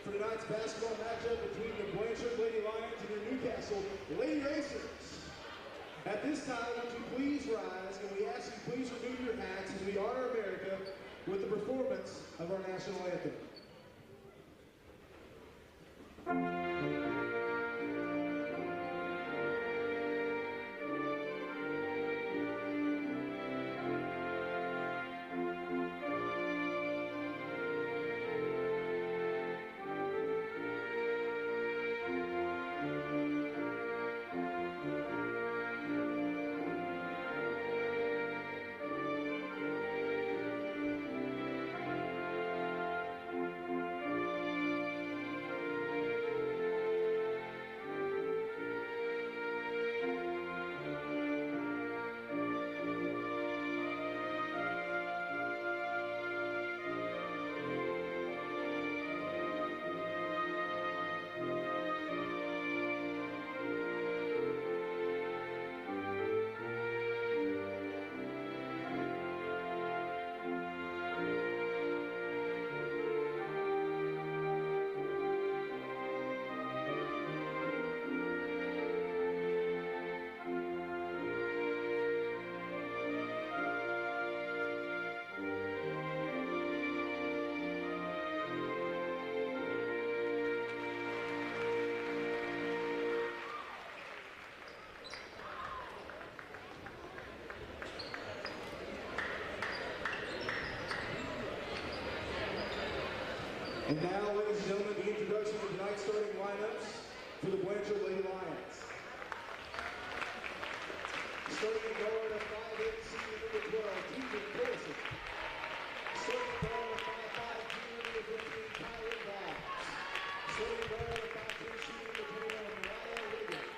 for tonight's basketball matchup between the Blanchard Lady Lions and your Newcastle Lady Racers. At this time, would you please rise, and we ask you please remove your hats as we honor America with the performance of our national anthem. And now, ladies and gentlemen, the introduction of tonight's starting lineups for the Blanchard Lady Lions. Starting in guard at 5'8", senior number 12, Tegan Colson. Starting guard at 5'5", junior number 15, Kylie Dobbs. Starting guard at 5'10", senior number 21, Mariah Wiggins.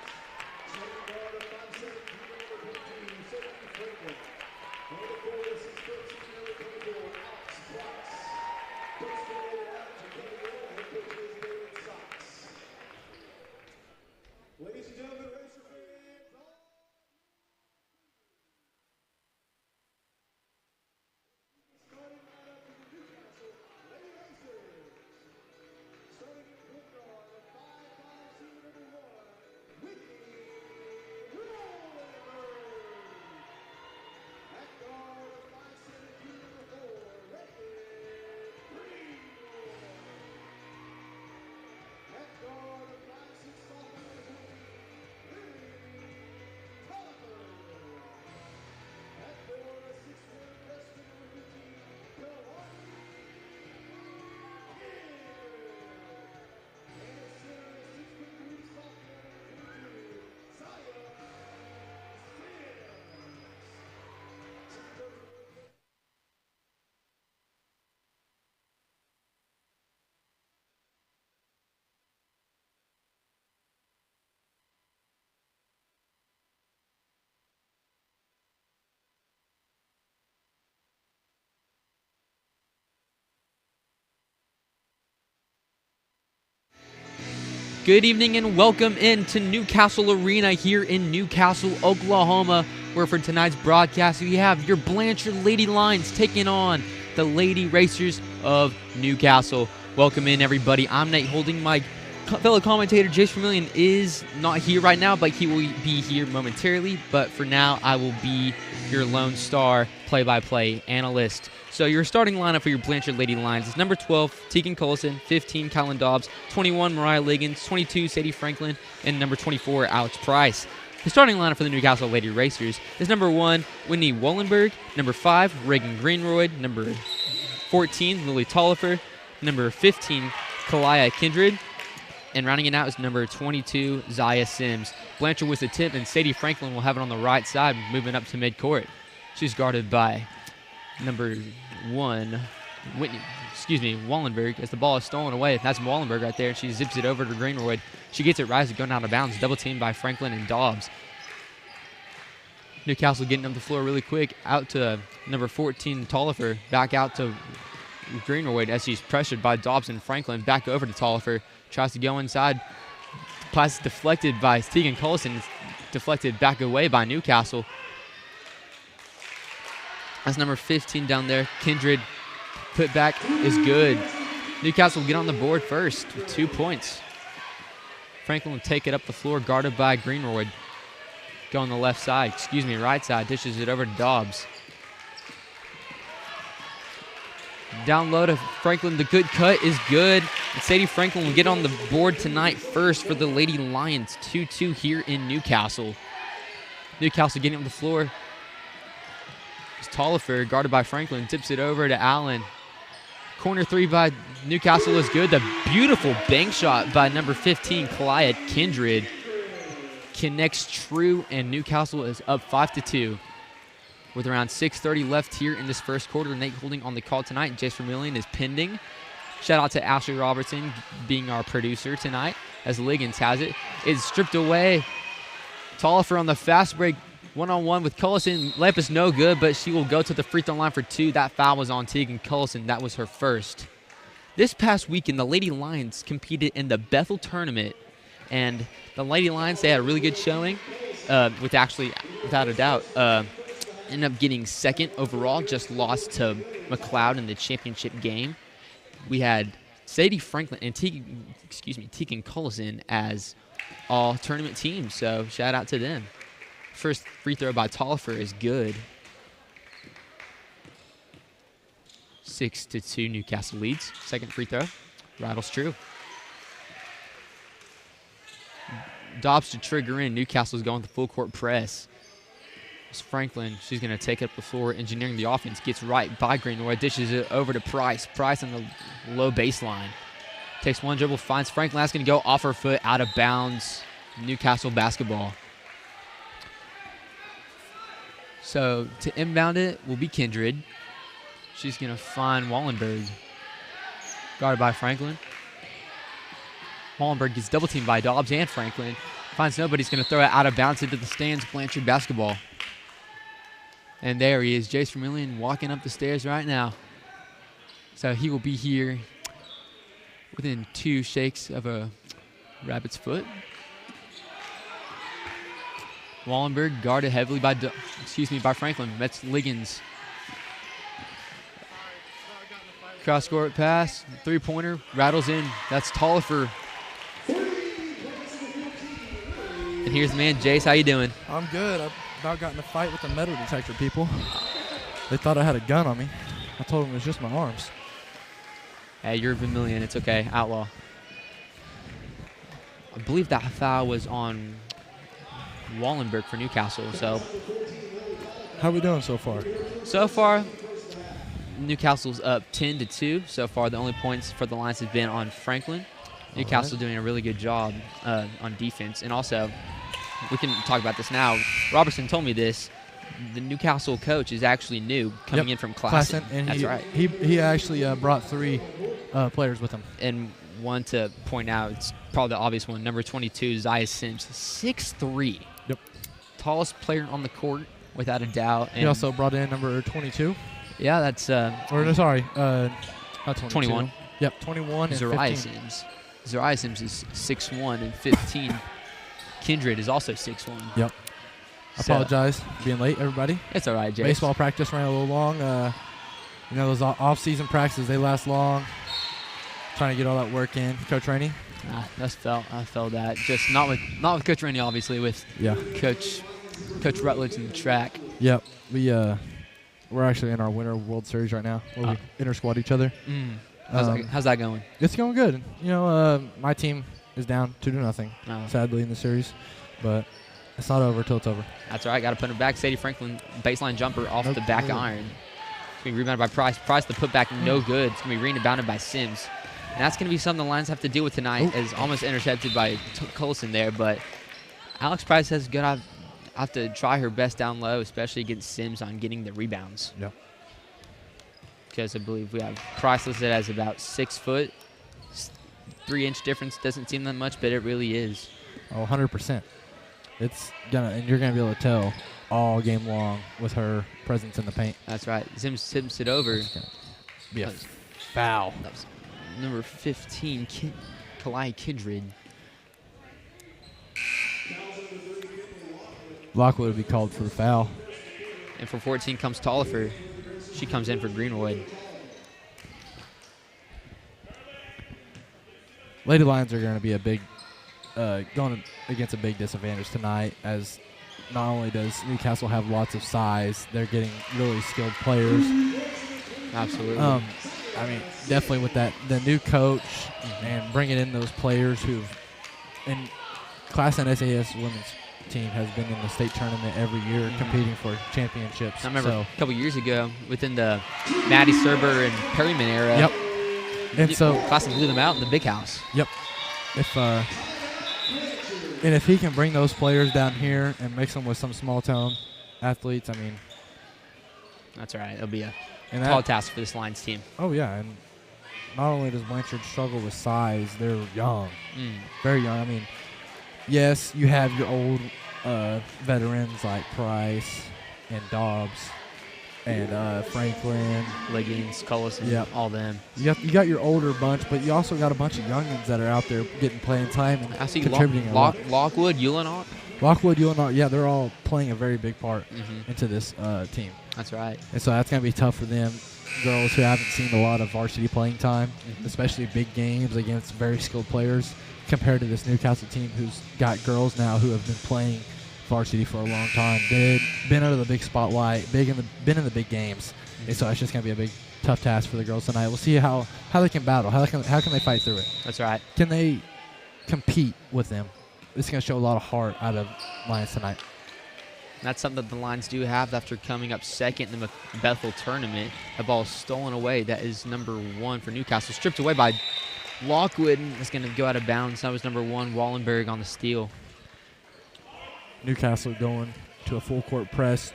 Starting guard at 5'7", junior number 15, Sophie Franklin. And the forward at 6'4", senior number 24, Alex Price. Ladies and gentlemen, racer fans, starting lineup for the Newcastle Lady Racers. Starting in point guard at 5'5", senior number 1, Whitney Rollenberg. At guard at 5'7", junior number 4, Redmond Greenwood. At guard at 5'6", sophomore number 20, at guard at 6'1", freshman number 15, Kalani Gill. And at center at 6'3", sophomore number 22, Zaya Sims. Good evening and welcome into Newcastle Arena here in Newcastle, Oklahoma, where for tonight's broadcast we have your Blanchard Lady Lions taking on the Lady Racers of Newcastle. Welcome in, everybody. I'm Nate Holding. My fellow commentator, Jason Vermillion, is not here right now, but he will be here momentarily. But for now, I will be your Lone Star play-by-play analyst. So your starting lineup for your Blanchard Lady Lions is number 12, Tegan Collison, 15, Kylan Dobbs, 21, Mariah Liggins, 22, Sadie Franklin, and number 24, Alex Price. The starting lineup for the Newcastle Lady Racers is number 1, Whitney Wollenberg, number 5, Reagan Greenroyd, number 14, Lily Tollifer, number 15, Kalia Kindred, and rounding it out is number 22, Zaya Sims. Blanchard with the tip, and Sadie Franklin will have it on the right side, moving up to midcourt. She's guarded by number 1, Wallenberg, as the ball is stolen away. That's Wallenberg right there. She zips it over to Greenwood. She gets it rising, going out of bounds. Double teamed by Franklin and Dobbs. Newcastle getting up the floor really quick. Out to number 14, Tollifer. Back out to Greenwood as she's pressured by Dobbs and Franklin. Back over to Tollifer. Tries to go inside. Pass is deflected by Tegan Collison. Deflected back away by Newcastle. That's number 15 down there. Kindred put back is good. Newcastle will get on the board first with 2 points. Franklin will take it up the floor, guarded by Greenwood. Go on the left side, right side, dishes it over to Dobbs. Down low to Franklin, the good cut is good. And Sadie Franklin will get on the board tonight first for the Lady Lions, 2-2 here in Newcastle. Newcastle getting on the floor. It's Tollifer, guarded by Franklin, tips it over to Allen. Corner three by Newcastle is good. The beautiful bank shot by number 15, Kalia Kindred, connects true, and Newcastle is up 5-2. With around 6:30 left here in this first quarter, Nate Holding on the call tonight. Jace Vermillion is pending. Shout out to Ashley Robertson being our producer tonight, as Liggins has it. It's stripped away. Tollifer on the fast break, one-on-one with Cullison. Layup is no good, but she will go to the free throw line for 2. That foul was on Tegan Cullison. That was her first. This past weekend, the Lady Lions competed in the Bethel tournament, and the Lady Lions, they had a really good showing, without a doubt. Ended up getting second overall, just lost to McLeod in the championship game. We had Sadie Franklin and Tegan Cullison as all tournament teams, so shout out to them. First free throw by Tollifer is good. 6-2 Newcastle leads. Second free throw, rattles true. Dobbs to trigger in. Newcastle's going with the full court press. Franklin, she's going to take up the floor, engineering the offense, gets right by Greenwood, dishes it over to Price. Price on the low baseline. Takes one dribble, finds Franklin. That's going to go off her foot, out of bounds. Newcastle basketball. So to inbound it will be Kindred. She's going to find Wallenberg. Guarded by Franklin. Wallenberg gets double teamed by Dobbs and Franklin. Finds nobody's going to throw it out of bounds into the stands. Blanchard basketball. And there he is, Jace Vermillion, walking up the stairs right now. So he will be here within 2 shakes of a rabbit's foot. Wallenberg guarded heavily by Franklin. That's Liggins. Cross court pass, 3-pointer, rattles in. That's Tollifer. And here's the man, Jace. How you doing? I'm good. I've about gotten in a fight with the metal detector people. They thought I had a gun on me. I told them it was just my arms. Hey, you're Vermillion. It's okay. Outlaw. I believe that foul was on Wallenberg for Newcastle. So, how are we doing so far? So far, Newcastle's up 10-2. So far, the only points for the Lions have been on Franklin. Newcastle doing a really good job on defense. And also, we can talk about this now. Robertson told me this. The Newcastle coach is actually new, coming in from Classen. And that's right. He actually brought 3 players with him. And one to point out, it's probably the obvious one, number 22, Zaya Sims, 6'3". Yep. Tallest player on the court, without a doubt. And he also brought in number 22. Yeah, that's... not 22. 21. Yep, 21 and Zariah 15. Sims. Zariah Sims is 6'1" and 15. Kindred is also 6'1". Yep. I apologize for being late, everybody. It's all right, Jace. Baseball practice ran a little long. Those off-season practices, they last long. Trying to get all that work in. Coach Rainey? I felt that. Just not with Coach Rainey, obviously, with Coach Rutledge in the track. Yep. We're actually in our Winter World Series right now, where we inter-squad each other. How's that going? It's going good. My team is down 2-0, sadly, in the series. But it's not over till it's over. That's all right. Got to put it back. Sadie Franklin, baseline jumper off the back iron. It's going to be rebounded by Price. Price, the putback, no good. It's going to be rebounded by Sims. And that's going to be something the Lions have to deal with tonight, as almost intercepted by Coulson there. But Alex Price has got to have to try her best down low, especially against Sims on getting the rebounds. Yeah. Because I believe we have Price listed as about 6 foot. 3-inch difference doesn't seem that much, but it really is. Oh, 100%. And you're gonna be able to tell all game long with her presence in the paint. That's right. Sims it over. Be a foul. That was number 15, Kalia Kindred. Lockwood would be called for the foul. And for 14 comes Tollifer. She comes in for Greenwood. Lady Lions are going to be a big going against a big disadvantage tonight, as not only does Newcastle have lots of size, they're getting really skilled players. Absolutely. I mean, definitely with the new coach and bringing in those players who've in Class N SAS women's team has been in the state tournament every year competing for championships. I remember a couple years ago within the Maddie Serber and Perryman era. Yep. And so Classen blew them out in the big house. Yep. If he can bring those players down here and mix them with some small town athletes, I mean, that's right. It'll be a tall task for this Lions team. Oh yeah, and not only does Blanchard struggle with size, they're young, very young. I mean, yes, you have your old veterans like Price and Dobbs and Franklin, Liggins, Cullison, all them. You got your older bunch, but you also got a bunch of youngins that are out there getting playing time and I see contributing a lot. Lockwood, Ulanok. Lockwood, Ulanok, yeah, they're all playing a very big part into this team. That's right. And so that's going to be tough for them. Girls who haven't seen a lot of varsity playing time, especially big games against very skilled players, compared to this Newcastle team who's got girls now who have been playing varsity for a long time. Been under the big spotlight, been in the big games. And so it's just going to be a big, tough task for the girls tonight. We'll see how they can battle. How can they fight through it? That's right. Can they compete with them? It's going to show a lot of heart out of Lions tonight. That's something that the Lions do have after coming up second in the Bethel tournament. The ball is stolen away. That is number 1 for Newcastle. Stripped away by Lockwood. It's going to go out of bounds. That was number 1, Wallenberg on the steal. Newcastle going to a full court press,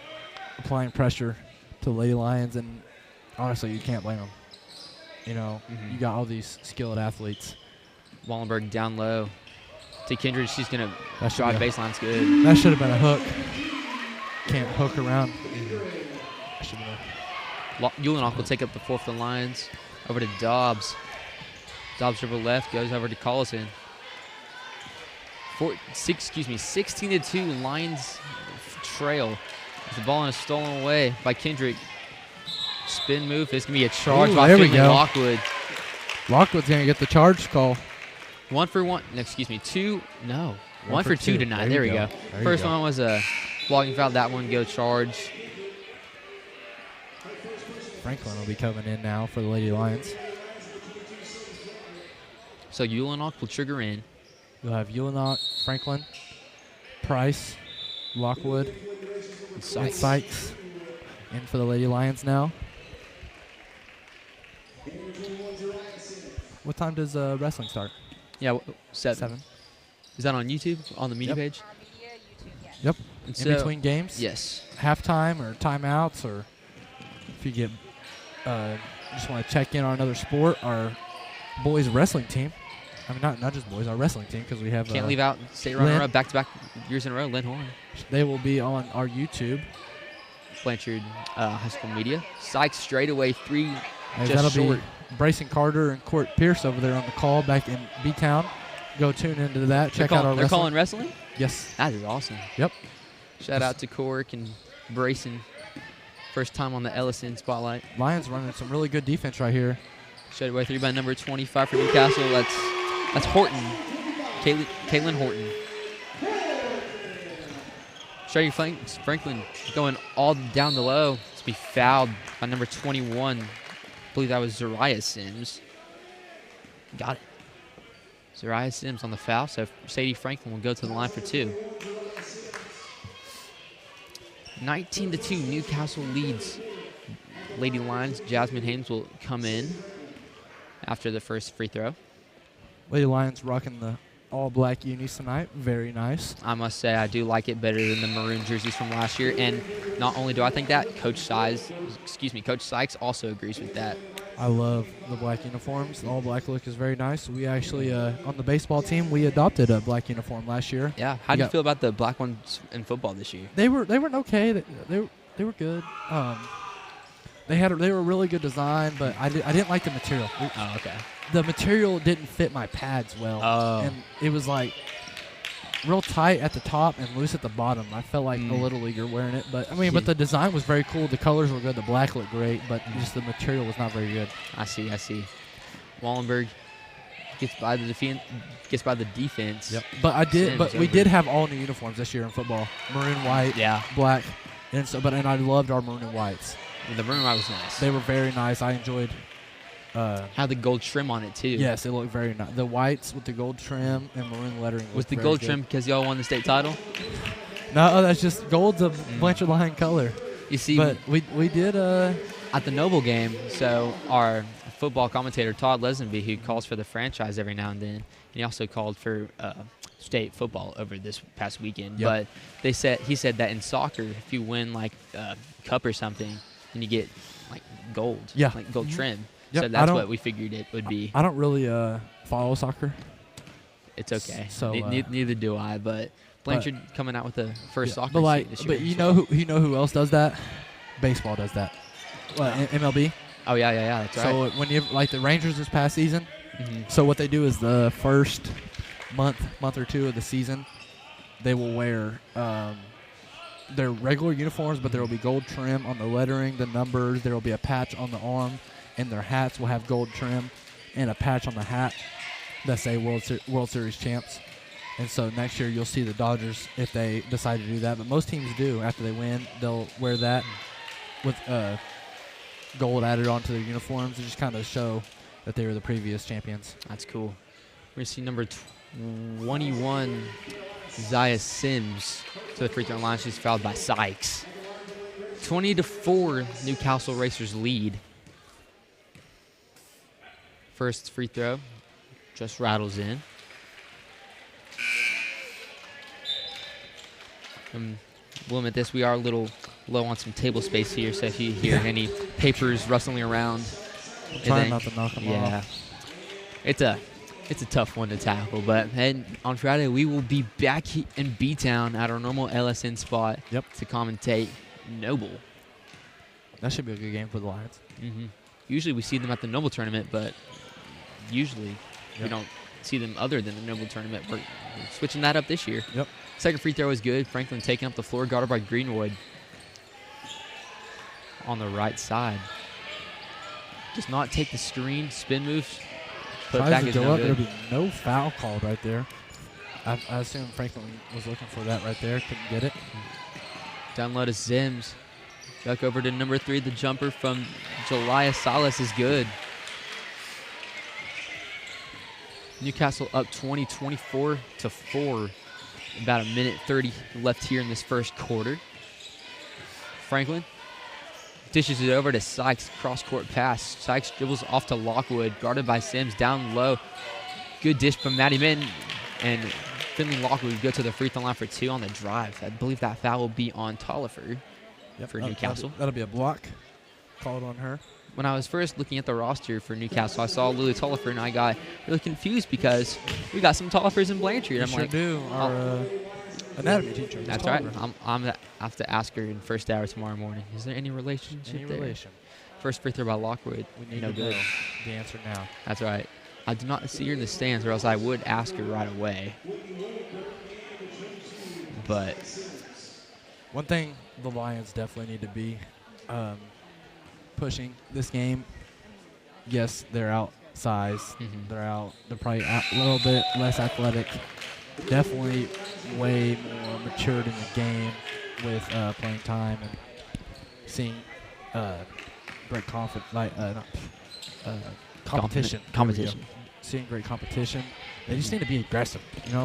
applying pressure to the Lady Lions, and honestly, you can't blame them. You know, you got all these skilled athletes. Wallenberg down low to Kindred. She's going to drive baseline's good. That should have been a hook. Can't hook around. Ulanok will take up the 4 for the Lions. Over to Dobbs. Dobbs dribble left, goes over to Collison. 16-2 Lions trail. The ball is stolen away by Kendrick. Spin move. It's going to be a charge by Finley Lockwood. Lockwood's going to get the charge call. 1 for 1. No, excuse me. 2. No. 1 for 2 tonight. There we go. First one was a blocking foul. That one go charge. Franklin will be coming in now for the Lady Lions. So Ulanok will trigger in. You'll have Ulanok, Franklin, Price, Lockwood, and Sykes in for the Lady Lions now. What time does wrestling start? Yeah, 7. Is that on YouTube, on the media page? Yep. And in between games? Yes. Halftime or timeouts, or if you get just want to check in on another sport, our boys wrestling team. I mean, not just boys, our wrestling team, because we have can't leave out state runner-up back-to-back years in a row. Lynn Horn. They will be on our YouTube. Blanchard High School Media. Sykes straightaway 3. That'll be Bryson Carter and Court Pierce over there on the call back in B-Town. Go tune into that. Check out our wrestling. They're calling wrestling? Yes. That is awesome. Yep. Shout out to Cork and Bryson. First time on the Ellison spotlight. Lions running some really good defense right here. Shut away 3 by number 25 for Newcastle. That's Horton. Caitlin Horton. Shady Franklin going all down the low to be fouled by number 21. I believe that was Zariah Sims. Got it. Zariah Sims on the foul, so Sadie Franklin will go to the line for 2. 19-2, Newcastle leads Lady Lions. Jasmine Haynes will come in after the first free throw. Lady Lions rocking the all-black unis tonight. Very nice. I must say I do like it better than the maroon jerseys from last year. And not only do I think that, Coach Sykes also agrees with that. I love the black uniforms. The all-black look is very nice. We actually, on the baseball team, we adopted a black uniform last year. Yeah. How do you feel about the black ones in football this year? They were okay. They were good. They were a really good design, but I didn't like the material. Oh, okay. The material didn't fit my pads well. Oh. And it was like real tight at the top and loose at the bottom. I felt like a Little Leaguer wearing it. But but the design was very cool. The colors were good. The black looked great, but just the material was not very good. I see. Wallenberg gets by the defense. Yep. But we did have all new uniforms this year in football: maroon, white, black, and I loved our maroon and whites. The maroon and white was nice. They were very nice. I enjoyed. Had the gold trim on it too. Yes, it looked very nice. The whites with the gold trim and maroon lettering. Was the gold trim because y'all won the state title? No, that's just gold's a Blanchard Lion color. You see, but we did at the Noble game. So our football commentator Todd Lesenby, who calls for the franchise every now and then, and he also called for state football over this past weekend. Yep. But he said that in soccer, if you win like a cup or something, then you get like gold, like gold trim. Yep. So that's what we figured it would be. I don't really follow soccer. It's okay. So neither do I. But Blanchard coming out with the first soccer seat this year. But you know who else does that? Baseball does that. What, MLB? Oh yeah, that's right. So when you like the Rangers this past season, so what they do is the first month or two of the season, they will wear their regular uniforms, but there will be gold trim on the lettering, the numbers. There will be a patch on the arm. And their hats will have gold trim and a patch on the hat that say World Series champs. And so next year you'll see the Dodgers if they decide to do that. But most teams do. After they win, they'll wear that with gold added onto their uniforms to just kind of show that they were the previous champions. That's cool. We're going to see number 21, Zaya Sims, to the free throw line. She's fouled by Sykes. 20-4, Newcastle Racers lead. First free throw just rattles in. We'll admit this, we are a little low on some table space here, so if you hear any papers rustling around. Trying not to knock them off. It's a tough one to tackle, but on Friday we will be back in B-Town at our normal LSN spot to commentate Noble. That should be a good game for the Lions. Usually we see them at the Noble tournament, but usually we don't see them other than the Noble tournament. We're switching that up this year. Second free throw is good. Franklin taking up the floor, guarded by Greenwood on the right side. Does not take the screen, spin moves. Put back is no good. There'll be no foul called right there. I assume Franklin was looking for that right there. Couldn't get it. Down low to Sims. Back over to number 3. The jumper from Jelia Salas is good. Newcastle up 24-4. About a minute 30 left here in this first quarter. Franklin dishes it over to Sykes. Cross-court pass. Sykes dribbles off to Lockwood. Guarded by Sims down low. Good dish from Maddie Minton. And Finley Lockwood would go to the free throw line for 2 on the drive. I believe that foul will be on Tolliver for Newcastle. That'll be a block called on her. When I was first looking at the roster for Newcastle, I saw Lily Tolliver, and I got really confused because we got some Tollifers in Blanchard. We do. Our anatomy teacher. That's right. I have to ask her in first hour tomorrow morning. Is there any relationship there? First free throw by Lockwood. We need to know the answer now. That's right. I do not see her in the stands, or else I would ask her right away. But one thing the Lions definitely need to be pushing this game. Yes, they're outsized. They're probably a little bit less athletic. Definitely way more matured in the game with playing time and seeing great competition. Seeing great competition. They just need to be aggressive.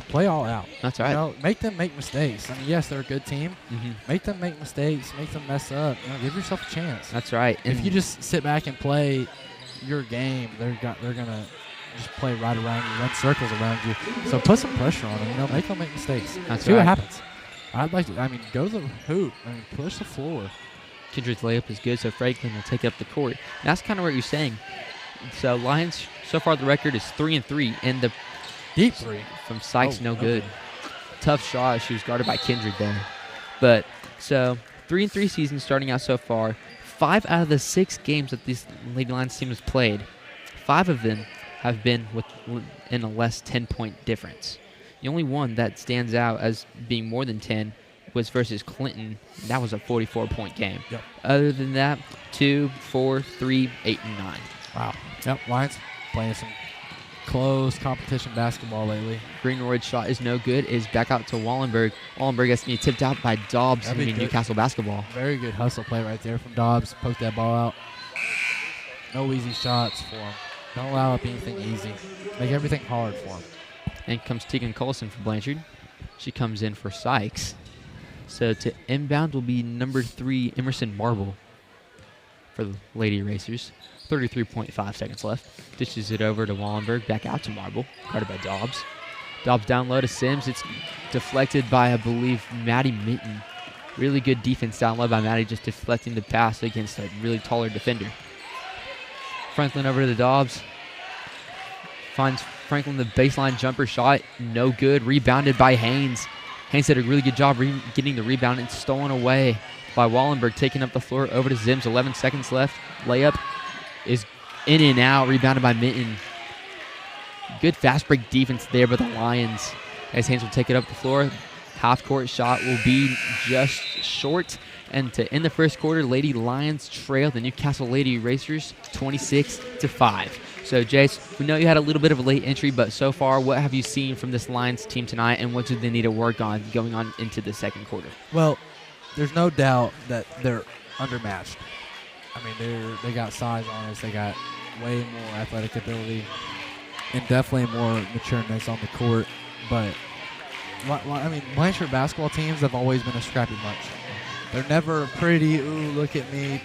Play all out. That's right. Make them make mistakes. I mean, yes, they're a good team. Make them make mistakes. Make them mess up. Give yourself a chance. That's right. If you just sit back and play your game, they're gonna just play right around you, run circles around you. So put some pressure on them. Make them make mistakes. That's See right. what happens. I'd like to. Go to the hoop. Push the floor. Kindred's layup is good, so Franklin will take up the court. And that's kind of what you're saying. So Lions, so far the record is 3-3, and the deep three from Sykes no good. Tough shot. She was guarded by Kindred there. But so 3-3 season starting out so far. 5 out of the 6 games that this Lady Lions team has played, 5 of them have been in a less 10-point difference. The only one that stands out as being more than 10 was versus Clinton. That was a 44-point game. Other than that, 2, 4, 3, 8, and 9. Wow. Lions playing some close competition basketball lately. Greenwood's shot is no good. Is back out to Wallenberg. Wallenberg has to be tipped out by Dobbs That'd be in good. Newcastle basketball. Very good hustle play right there from Dobbs. Poke that ball out. No easy shots for him. Don't allow up anything easy. Make everything hard for him. And comes Tegan Collison for Blanchard. She comes in for Sykes. So to inbound will be number 3, Emerson Marble for the Lady Racers. 33.5 seconds left. Dishes it over to Wallenberg. Back out to Marble. Guarded by Dobbs. Dobbs down low to Sims. It's deflected by, I believe, Maddie Mitten. Really good defense down low by Maddie, just deflecting the pass against a really taller defender. Franklin over to the Dobbs. Finds Franklin the baseline jumper shot. No good. Rebounded by Haynes. Haynes did a really good job getting the rebound and stolen away by Wallenberg. Taking up the floor over to Zims. 11 seconds left. Layup is in and out. Rebounded by Mitten. Good fast break defense there by the Lions. As Haynes will take it up the floor. Half-court shot will be just short. And to end the first quarter, Lady Lions trail the Newcastle Lady Racers 26-5. So, Jace, we know you had a little bit of a late entry, but so far, what have you seen from this Lions team tonight, and what do they need to work on going on into the second quarter? Well, there's no doubt that they're undermatched. I mean, they got size on us. They got way more athletic ability and definitely more matureness on the court. But, I mean, Blanchard basketball teams have always been a scrappy bunch. They're never pretty, ooh, look at me,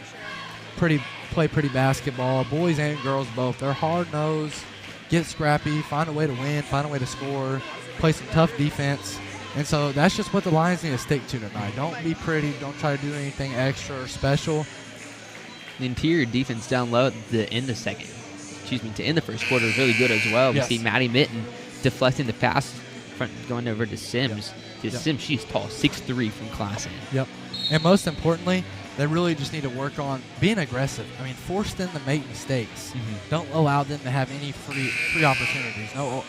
play pretty basketball. Boys and girls both. They're hard-nosed, get scrappy, find a way to win, find a way to score, play some tough defense. And so that's just what the Lions need to stick to tonight. Don't be pretty. Don't try to do anything extra or special. The interior defense down low to end the first quarter is really good as well. Yes. We see Maddie Mitten deflecting the pass front going over to Sims. Sims, she's tall, 6'3" from Class A. Yep. And most importantly, they really just need to work on being aggressive. I mean, force them to make mistakes. Don't allow them to have any free opportunities. No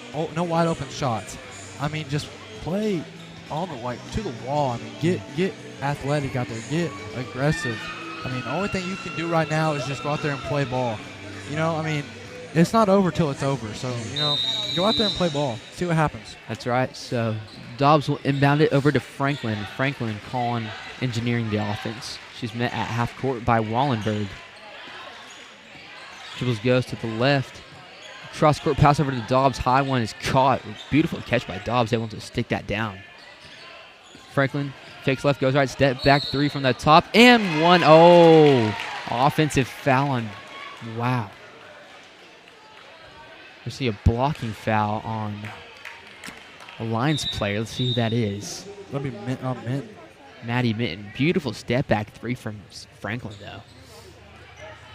wide open shots. I mean, just play on to the wall. I mean, get athletic out there. Get aggressive. I mean, the only thing you can do right now is just go out there and play ball. You know, I mean, it's not over till it's over. So, you know, go out there and play ball. See what happens. That's right. So Dobbs will inbound it over to Franklin. Franklin calling engineering the offense. She's met at half court by Wallenberg. Dribbles goes to the left. Cross court pass over to Dobbs. High one is caught. Beautiful catch by Dobbs. Able to stick that down. Franklin fakes left, goes right, step back 3 from the top, and 1. Oh, offensive foul on. Wow. We see a blocking foul on a Lions player. Let's see who that is. That'll be Mitten. Maddie Mitten. Beautiful step back 3 from Franklin, though.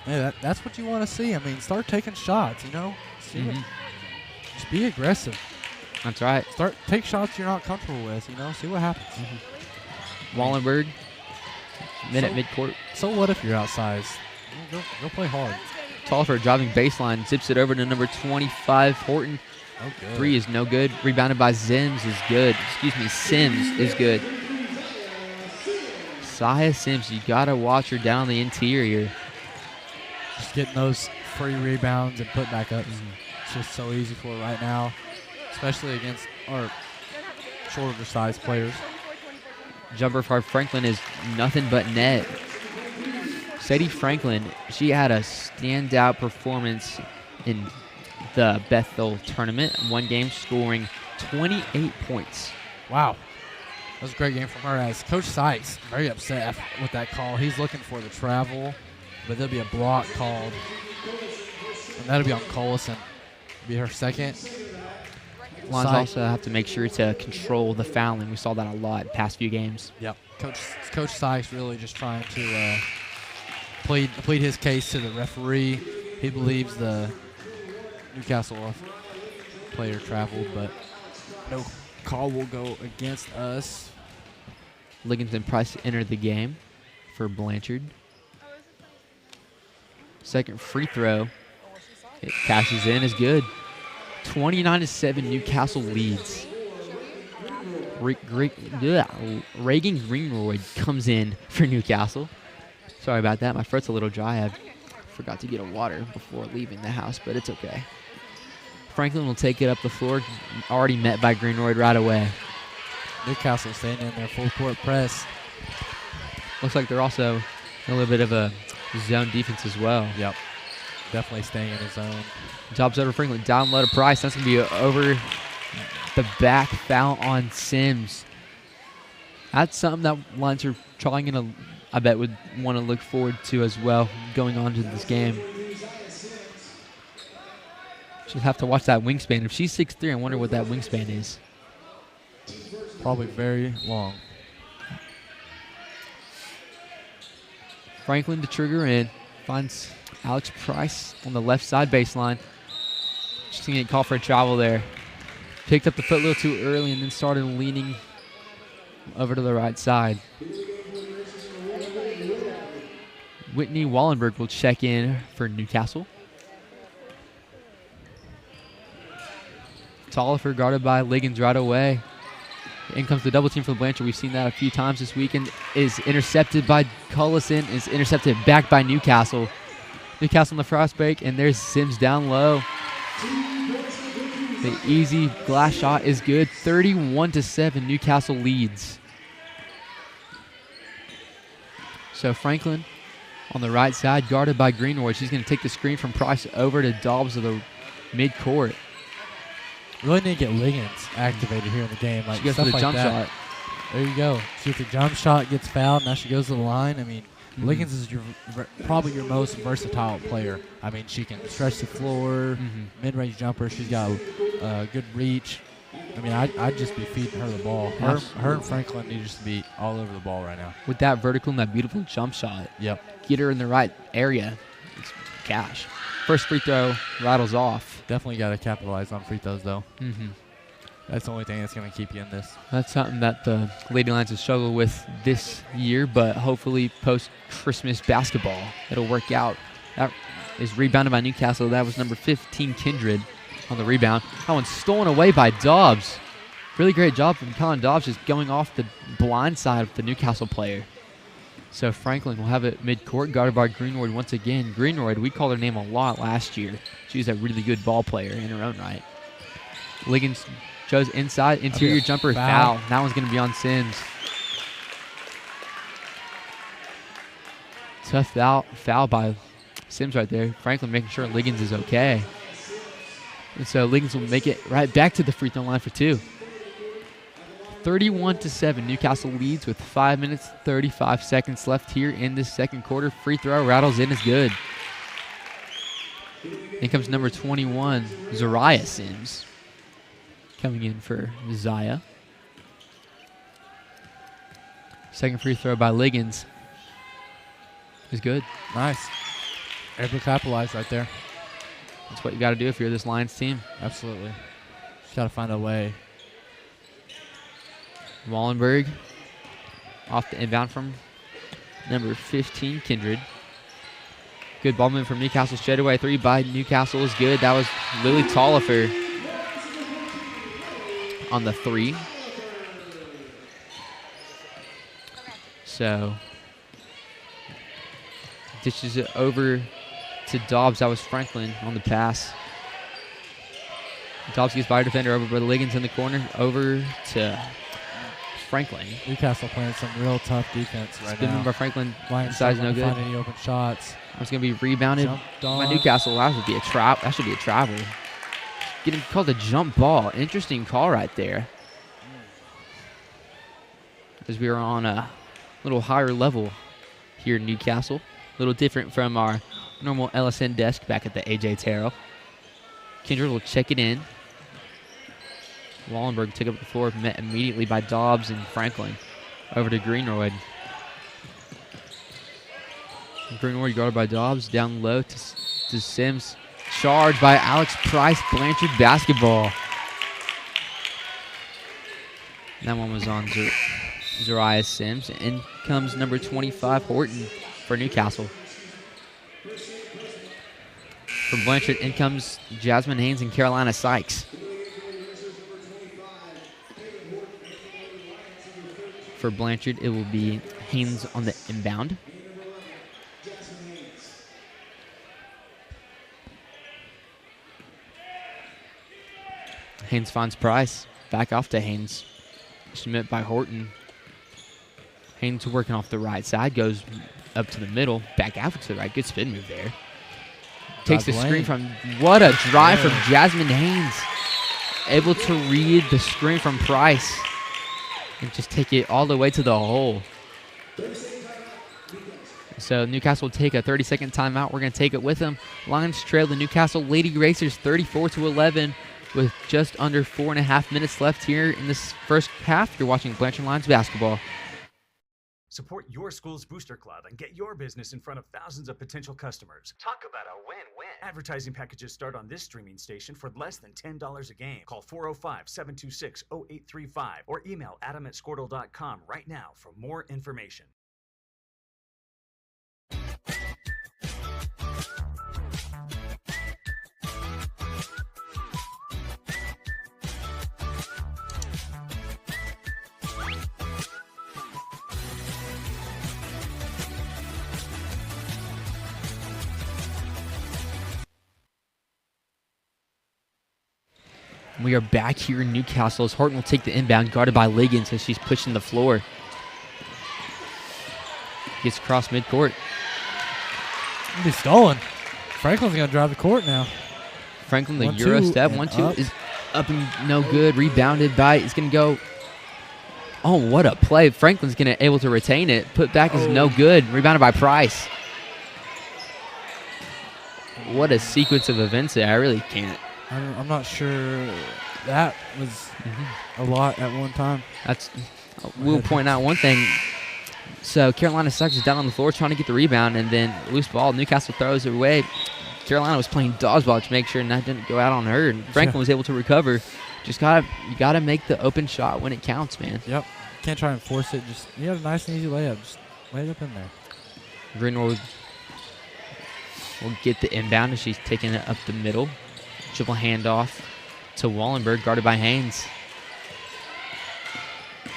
Yeah, that's what you want to see. I mean, start taking shots, you know. Just be aggressive. That's right. Take shots you're not comfortable with, you know. See what happens. Wallenberg, at midcourt. So what if you're outsized? Go play hard. Tolliver driving baseline, zips it over to number 25, Horton. Oh, good. 3 is no good. Rebounded by Sims is good. Sims is good. Saya Sims, you got to watch her down the interior. Just getting those free rebounds and put back ups. It's just so easy for her right now, especially against our shorter sized players. Jumper for Franklin is nothing but net. Sadie Franklin, she had a standout performance in the Bethel tournament. One game scoring 28 points. Wow. That was a great game from her. As Coach Sykes, very upset with that call. He's looking for the travel, but there'll be a block called, and that'll be on Collison. Be her second. Lions also have to make sure to control the fouling. We saw that a lot in past few games. Yep. Coach Sykes really just trying to plead his case to the referee. He believes the Newcastle player traveled, but no call will go against us. Liggins and Price enter the game for Blanchard. Second free throw. It cashes in, is good. 29-7, Newcastle leads. Reagan Greenwood comes in for Newcastle. Sorry about that. My throat's a little dry. I forgot to get a water before leaving the house, but it's okay. Franklin will take it up the floor, already met by Greenroyd right away. Newcastle staying in their full court press. Looks like they're also a little bit of a zone defense as well. Yep. Definitely staying in the zone. Jobs over Franklin. Down low to Price. That's going to be over the back. Foul on Sims. That's something that Lions are trying to, I bet, would want to look forward to as well going on to this game. Just have to watch that wingspan. If she's 6'3", I wonder what that wingspan is. Probably very long. Franklin to trigger in. Finds Alex Price on the left side baseline. Just going to get called for a travel there. Picked up the foot a little too early and then started leaning over to the right side. Whitney Wallenberg will check in for Newcastle. Tollifer guarded by Liggins right away. In comes the double team from Blanchard. We've seen that a few times this week, and is intercepted by Cullison, is intercepted back by Newcastle. Newcastle on the fast break, and there's Sims down low. The easy glass shot is good. 31-7, Newcastle leads. So Franklin on the right side, guarded by Greenwood. She's going to take the screen from Price over to Dobbs of the midcourt. Really need to get Liggins activated here in the game. Like She goes stuff for the like jump that. shot. There you go. See if the jump shot gets fouled. Now she goes to the line. I mean, Liggins is probably your most versatile player. I mean, she can stretch the floor, mid-range jumper. She's got good reach. I mean, I'd just be feeding her the ball. Her and Franklin need just to be all over the ball right now. With that vertical and that beautiful jump shot. Yep. Get her in the right area. It's cash. First free throw rattles off. Definitely got to capitalize on free throws, though. That's the only thing that's going to keep you in this. That's something that the Lady Lions have struggled with this year, but hopefully post-Christmas basketball, it'll work out. That is rebounded by Newcastle. That was number 15, Kindred, on the rebound. That one's stolen away by Dobbs. Really great job from Colin Dobbs, just going off the blind side of the Newcastle player. So Franklin will have it midcourt, guarded by Greenwood once again. Greenwood, we called her name a lot last year. She was a really good ball player in her own right. Liggins goes inside, interior jumper, foul. That one's going to be on Sims. Tough foul by Sims right there. Franklin making sure Liggins is okay. And so Liggins will make it right back to the free throw line for two. 31-7, Newcastle leads with 5 minutes, 35 seconds left here in this second quarter. Free throw rattles in is good. In comes number 21, Zariah Sims, coming in for Zaya. Second free throw by Liggins is good. Nice. Able to capitalize right there. That's what you got to do if you're this Lions team. Absolutely. Just got to find a way. Wallenberg off the inbound from number 15, Kindred. Good ball movement from Newcastle. Straight away three by Newcastle is good. That was Lily Tollifer on the three. So dishes it over to Dobbs. That was Franklin on the pass. Dobbs gets by a defender over by Liggins in the corner. Over to Franklin. Newcastle playing some real tough defense right Spinning now. by Franklin. Lions Size no not good. find any open shots. It's going to be rebounded by Newcastle. That should be a trap. That should be a travel. Getting called a jump ball. Interesting call right there. As we are on a little higher level here in Newcastle. A little different from our normal LSN desk back at the AJ Terrell. Kindred will check it in. Wallenberg took up the floor, met immediately by Dobbs and Franklin. Over to Greenwood. Greenwood guarded by Dobbs, down low to Sims. Charged by Alex Price, Blanchard basketball. That one was on Zariah Sims. In comes number 25, Horton, for Newcastle. For Blanchard, in comes Jasmine Haynes and Carolina Sykes. For Blanchard, it will be Haynes on the inbound. Haynes finds Price. Back off to Haynes. Submit by Horton. Haynes working off the right side. Goes up to the middle. Back out to the right. Good spin move there. Takes the screen from, what a drive from Jasmine Haynes. Able to read the screen from Price and just take it all the way to the hole. So Newcastle will take a 30-second timeout. We're going to take it with them. Lions trail the Newcastle Lady Racers 34-11 with just under 4.5 minutes left here in this first half. You're watching Blanchard Lions basketball. Support your school's booster club and get your business in front of thousands of potential customers. Talk about a win-win. Advertising packages start on this streaming station for less than $10 a game. Call 405-726-0835 or email adam@squirtle.com right now for more information. We are back here in Newcastle as Horton will take the inbound, guarded by Liggins as she's pushing the floor. Gets across midcourt. It'll be stolen. Franklin's going to drive the court now. Franklin, the Euro step. 1-2 is up and no good. Rebounded by, it's going to go. Oh, what a play. Franklin's going to able to retain it. Put back is no good. Rebounded by Price. What a sequence of events there. I really can't. I'm not sure that was a lot at one time. We'll point out one thing. So Carolina Sykes is down on the floor trying to get the rebound, and then loose ball. Newcastle throws it away. Carolina was playing dodgeball to make sure that didn't go out on her, and Franklin was able to recover. You gotta make the open shot when it counts, man. Yep. Can't try and force it. Just you have a nice and easy layup. Just lay it up in there. Greenwood will get the inbound as she's taking it up the middle. Triple handoff to Wallenberg, guarded by Haynes.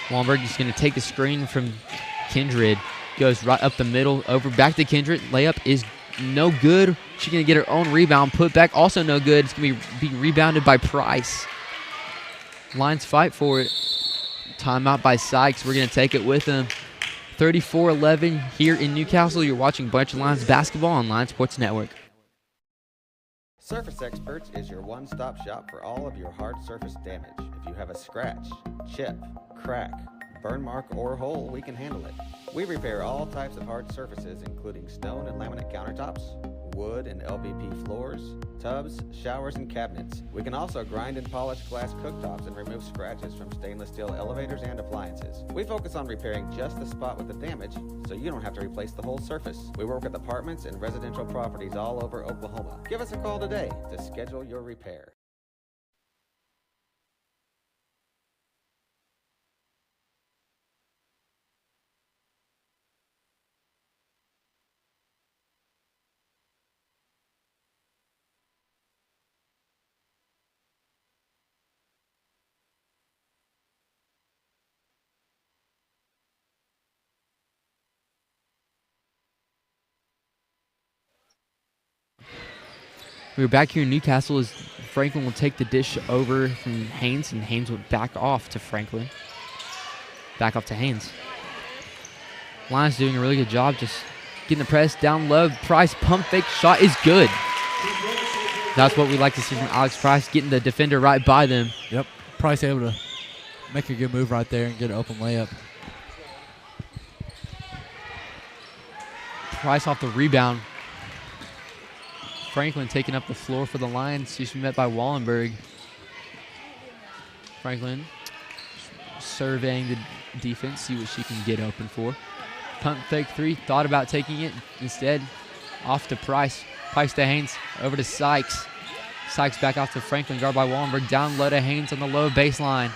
Wallenberg is going to take the screen from Kindred. Goes right up the middle, over back to Kindred. Layup is no good. She's going to get her own rebound. Put back, also no good. It's going to be rebounded by Price. Lions fight for it. Timeout by Sykes. We're going to take it with them. 34-11 here in Newcastle. You're watching Blanchard Lions basketball on Lions Sports Network. Surface Experts is your one-stop shop for all of your hard surface damage. If you have a scratch, chip, crack, burn mark, or hole, we can handle it. We repair all types of hard surfaces, including stone and laminate countertops, wood and LVP floors, tubs, showers, and cabinets. We can also grind and polish glass cooktops and remove scratches from stainless steel elevators and appliances. We focus on repairing just the spot with the damage, so you don't have to replace the whole surface. We work with apartments and residential properties all over Oklahoma. Give us a call today to schedule your repair. We're back here in Newcastle as Franklin will take the dish over from Haynes, and Haynes will back off to Franklin. Back off to Haynes. Lions doing a really good job just getting the press down low. Price pump fake shot is good. That's what we like to see from Alex Price, getting the defender right by them. Yep. Price able to make a good move right there and get an open layup. Price off the rebound. Franklin taking up the floor for the Lions. She's met by Wallenberg. Franklin surveying the defense, see what she can get open for. Pump fake three, thought about taking it. Instead, off to Price. Price to Haynes, over to Sykes. Sykes back off to Franklin, guarded by Wallenberg. Down low to Haynes on the low baseline.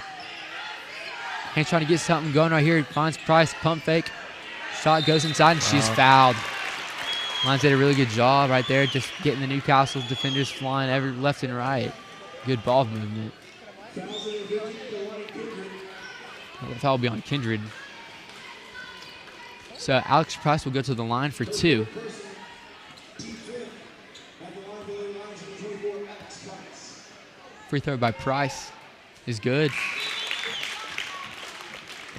Haynes trying to get something going right here. Finds Price, pump fake. Shot goes inside, and she's fouled. Lions did a really good job right there, just getting the Newcastle defenders flying every left and right. Good ball movement. The foul will be on Kindred. So Alex Price will go to the line for two. Free throw by Price. is good.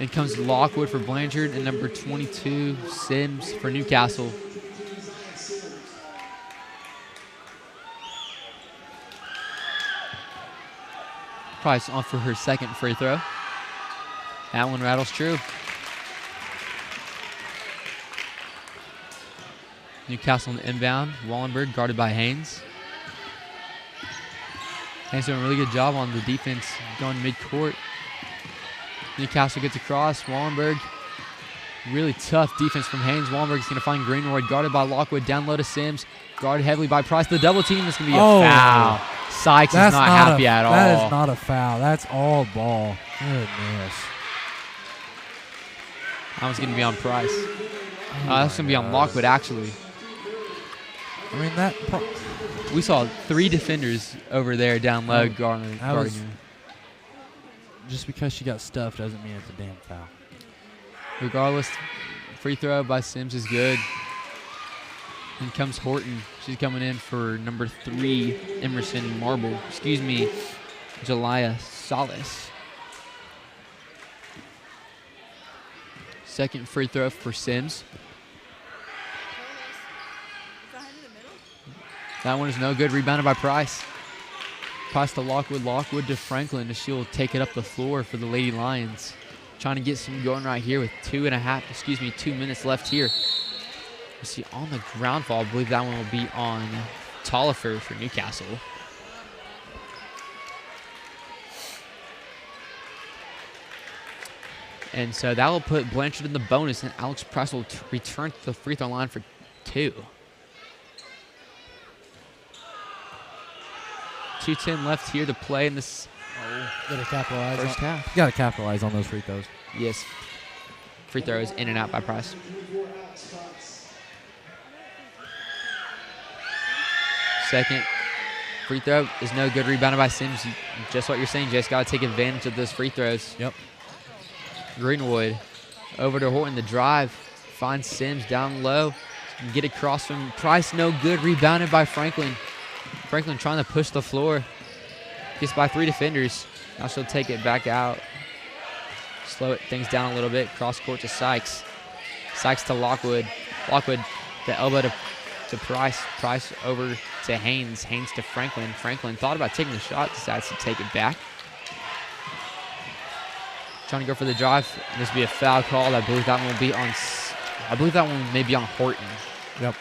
In comes Lockwood for Blanchard and number 22, Sims for Newcastle. Price on for her second free throw. That one rattles true. Newcastle on the inbound. Wallenberg guarded by Haynes. Haynes doing a really good job on the defense going mid-court. Newcastle gets across. Wallenberg, really tough defense from Haynes. Wallenberg's going to find Greenwood, guarded by Lockwood, down low to Sims, guarded heavily by Price. The double team is going to be a foul. Sykes is not happy at all. That is not a foul. That's all ball. Goodness. That was going to be on Price. That's going to be on Lockwood, actually. I mean, we saw 3 defenders over there down low guarding her. Just because she got stuffed doesn't mean it's a damn foul. Regardless, free throw by Sims is good. In comes Horton. She's coming in for number 3, Emerson Marble. Excuse me, Jalaya Salas. Second free throw for Sims. That one is no good. Rebounded by Price. Price to Lockwood. Lockwood to Franklin. And she'll take it up the floor for the Lady Lions. Trying to get some going right here with 2 minutes left here. You see on the ground fall, I believe that one will be on Tollifer for Newcastle. And so that will put Blanchard in the bonus, and Alex Price will return to the free throw line for 2. 2:10 left here to play in this Gotta capitalize first half. You got to capitalize on those free throws. Yes. Free throws in and out by Price. Second free throw is no good. Rebounded by Sims. Just what you're saying, Jay's got to take advantage of those free throws. Yep. Greenwood over to Horton. The drive finds Sims down low. Get across from Price. No good. Rebounded by Franklin. Franklin trying to push the floor. Gets by 3 defenders. Now she'll take it back out. Slow things down a little bit. Cross court to Sykes. Sykes to Lockwood. Lockwood, the elbow to Price. Price over to Haynes. Haynes to Franklin. Franklin thought about taking the shot. Decides to take it back. Trying to go for the drive. This will be a foul call. I believe that one will be on. I believe that one may be on Horton. Yep.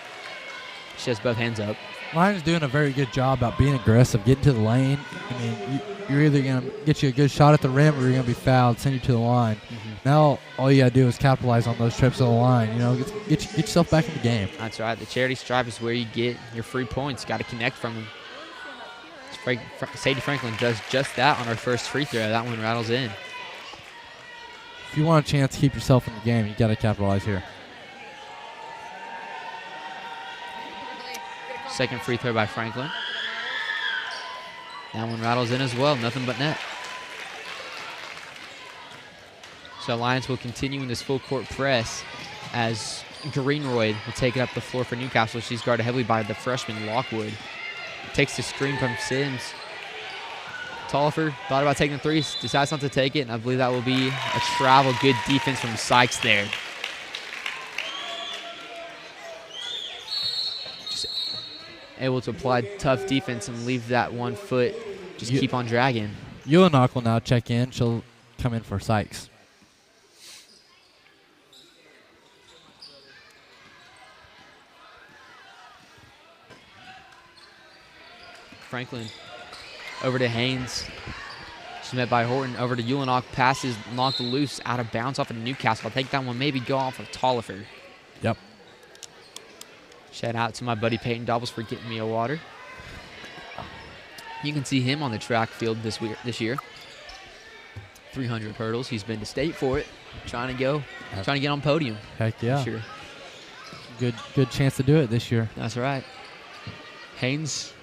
She has both hands up. Lions doing a very good job about being aggressive, getting to the lane. I mean, you're either going to get you a good shot at the rim or you're going to be fouled, send you to the line. Now, all you got to do is capitalize on those trips to the line. You know, get yourself back in the game. That's right. The charity stripe is where you get your free points. Got to connect from them. Sadie Franklin does just that on her first free throw. That one rattles in. If you want a chance to keep yourself in the game, you got to capitalize here. Second free throw by Franklin. That one rattles in as well. Nothing but net. So Lions will continue in this full court press as Greenroyd will take it up the floor for Newcastle. She's guarded heavily by the freshman Lockwood. Takes the screen from Sims. Tollifer thought about taking the 3, decides not to take it, and I believe that will be a travel. Good defense from Sykes there. Able to apply tough defense and leave that 1 foot, just keep on dragging. Ulanok will now check in. She'll come in for Sykes. Franklin over to Haynes. She's met by Horton. Over to Ulanok. Passes knocked loose out of bounds off of Newcastle. I think that one maybe go off of Tollifer. Yep. Shout out to my buddy Peyton Doubles for getting me a water. You can see him on the track field this year. 300 hurdles. He's been to state for it. Trying to get on podium. Heck yeah. This year. Good chance to do it this year. That's right. Haynes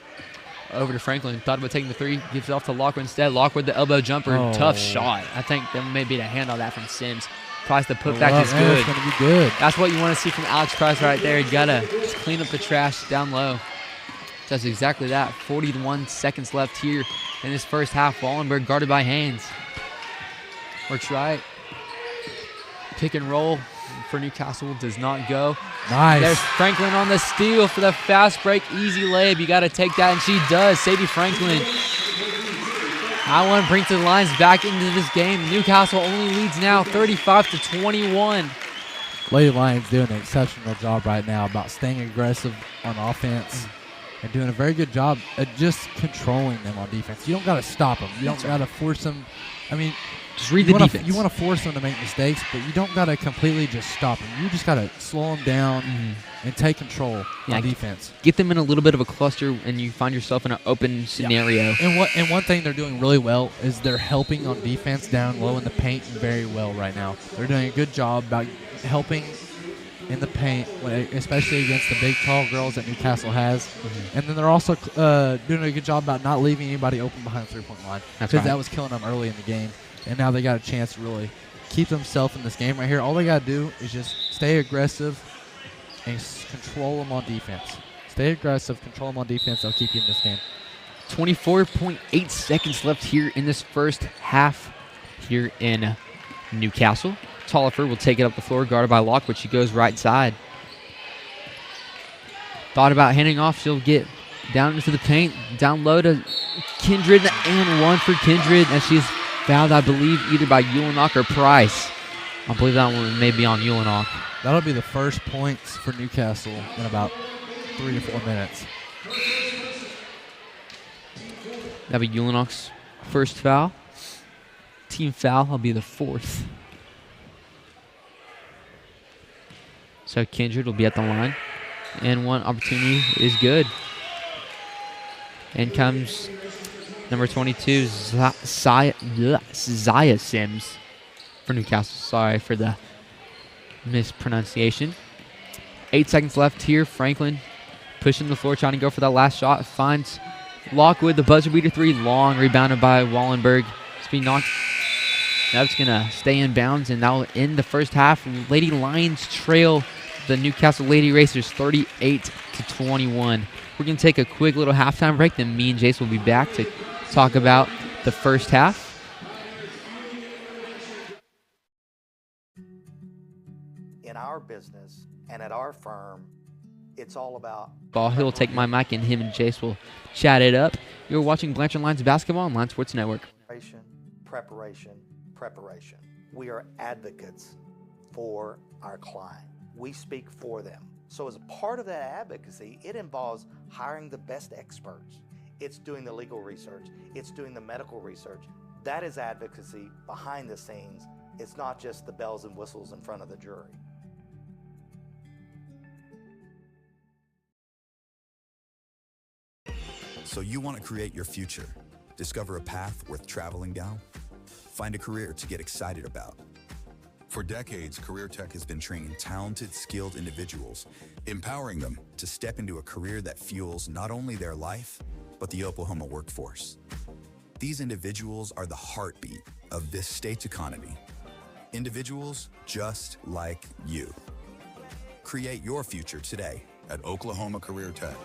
over to Franklin. Thought about taking the 3. Gives it off to Lockwood instead. Lockwood the elbow jumper. Oh. Tough shot. I think there may be a hand on that from Sims. Price the putback is good. It's going to be good. That's what you want to see from Alex Price right there. You got to just clean up the trash down low. Does exactly that. 41 seconds left here in this first half. Wallenberg guarded by Haynes. Works right. Pick and roll for Newcastle does not go. Nice. There's Franklin on the steal for the fast break. Easy layup. You got to take that, and she does. Sadie Franklin. I want to bring the Lions back into this game. Newcastle only leads now 35-21. Lady Lions doing an exceptional job right now about staying aggressive on offense and doing a very good job at just controlling them on defense. You don't got to stop them. You don't got to force them. I mean, just read the defense. You want to force them to make mistakes, but you don't got to completely just stop them. You just got to slow them down and take control on defense. Get them in a little bit of a cluster, and you find yourself in an open scenario. And one thing they're doing really well is they're helping on defense down low in the paint very well right now. They're doing a good job about helping in the paint, especially against the big, tall girls that Newcastle has. And then they're also doing a good job about not leaving anybody open behind the three-point line, because that was killing them early in the game. And now they got a chance to really keep themselves in this game right here. All they got to do is just stay aggressive and control them on defense. Stay aggressive, control them on defense. They'll keep you in this game. 24.8 seconds left here in this first half here in Newcastle. Tollifer will take it up the floor, guarded by Locke, but she goes right side. Thought about handing off. She'll get down into the paint, down low to Kindred, and one for Kindred, and she's fouled, I believe, either by Ulanok or Price. I believe that one may be on Ulanok. That'll be the first points for Newcastle in about 3 to 4 minutes. That'll be Ulanok's first foul. Team foul will be the fourth. So Kindred will be at the line. And one opportunity is good. In comes number 22, Zaya Sims for Newcastle. Sorry for the mispronunciation. 8 seconds left here. Franklin pushing the floor, trying to go for that last shot. Finds Lockwood, the buzzer beater three. Long rebounded by Wallenberg. It's being knocked. That's going to stay in bounds, and that will end the first half. Lady Lions trail the Newcastle Lady Racers 38-21. We're going to take a quick little halftime break, then me and Jace will be back to talk about the first half. In our business and at our firm, it's all about Ball. He'll take my mic, and him and Jace will chat it up. You're watching Blanchard Lions Basketball on Line Sports Network. Preparation. We are advocates for our client. We speak for them. So as a part of that advocacy, it involves hiring the best experts. It's doing the legal research. It's doing the medical research. That is advocacy behind the scenes. It's not just the bells and whistles in front of the jury. So you want to create your future, discover a path worth traveling down, find a career to get excited about. For decades, Career Tech has been training talented, skilled individuals, empowering them to step into a career that fuels not only their life, but the Oklahoma workforce. These individuals are the heartbeat of this state's economy. Individuals just like you. Create your future today at Oklahoma Career Tech.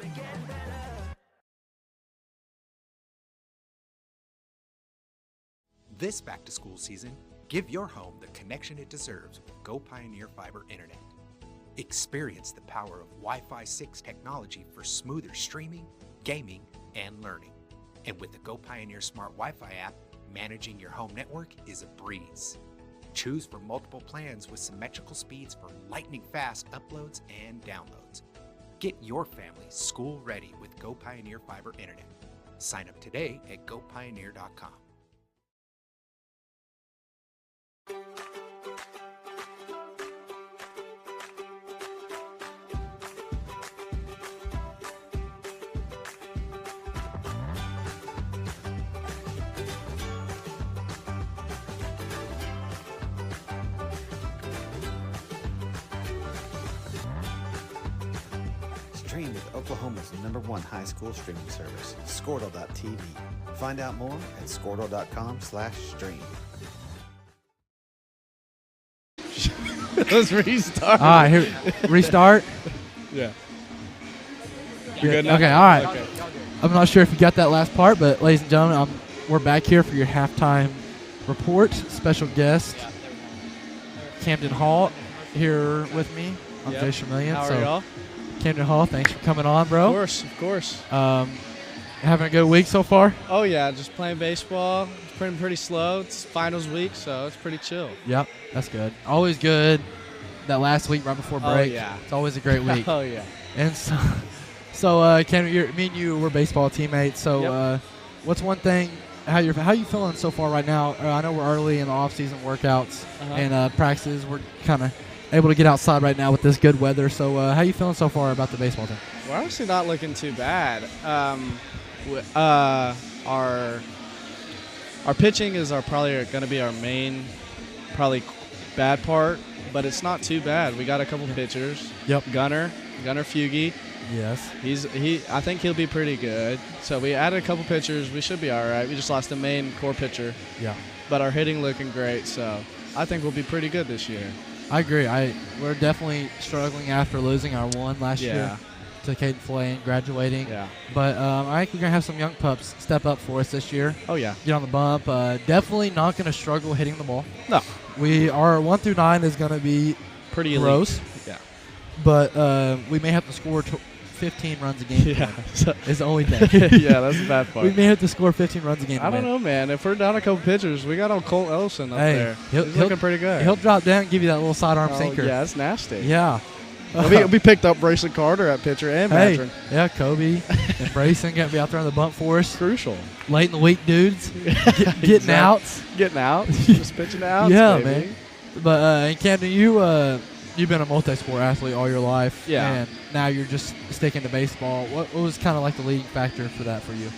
This back-to-school season, give your home the connection it deserves with Go Pioneer Fiber Internet. Experience the power of Wi-Fi 6 technology for smoother streaming, gaming, and learning. And with the Go Pioneer Smart Wi-Fi app, managing your home network is a breeze. Choose from multiple plans with symmetrical speeds for lightning-fast uploads and downloads. Get your family school-ready with Go Pioneer Fiber Internet. Sign up today at gopioneer.com. Stream with Oklahoma's #1 high school streaming service, Squirtle.tv. Find out more at squirtle.com/stream. Let's restart. All right, here, restart. Yeah. You good now? Okay, all right. Okay. I'm not sure if you got that last part, but ladies and gentlemen, we're back here for your halftime report. Special guest, Camden Hall, here with me. I'm Jay Shamillion. How are y'all? Camden Hall, thanks for coming on, bro. Of course. Having a good week so far? Oh, yeah, just playing baseball. It's been pretty slow. It's finals week, so it's pretty chill. Yep, that's good. Always good. That last week right before break. Oh, yeah. It's always a great week. Oh, yeah. And so Camden, me and you were baseball teammates. So what's one thing, how you feeling so far right now? I know we're early in the off-season workouts and practices. We're kind of able to get outside right now with this good weather. So how you feeling so far about the baseball team? We're actually not looking too bad. Our pitching is probably going to be our main bad part, but it's not too bad. We got a couple pitchers. Yep. Gunnar Fugie. Yes. I think he'll be pretty good. So we added a couple pitchers. We should be all right. We just lost the main core pitcher. Yeah. But our hitting looking great, so I think we'll be pretty good this year. I agree. We're definitely struggling after losing our one last year to Caden Flay and graduating. Yeah. But I think we're going to have some young pups step up for us this year. Oh, yeah. Get on the bump. Definitely not going to struggle hitting the ball. No. Our 1 through 9 is going to be pretty gross. Elite. Yeah. But we may have to score 15 runs a game. Yeah. Is the only thing. Yeah, that's the bad part. We may have to score 15 runs a game. I don't know, man. If we're down a couple pitchers, we got old Colt Ellison up there. He's looking pretty good. He'll drop down and give you that little sidearm sinker. Yeah, that's nasty. Yeah. We picked up Brayson Carter at pitcher and veteran. Yeah, Kobe and Brayson got to be out there on the bump for us. Crucial. Late in the week, dudes. Getting out. Getting out. Just pitching out. Yeah, baby. man. But and Camden, you've been a multi-sport athlete all your life. Yeah. And now you're just sticking to baseball. What was kind of like the leading factor for that for you?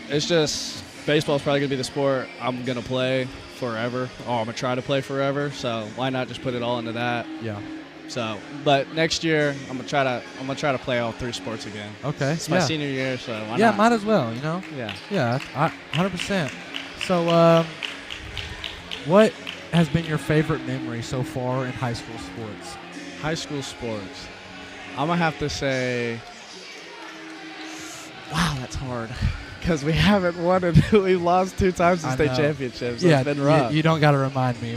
It's just baseball is probably going to be the sport I'm going to play forever, or I'm going to try to play forever. So why not just put it all into that? Yeah. So, but next year I'm gonna try to play all 3 sports again. Okay. It's my senior year, so why not? might as well. You know. Yeah. Yeah. 100%. So, what has been your favorite memory so far in high school sports? High school sports. I'm gonna have to say, wow, that's hard. Because we haven't won it. We've lost 2 times in state championships. So it's been rough. You don't got to remind me.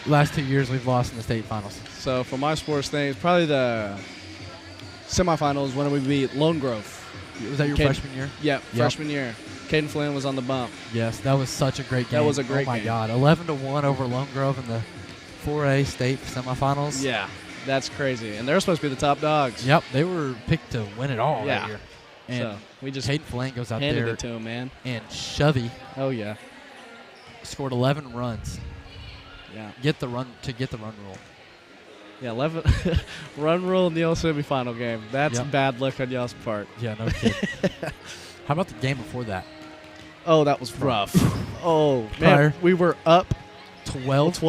Last 2 years we've lost in the state finals. So for my sports thing, it's probably the semifinals when we beat Lone Grove. Was that your freshman year? Yep, freshman year. Caden Flynn was on the bump. Yes, that was such a great game. That was a great game. Oh, my God. 11-1 over Lone Grove in the 4A state semifinals. Yeah, that's crazy. And they're supposed to be the top dogs. Yep, they were picked to win it all that year. And so we just Caden Flynn goes out handed there it to him, man. And Shovey scored 11 runs. Yeah. Get the run rule. Yeah, 11 run rule in the old semifinal game. That's bad luck on y'all's part. Yeah, no kidding. How about the game before that? Oh, that was rough. Oh, man, we were up 12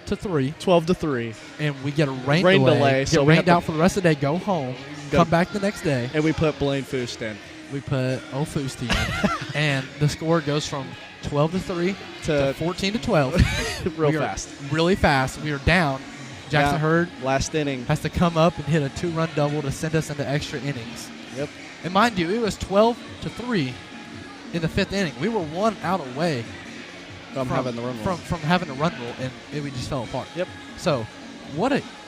to 3. 12 to 3. And we get a rain delay. So rained out for the rest of the day, go home, come back the next day. And we put Blaine Foost in. We put Foosty in. And the score goes from 12 to 3 to 14 to 12. Really fast. We are down. Jackson Hurd last inning has to come up and hit a 2-run double to send us into extra innings. Yep. And mind you, it was 12 to 3 in the 5th inning. We were 1 out away from having the run rule. From having a run rule, and we just fell apart. Yep. So,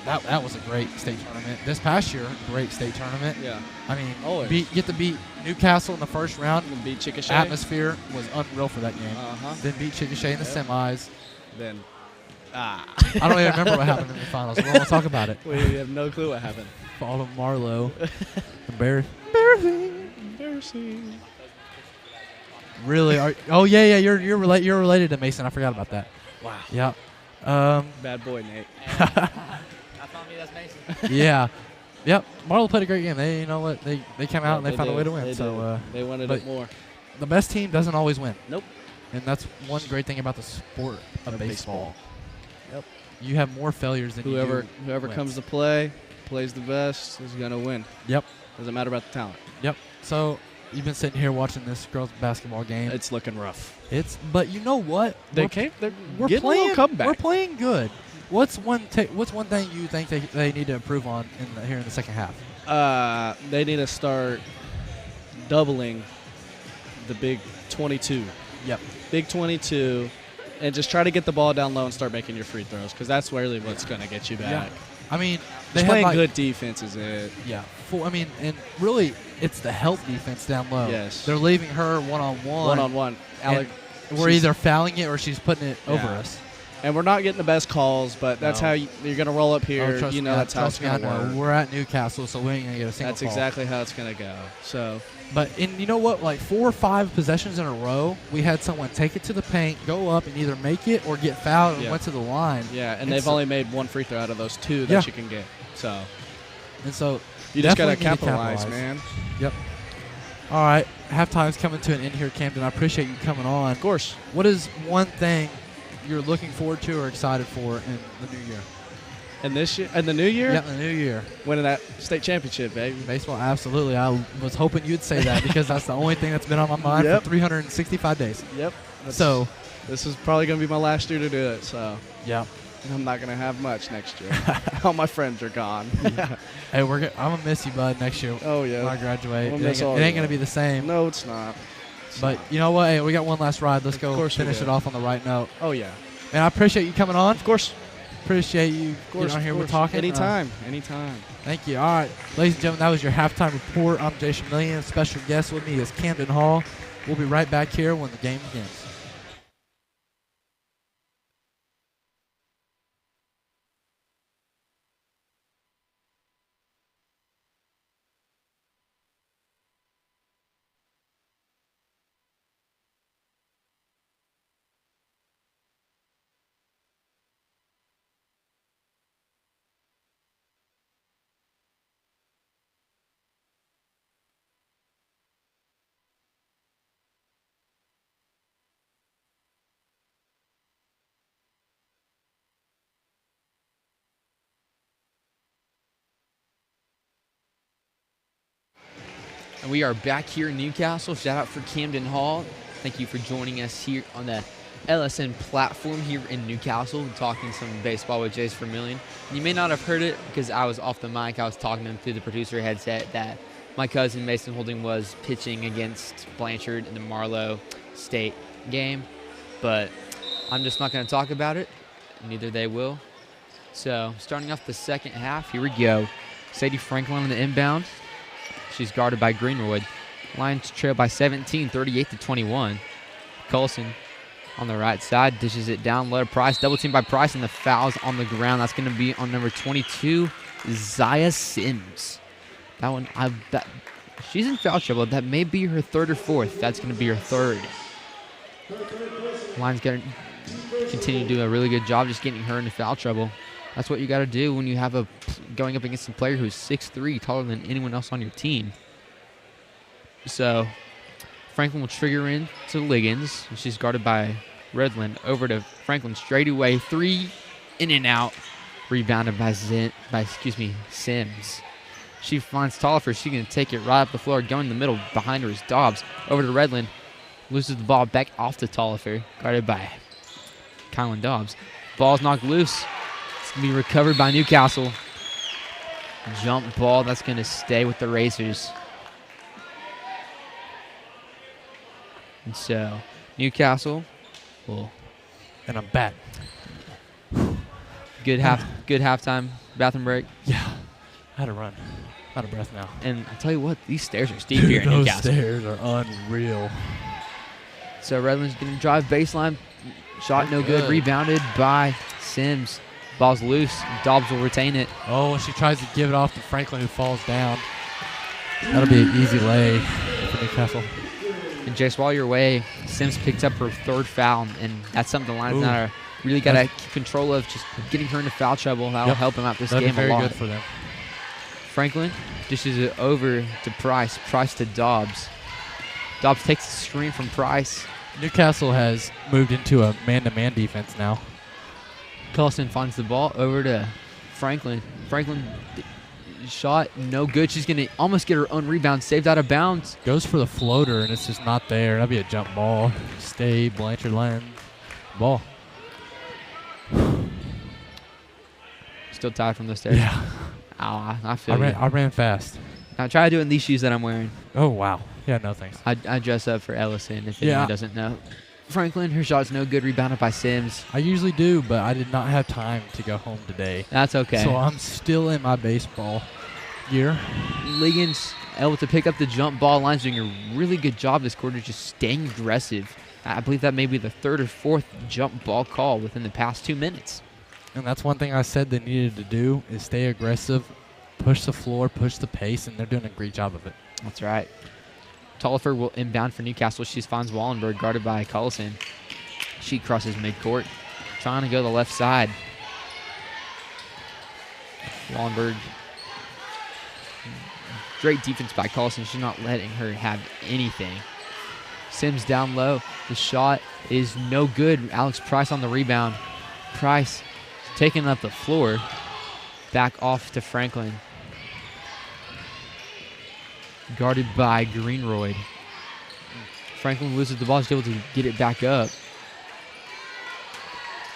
that was a great state tournament. This past year, great state tournament. Yeah. I mean, get to beat Newcastle in the first round. And beat Chickasha. Atmosphere was unreal for that game. Then beat Chickasha in the semis. Then, I don't even remember what happened in the finals. We won't talk about it. We have no clue what happened. Fall to Marlowe. Embarrassing. Really? Yeah. You're related to Mason. I forgot about that. Wow. Yeah. Bad boy, Nate. That's on me. That's Mason. Yeah. Yep. Marlowe played a great game. They came out and they found a way to win. They wanted it more. The best team doesn't always win. Nope. And that's one great thing about the sport of baseball. Yep. You have more failures than whoever wins. comes to play, plays the best, is gonna win. Yep. Doesn't matter about the talent. Yep. So you've been sitting here watching this girls' basketball game. It's looking rough. But you know what? We're getting playing, a little comeback. We're playing good. What's one thing you think they need to improve on here in the second half? They need to start doubling the big 22. Yep. Big 22, and just try to get the ball down low and start making your free throws, because that's really what's going to get you back. I mean, Just playing good defense is it. Yeah. And really, it's the help defense down low. Yes. They're leaving her one-on-one. One-on-one. We're either fouling it or she's putting it over us. And we're not getting the best calls, but that's how you're going to roll up here. Trust me, that's how it's going to work. We're at Newcastle, so we ain't going to get a single That's call. exactly how it's going to go. And you know what? Like 4 or 5 possessions in a row, we had someone take it to the paint, go up, and either make it or get fouled and went to the line. Yeah, and they've only made 1 free throw out of those 2 that you can get. So you just got to capitalize, man. Yep. All right, halftime's coming to an end here, Camden. I appreciate you coming on. Of course. What is one thing you're looking forward to or excited for in the new year? And this year, and the new year? Yeah, the new year. Winning that state championship, baby. Baseball, absolutely. I was hoping you'd say that because that's the only thing that's been on my mind for 365 days. Yep. So this is probably going to be my last year to do it. So yeah, I'm not going to have much next year. All my friends are gone. Hey, I'm gonna miss you, bud, next year. Oh yeah. When I graduate, it it ain't gonna be the same. No, it's not. But you know what? Hey, we got one last ride. Let's go finish it off on the right note. Oh yeah. And I appreciate you coming on. Of course. Appreciate you getting on here. We're talking. Anytime. Thank you. All right, ladies and gentlemen, that was your halftime report. I'm Jason Millian. Special guest with me is Camden Hall. We'll be right back here when the game begins. And we are back here in Newcastle. Shout out for Camden Hall. Thank you for joining us here on the LSN platform here in Newcastle, talking some baseball with Jace Vermillion. You may not have heard it because I was off the mic. I was talking to him through the producer headset that my cousin Mason Holding was pitching against Blanchard in the Marlowe State game. But I'm just not going to talk about it. Neither they will. So starting off the second half, here we go. Sadie Franklin on the inbound. She's guarded by Greenwood. Lions trail by 17, 38-21. Colson on the right side dishes it down low to Price. Double team by Price, and the foul's on the ground. That's going to be on number 22, Zaya Sims. That one, she's in foul trouble. That may be her third or fourth. That's going to be her third. Lions going to continue to do a really good job just getting her into foul trouble. That's what you got to do when you have going up against a player who's 6'3", taller than anyone else on your team. So Franklin will trigger in to Liggins. She's guarded by Redland. Over to Franklin, straight away, 3 in and out. Rebounded by Sims. She finds Tolliver. She's going to take it right up the floor. Going in the middle. Behind her is Dobbs. Over to Redland. Loses the ball back off to Tolliver. Guarded by Kylan Dobbs. Ball's knocked loose. It's going to be recovered by Newcastle. Jump ball. That's going to stay with the Racers. And so, Newcastle will. And I'm back. Good halftime bathroom break. Yeah. I had to run. Out of breath now. And I tell you what, these stairs are steep here in Newcastle. Those stairs are unreal. So Redland's going to drive baseline. Shot no good. Rebounded by Sims. Ball's loose. Dobbs will retain it. Oh, and she tries to give it off to Franklin, who falls down. That'll be an easy lay for Newcastle. And Jace, while you're away, Sims picked up her third foul, and that's something the Lions now really got to keep control of, just getting her into foul trouble. That'll help them out this game a lot. That'll be very good for them. Franklin dishes it over to Price. Price to Dobbs. Dobbs takes the screen from Price. Newcastle has moved into a man-to-man defense now. Carlson finds the ball over to Franklin. Franklin shot no good. She's going to almost get her own rebound, saved out of bounds. Goes for the floater, and it's just not there. That'd be a jump ball. Stay, Blanchard land. Ball. Still tied from the stairs. Yeah. I feel I ran fast. Now try to do it in these shoes that I'm wearing. Oh, wow. Yeah, no thanks. I dress up for Ellison, if Yeah. anyone doesn't know. Franklin, her shot's no good, rebounded by Sims. I usually do, but I did not have time to go home today. That's okay. So I'm still in my baseball gear. Liggins able to pick up the jump ball. Line's doing a really good job this quarter, just staying aggressive. I believe that may be the 3rd or 4th jump ball call within the past 2 minutes. And that's one thing I said they needed to do is stay aggressive, push the floor, push the pace, and they're doing a great job of it. That's right. Tollifer will inbound for Newcastle. She finds Wallenberg guarded by Cullison. She crosses midcourt, trying to go to the left side. Wallenberg. Great defense by Cullison. She's not letting her have anything. Sims down low. The shot is no good. Alex Price on the rebound. Price taking up the floor. Back off to Franklin. Guarded by Greenroyd. Franklin loses the ball. She's able to get it back up.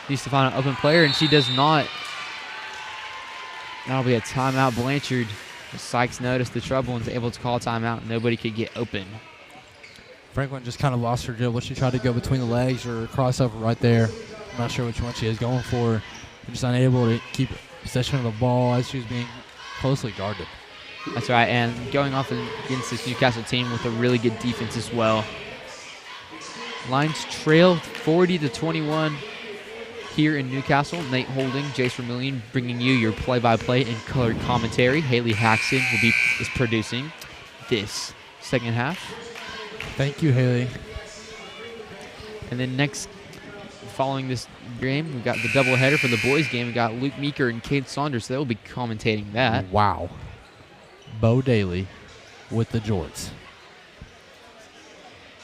Needs to find an open player, and she does not. That'll be a timeout. Blanchard. Sykes noticed the trouble and is able to call a timeout. Nobody could get open. Franklin just kind of lost her dribble. She tried to go between the legs or crossover right there. I'm not sure which one she is going for. Just unable to keep possession of the ball as she was being closely guarded. That's right, and going off against this Newcastle team with a really good defense as well. Lions trail 40-21 here in Newcastle. Nate Holding, Jace Vermillion bringing you your play-by-play and color commentary. Haley Haxton is producing this second half. Thank you, Haley. And then next, following this game, we've got the doubleheader for the boys game. We've got Luke Meeker and Kate Saunders. They'll be commentating that. Wow. Bo Daly with the jorts.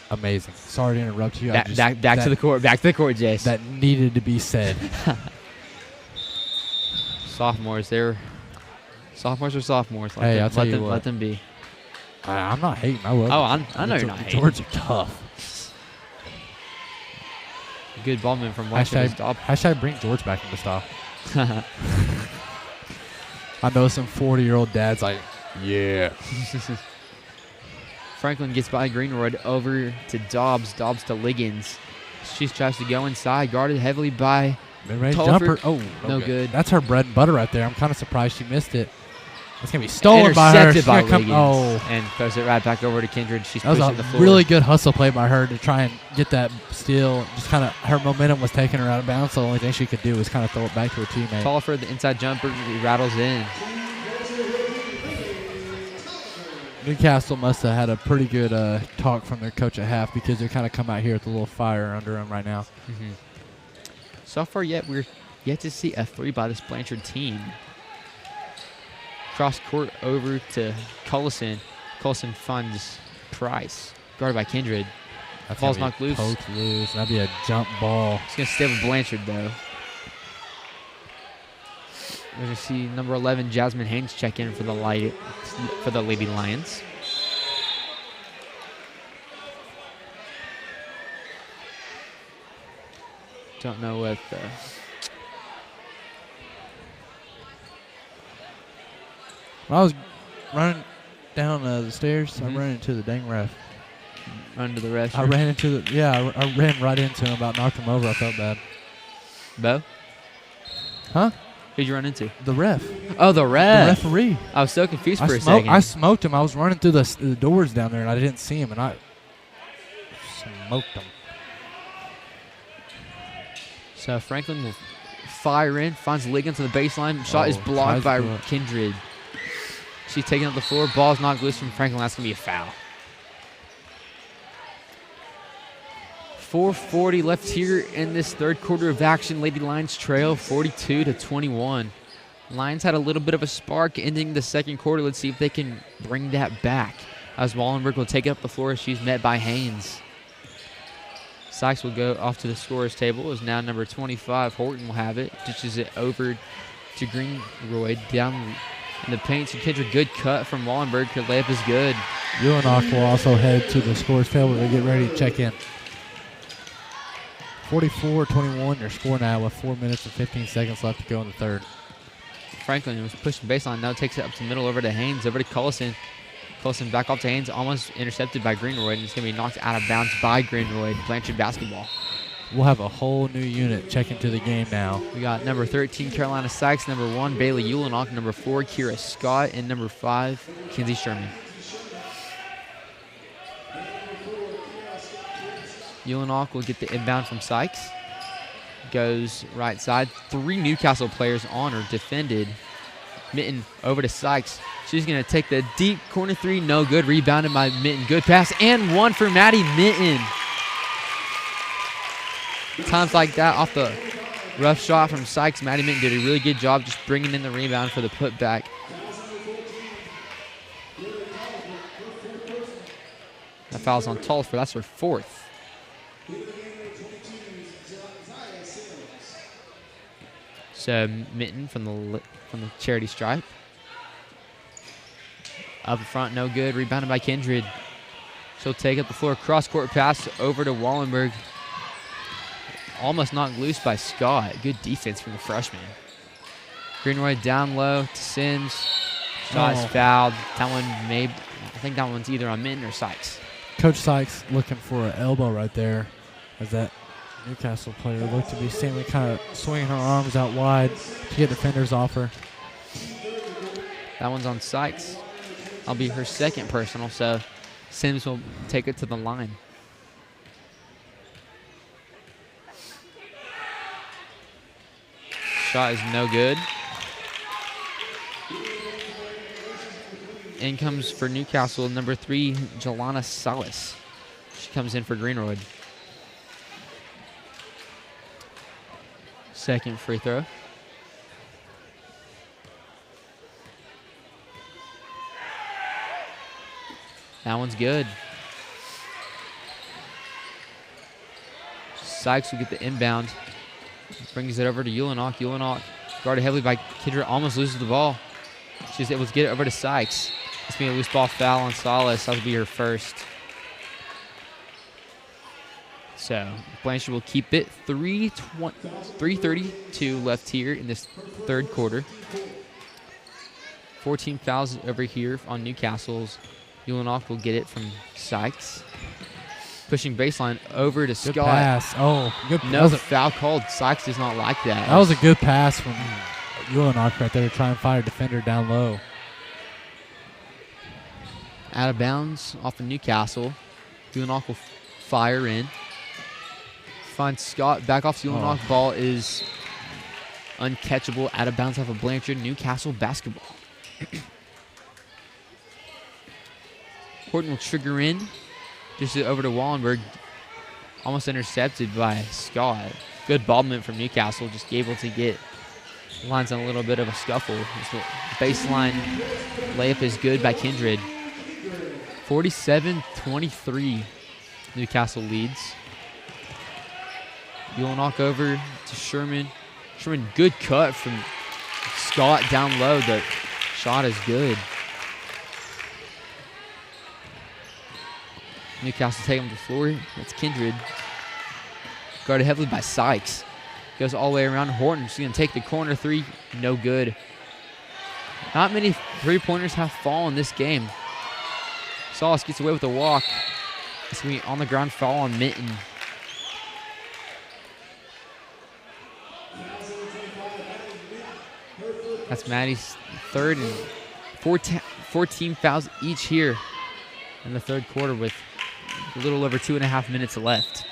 Amazing. Sorry to interrupt you. Back to the court. Back to the court, Jace. That needed to be said. Sophomores, sophomores are sophomores. Hey, I'll tell you what. Let them be. I'm not hating. I love I know you're not hating. Jorts are tough. Good ball movement from Blanchard. Hashtag bring George back into style. I know some 40-year-old dads like, yeah. Franklin gets by Greenwood over to Dobbs. Dobbs to Liggins. She tries to go inside, guarded heavily by Mid-range Tolliver. jumper. Oh, no good. That's her bread and butter right there. I'm kind of surprised she missed it. It's going to be stolen by her. Intercepted by Liggins. Oh. And throws it right back over to Kindred. She's that was pushing a the floor. really good hustle play by her to try and get that steal. Just kind of her momentum was taking her out of bounds, so the only thing she could do was kind of throw it back to her teammate. Tollifer, the inside jumper, he rattles in. Newcastle must have had a pretty good talk from their coach at half because they kind of come out here with a little fire under them right now. Mm-hmm. So far, we're yet to see a three by this Blanchard team. Cross court over to Cullison. Cullison finds Price, guarded by Kindred. That's Ball's knocked loose. Poked loose. That'd be a jump ball. It's going to stay with Blanchard, though. We're going to see number 11, Jasmine Haynes, check in for the Lady Lions. Don't know what the... When I was running down the stairs, I ran into the dang ref. Under the ref? I ran into the... Yeah, I ran right into him, about knocked him over. I felt bad. Bo? Huh? Who'd you run into? The ref. Oh, the ref. The referee. I was so confused for a second. I smoked him. I was running through the doors down there, and I didn't see him, and I smoked him. So Franklin will fire in, finds Liggins on the baseline. Shot is blocked by Kindred. She's taking up the floor. Ball's knocked loose from Franklin. That's going to be a foul. 4:40 left here in this third quarter of action. Lady Lions trail 42-21. Lions had a little bit of a spark ending the second quarter. Let's see if they can bring that back. As Wallenberg will take up the floor, she's met by Haynes. Sykes will go off to the scorer's table as now number 25, Horton, will have it. Ditches it over to Greenroyd down in the paint. So Kendra, good cut from Wallenberg. Her layup is good. Ulanok will also head to the scorer's table to get ready to check in. 44-21, your score now with 4 minutes and 15 seconds left to go in the third. Franklin was pushing baseline, now takes it up to the middle over to Haynes, over to Cullison. Colson back off to Haynes, almost intercepted by Greenroyd, and it's going to be knocked out of bounds by Greenroyd. Blanchard basketball. We'll have a whole new unit check into the game now. We got number 13, Carolina Sykes, number 1, Bailey Ulenock, number 4, Kira Scott, and number 5, Kinsey Sherman. Ulenock will get the inbound from Sykes. Goes right side. 3 Newcastle players on or defended. Mitten over to Sykes. She's going to take the deep corner 3. No good. Rebounded by Mitten. Good pass. And 1 for Maddie Mitten. Times like that off the rough shot from Sykes. Maddie Mitten did a really good job just bringing in the rebound for the putback. That foul's on Tulfer. That's her 4th. So Mitten from the charity stripe. Up front, no good. Rebounded by Kindred. She'll take up the floor. Cross-court pass over to Wallenberg. Almost knocked loose by Scott. Good defense from the freshman. Greenroyd down low to Sims. Shot is fouled. That one I think that one's either on Mitten or Sykes. Coach Sykes looking for an elbow right there as that Newcastle player looked to be standing, kind of swinging her arms out wide to get defenders off her. That one's on Sykes. I'll be her 2nd personal, so Sims will take it to the line. Shot is no good. In comes for Newcastle, number 3, Jelana Salas. She comes in for Greenroyd. 2nd free throw. That one's good. Sykes will get the inbound. Brings it over to Ulenock. Ulenock guarded heavily by Kindred. Almost loses the ball. She's able to get it over to Sykes. It's being a loose ball foul on Salas. That'll be her 1st. So Blanchard will keep it. 3:32 left here in this 3rd quarter. 14 fouls over here on Newcastle's. Ulenock will get it from Sykes. Pushing baseline over to Scott. Good pass. Oh, good. No foul called. Sykes does not like that. That was a good pass from Ulenock right there to try and find a defender down low. Out of bounds off of Newcastle. Ulenock will fire in. Finds Scott back off Ulenock. Ball is uncatchable. Out of bounds off of Blanchard. Newcastle basketball. Horton will trigger in. Just over to Wallenberg. Almost intercepted by Scott. Good ball movement from Newcastle. Just able to get lines on a little bit of a scuffle. The baseline layup is good by Kindred. 47-23. Newcastle leads. Ulenock over to Sherman. Sherman, good cut from Scott down low. The shot is good. Newcastle taking the floor. That's Kindred. Guarded heavily by Sykes. Goes all the way around. Horton. She's going to take the corner 3. No good. Not many 3-pointers have fallen this game. Salas gets away with a walk. It's going to be on the ground foul on Mitten. That's Maddie's 3rd and 14 fouls each here in the 3rd quarter with a little over 2.5 minutes left.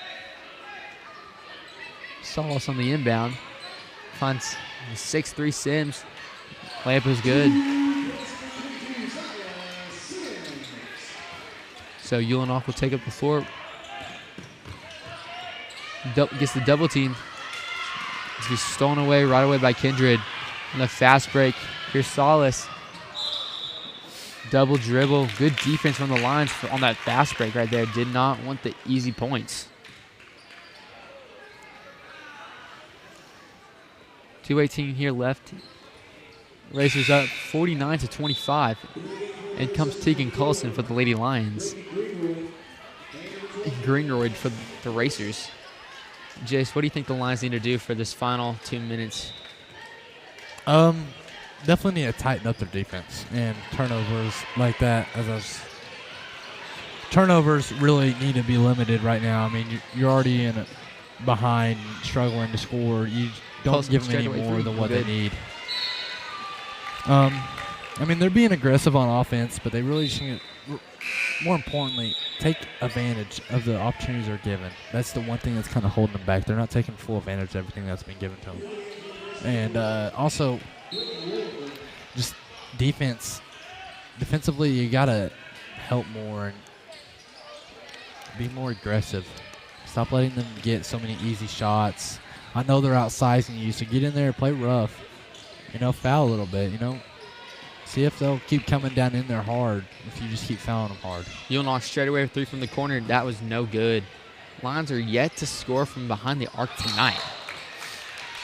Salas on the inbound. Finds 6'3" Sims. Layup was good. So Ulenock will take up the floor. Gets the double team. It's be stolen away right away by Kindred. On the fast break. Here's Salas. Double dribble. Good defense from the lines on that fast break right there. Did not want the easy points. 2:18 here left. Racers up 49-25. And comes Tegan Coulson for the Lady Lions. Greenroyd for the Racers. Jace, what do you think the Lions need to do for this final 2 minutes? The definitely need to tighten up their defense and turnovers like that. Turnovers really need to be limited right now. I mean, you're already behind, struggling to score. You don't give them any more than what they need. I mean, they're being aggressive on offense, but they really just need to, more importantly, take advantage of the opportunities they're given. That's the one thing that's kind of holding them back. They're not taking full advantage of everything that's been given to them. And also, just defensively, you got to help more and be more aggressive. Stop letting them get so many easy shots. I know they're outsizing you, so get in there, play rough. Foul a little bit, See if they'll keep coming down in there hard if you just keep fouling them hard. Ulanok straight away 3 from the corner. That was no good. Lions are yet to score from behind the arc tonight.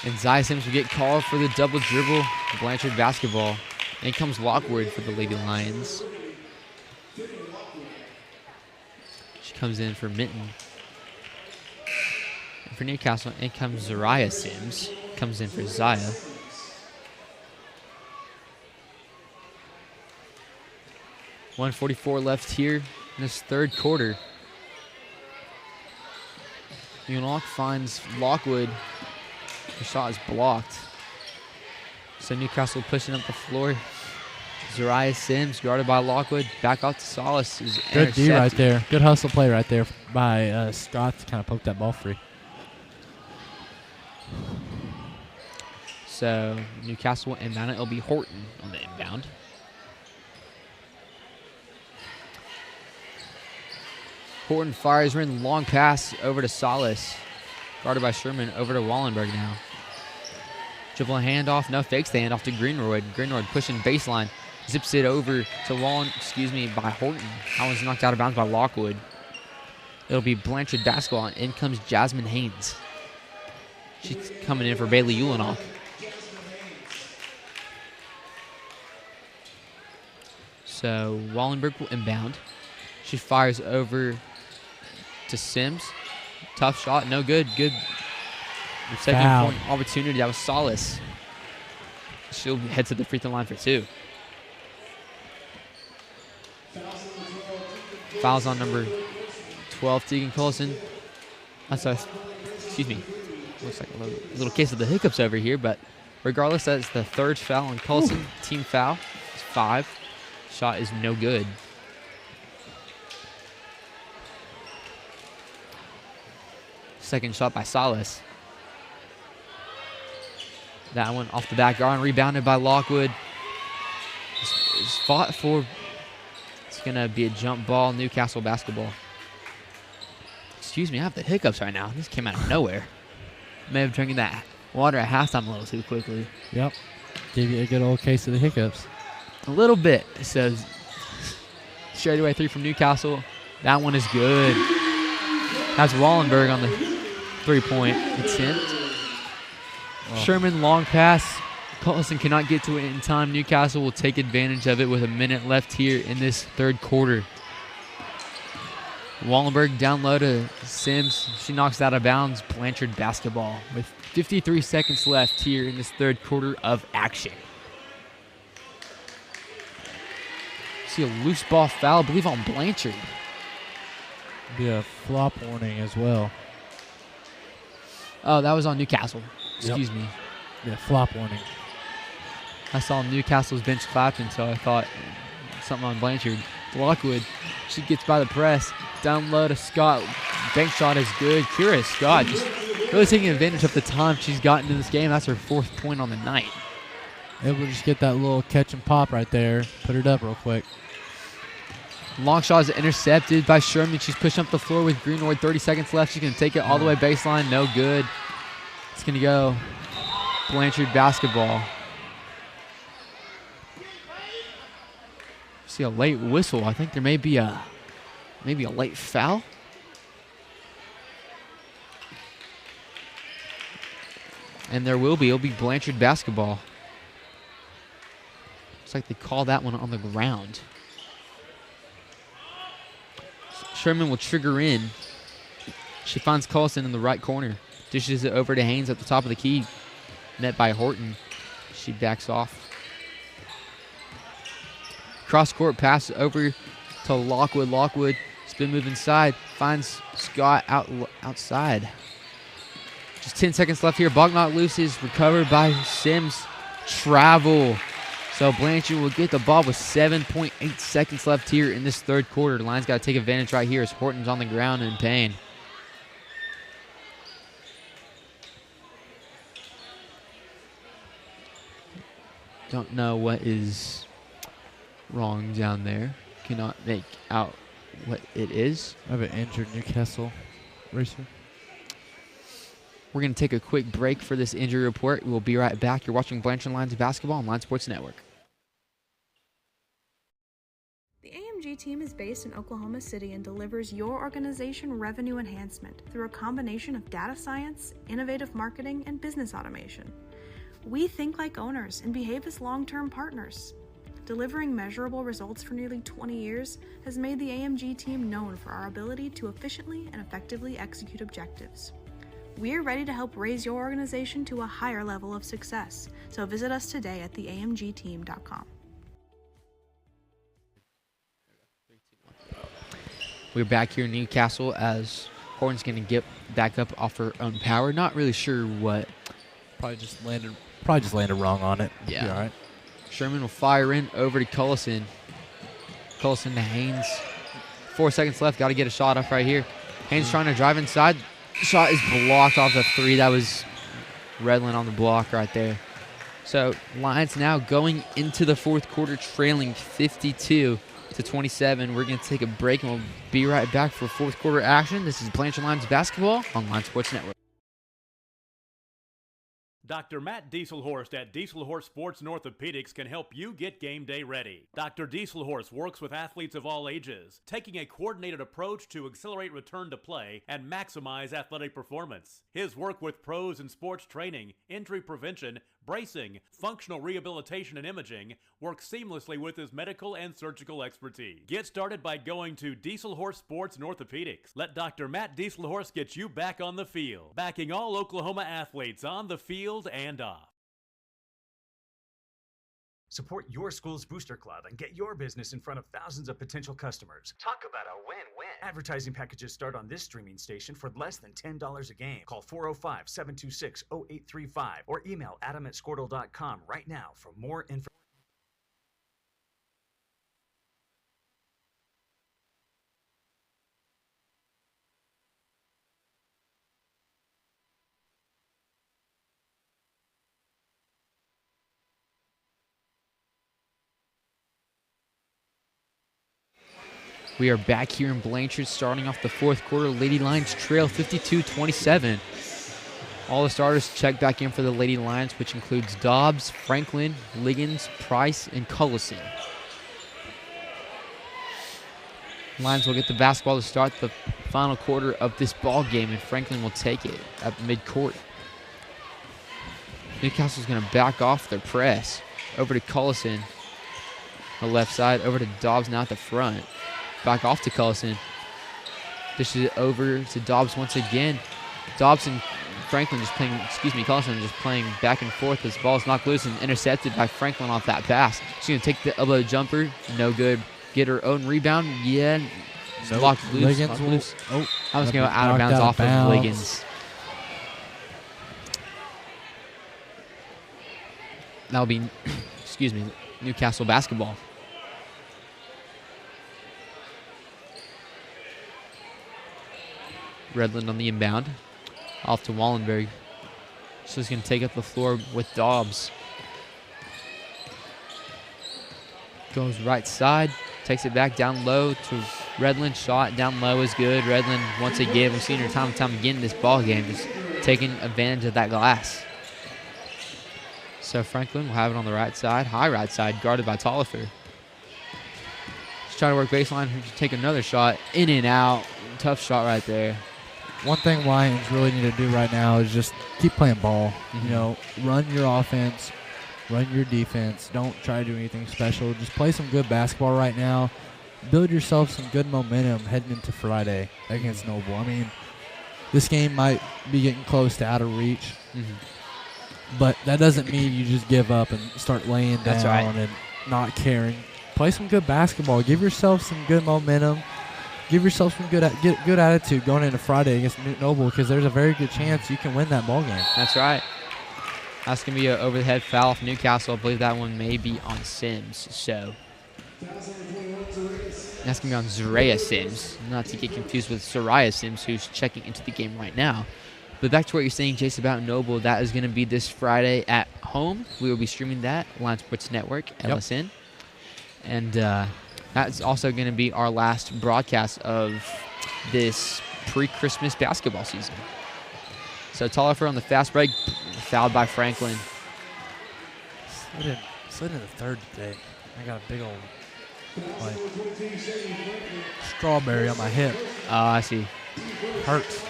And Zia Sims will get called for the double dribble. Blanchard basketball. In comes Lockwood for the Lady Lions. She comes in for Minton. And for Newcastle, in comes Zariah Sims. Comes in for Zia. .144 left here in this third quarter. Ulanok finds Lockwood. The shot is blocked. So Newcastle pushing up the floor. Zariah Sims guarded by Lockwood. Back off to Solace. Good D right there. Good hustle play right there by Scott to kind of poke that ball free. So Newcastle inbound. It'll be Horton on the inbound. Horton fires in, long pass over to Solace. Guarded by Sherman, over to Wallenberg now. Dribble a handoff, no fakes the handoff to Greenroyd. Greenroyd pushing baseline, zips it over to by Horton. That one's knocked out of bounds by Lockwood. It'll be Blanchard basketball, and in comes Jasmine Haynes. She's coming in for Bailey Ulanok. So Wallenberg will inbound. She fires over to Sims. Tough shot, no good. Good second point opportunity. That was Solace. She'll head to the free throw line for 2. Fouls on number 12, Tegan Coulson. Excuse me. Looks like a little case of the hiccups over here, but regardless, that's the 3rd foul on Coulson. Team foul. It's 5. Shot is no good. Second shot by Solace. That one off the back iron, rebounded by Lockwood. It's fought for. It's going to be a jump ball, Newcastle basketball. Excuse me, I have the hiccups right now. This came out of nowhere. May have drinking that water at halftime a little too quickly. Yep. Gave you a good old case of the hiccups. A little bit. So straight away 3 from Newcastle. That one is good. That's Wallenberg on the 3-point attempt. Oh. Sherman, long pass. Coulson cannot get to it in time. Newcastle will take advantage of it with a minute left here in this third quarter. Wallenberg down low to Sims. She knocks it out of bounds. Blanchard basketball with 53 seconds left here in this third quarter of action. See a loose ball foul, I believe, on Blanchard. Be a flop warning as well. Oh, that was on Newcastle. Excuse me. Yeah, flop warning. I saw Newcastle's bench clapping, so I thought something on Blanchard. Lockwood, she gets by the press. Down low to Scott. Bank shot is good. Kira Scott just really taking advantage of the time she's gotten in this game. That's her 4th point on the night. Able to just get that little catch and pop right there. Put it up real quick. Long shot is intercepted by Sherman. She's pushing up the floor with Greenwood. 30 seconds left. She's going to take it all the way baseline. No good. It's going to go Blanchard basketball. See a late whistle. I think there may be a late foul. And there will be. It'll be Blanchard basketball. Looks like they call that one on the ground. Sherman will trigger in. She finds Coulson in the right corner. Dishes it over to Haynes at the top of the key. Met by Horton. She backs off. Cross-court pass over to Lockwood. Lockwood, spin move inside, finds Scott outside. Just 10 seconds left here. Bognock loses, recovered by Sims. Travel. So Blanchard will get the ball with 7.8 seconds left here in this third quarter. The Lions got to take advantage right here as Horton's on the ground in pain. Don't know what is wrong down there. Cannot make out what it is. I have an injured Newcastle racer. We're going to take a quick break for this injury report. We'll be right back. You're watching Blanchard Lions Basketball on Line Sports Network. The AMG team is based in Oklahoma City and delivers your organization revenue enhancement through a combination of data science, innovative marketing, and business automation. We think like owners and behave as long-term partners. Delivering measurable results for nearly 20 years has made the AMG team known for our ability to efficiently and effectively execute objectives. We're ready to help raise your organization to a higher level of success, so visit us today at theamgteam.com. We're back here in Newcastle as Horton's going to get back up off her own power. Not really sure what. Probably just landed wrong on it. Yeah. Be all right. Sherman will fire in over to Cullison. Cullison to Haynes. 4 seconds left. Got to get a shot up right here. Haynes trying to drive inside. Shot is blocked off the three. That was Redland on the block right there. So Lions now going into the fourth quarter trailing 52-27. We're going to take a break and we'll be right back for fourth quarter action. This is Blanchard Lions Basketball on Line Sports Network. Dr. Matt Dieselhorst at Dieselhorst Sports and Orthopedics can help you get game day ready. Dr. Dieselhorst works with athletes of all ages, taking a coordinated approach to accelerate return to play and maximize athletic performance. His work with pros in sports training, injury prevention, bracing, functional rehabilitation, and imaging works seamlessly with his medical and surgical expertise. Get started by going to Dieselhorst Sports and Orthopedics. Let Dr. Matt Dieselhorst get you back on the field, backing all Oklahoma athletes on the field and off. Support your school's booster club and get your business in front of thousands of potential customers. Talk about a win-win. Advertising packages start on this streaming station for less than $10 a game. Call 405-726-0835 or email adam@squirtle.com right now for more information. We are back here in Blanchard starting off the fourth quarter. Lady Lions trail 52-27. All the starters check back in for the Lady Lions, which includes Dobbs, Franklin, Liggins, Price, and Cullison. Lions will get the basketball to start the final quarter of this ball game, and Franklin will take it at midcourt. Newcastle's going to back off their press. Over to Cullison, the left side. Over to Dobbs now at the front. Back off to Cullison. Dishes it over to Dobbs once again. Dobbs and Franklin just playing, Cullison just playing back and forth. This ball is knocked loose and intercepted by Franklin off that pass. She's going to take the elbow jumper. No good. Get her own rebound. Yeah. Nope. Locked loose. Liggins Locked will, loose. Oh, I was going to go out of bounds off of Liggins. That'll be, Newcastle basketball. Redland on the inbound. Off to Wallenberg. So he's going to take up the floor with Dobbs. Goes right side. Takes it back down low to Redland. Shot down low is good. Redland, once again, we've seen her time and time again in this ball game, just taking advantage of that glass. So Franklin will have it on the right side. High right side, guarded by Tollifer. Just trying to work baseline. Take another shot. In and out. Tough shot right there. One thing Lions really need to do right now is just keep playing ball. Mm-hmm. You know, run your offense, run your defense. Don't try to do anything special. Just play some good basketball right now. Build yourself some good momentum heading into Friday against Noble. I mean, this game might be getting close to out of reach, but that doesn't mean you just give up and start laying down and not caring. play some good basketball. Give yourself some good momentum. Give yourself some good attitude going into Friday against Newton Noble, because there's a very good chance you can win that ball game. That's right. That's going to be an over-the-head foul for Newcastle. I believe that one may be on Sims. So that's going to be on Zaria Sims, not to get confused with Soraya Sims, who's checking into the game right now. But back to what you're saying, Jace, about Noble, that is going to be this Friday at home. We will be streaming that, Line Sports Network, LSN. Yep. And that's also going to be our last broadcast of this pre-Christmas basketball season. So Tolliver on the fast break, fouled by Franklin. Slid in the third today. I got a big old strawberry on my hip. Oh, I see. Hurts.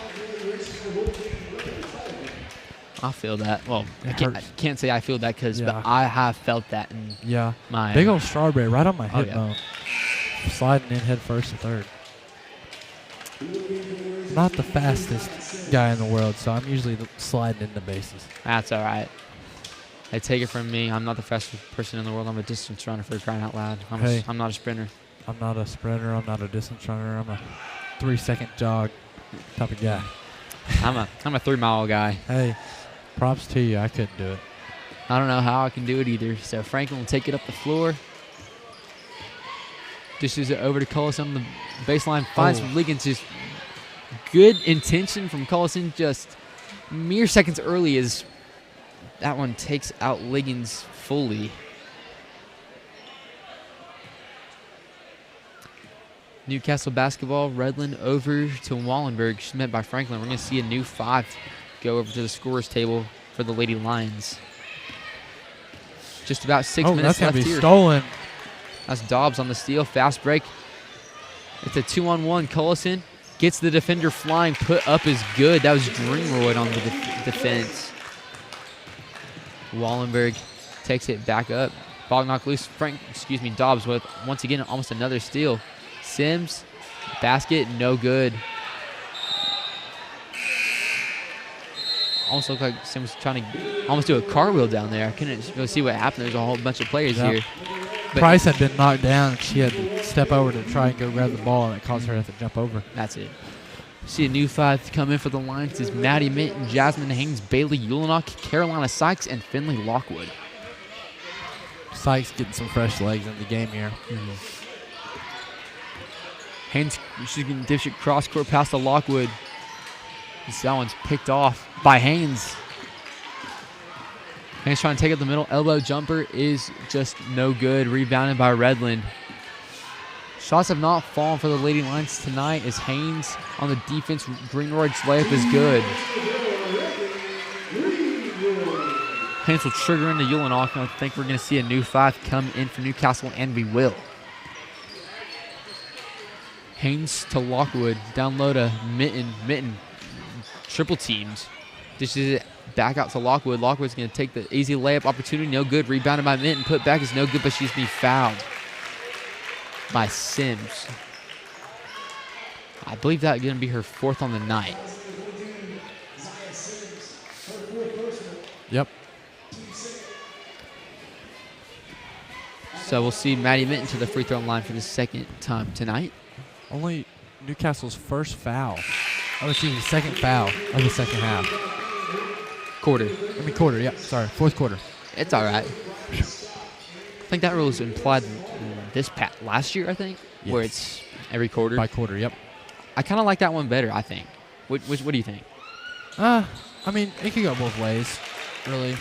I feel that. Well, I can't say I feel that but I have felt that in my big old strawberry right on my hip bone. Sliding in head first to third. Not the fastest guy in the world, so I'm usually sliding in the bases. That's all right. Hey, take it from me. I'm not the fastest person in the world. I'm a distance runner, for crying out loud. I'm not a sprinter. I'm not a sprinter. I'm not a distance runner. I'm a 3-second jog type of guy. I'm a 3-mile guy. Hey, props to you. I couldn't do it. I don't know how I can do it either. So Franklin will take it up the floor. Dishes it over to Cullison on the baseline. Finds Liggins. Just good intention from Cullison. Just mere seconds early as that one takes out Liggins fully. Newcastle basketball, Redland over to Wallenberg. She's met by Franklin. We're going to see a new 5 go over to the scorer's table for the Lady Lions. Just about 6 minutes left here. That's going to be stolen. That's Dobbs on the steal. Fast break. It's a 2-on-1. Cullison gets the defender flying. Put up is good. That was Greenroyd on the defense. Wallenberg takes it back up. Ball knocked loose. Dobbs with, once again, almost another steal. Sims, basket, no good. Almost looked like Sims was trying to almost do a cartwheel down there. I couldn't go see what happened. There's a whole bunch of players here. But Price had been knocked down. She had to step over to try and go grab the ball, and it caused her to have to jump over. That's it. See a new 5 come in for the Lions is Maddie Minton, Jasmine Haynes, Bailey Ulinock, Carolina Sykes, and Finley Lockwood. Sykes getting some fresh legs in the game here. Haynes, she's going to dish it cross-court pass to Lockwood. That one's picked off by Haynes. Haynes trying to take up the middle. Elbow jumper is just no good. Rebounded by Redland. Shots have not fallen for the Lady Lions tonight as Haynes on the defense. Greenroyd's layup is good. Haynes will trigger into Ulinock. I think we're going to see a new 5 come in for Newcastle, and we will. Haynes to Lockwood. Down low to Mitten. Mitten triple teamed. Dishes it back out to Lockwood. Lockwood's going to take the easy layup opportunity. No good. Rebounded by Mitten. Put back is no good, but she's being fouled by Sims. I believe that's going to be her 4th on the night. Yep. So we'll see Maddie Minton to the free throw line for the 2nd time tonight. Only Newcastle's first foul. Second foul of the second half. Quarter, yeah. Sorry, 4th quarter. It's all right. I think that rule was implied in this last year, I think, where it's every quarter. By quarter, yep. I kind of like that one better, I think. What do you think? I mean, it could go both ways, really.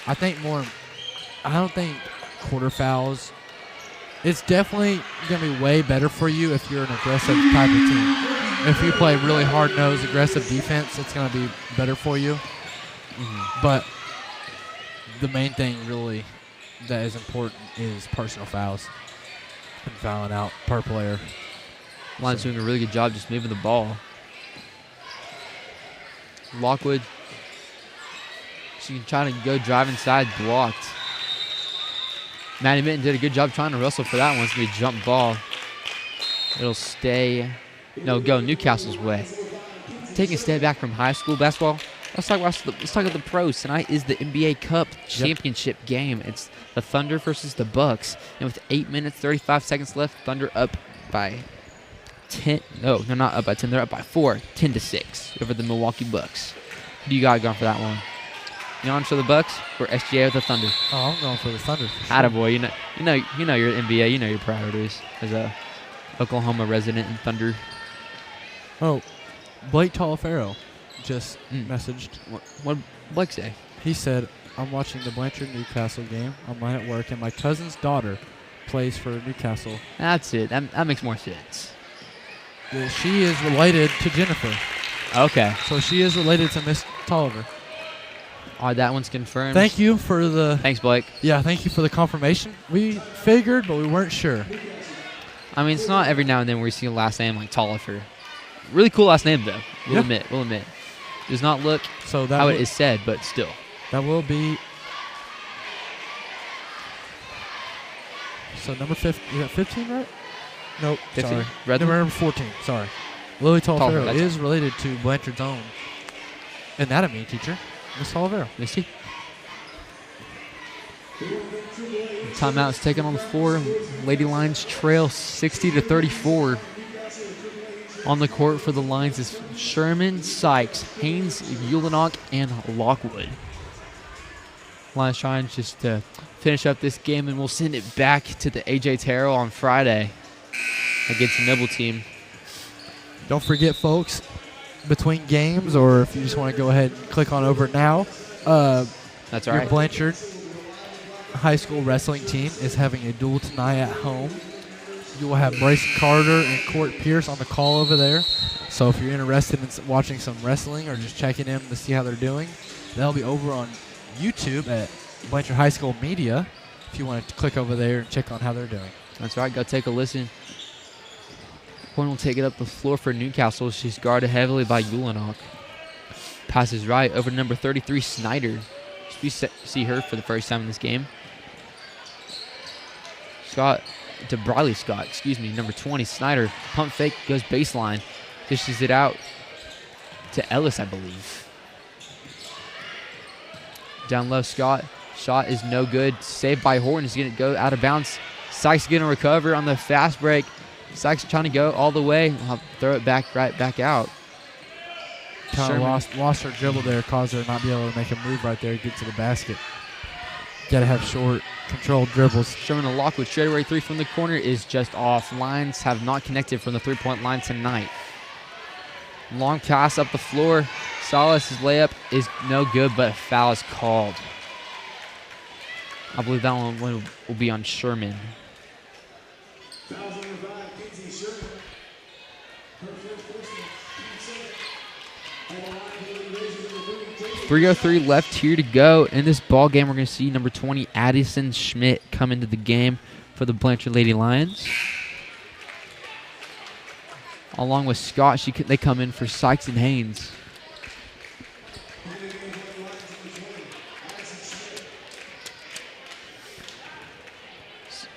I don't think quarter fouls. It's definitely going to be way better for you if you're an aggressive type of team. If you play really hard-nosed, aggressive defense, it's going to be better for you. But the main thing really that is important is personal fouls and fouling out per player. Lions doing a really good job just moving the ball. Lockwood, she can try to go drive inside, blocked. Maddie Minton did a good job trying to wrestle for that one. It's going to be a jump ball. It'll stay, go Newcastle's way. Taking a step back from high school basketball, Let's talk about the pros. Tonight is the NBA Cup championship game. It's the Thunder versus the Bucks. And with 8 minutes, 35 seconds left, Thunder up by 10. No, they're not up by 10. They're up by 4, 10-6 over the Milwaukee Bucks. Who do you got going for that one? Jan for the Bucks or SGA with the Thunder? Oh, I'm going for the Thunder. For sure. Attaboy. You know your NBA. You know your priorities as a Oklahoma resident and Thunder. Oh, Blake Taliaferro just messaged. What did Blake say? He said, I'm watching the Blanchard Newcastle game. I'm at work, and my cousin's daughter plays for Newcastle. That's it. That makes more sense. She is related to Jennifer. Okay. So she is related to Miss Tolliver. All right, that one's confirmed. Thank you for the... Thanks, Blake. Yeah, thank you for the confirmation. We figured, but we weren't sure. I mean, it's not every now and then where you see a last name like Tolliver. Really cool last name, though. We'll admit. Does not look how it is said, but still. That will be... So number 15, is that 15, right? Nope, 15. sorry. Redmond? Number 14, sorry. Lily Taliaferro is right. related to Blanchard's own anatomy teacher, Miss Taliaferro. Misty? Timeout is taken on the floor. Lady Lions trail 60-34. On the court for the Lions is Sherman, Sykes, Haynes, Ulinock, and Lockwood. Lions trying just to finish up this game, and we'll send it back to the A.J. Terrell on Friday against the Noble team. Don't forget, folks, between games, or if you just want to go ahead and click on over now, that's all right. Your Blanchard high school wrestling team is having a duel tonight at home. You will have Bryson Carter and Court Pierce on the call over there. So if you're interested in watching some wrestling or just checking in to see how they're doing, they'll be over on YouTube at Blanchard High School Media if you want to click over there and check on how they're doing. That's right. Go take a listen. Horn will take it up the floor for Newcastle. She's guarded heavily by Ulinock. Passes right over to number 33, Snyder. We see her for the first time in this game. Briley Scott, number 20, Snyder. Pump fake, goes baseline. Dishes it out to Ellis, I believe. Down low, Scott. Shot is no good. Saved by Horton. He's going to go out of bounds. Sykes going to recover on the fast break. Sykes trying to go all the way. I'll throw it right back out. Kind of lost her dribble there, caused her to not be able to make a move right there to get to the basket. Got to have short, controlled dribbles. Sherman to Lockwood. Straightaway three from the corner is just off. Lions have not connected from the three-point line tonight. Long pass up the floor. Salas' layup is no good, but a foul is called. I believe that one will be on Sherman. 3:03 left here to go in this ball game. We're going to see number 20, Addison Schmidt, come into the game for the Blanchard Lady Lions. Along with Scott, they come in for Sykes and Haynes.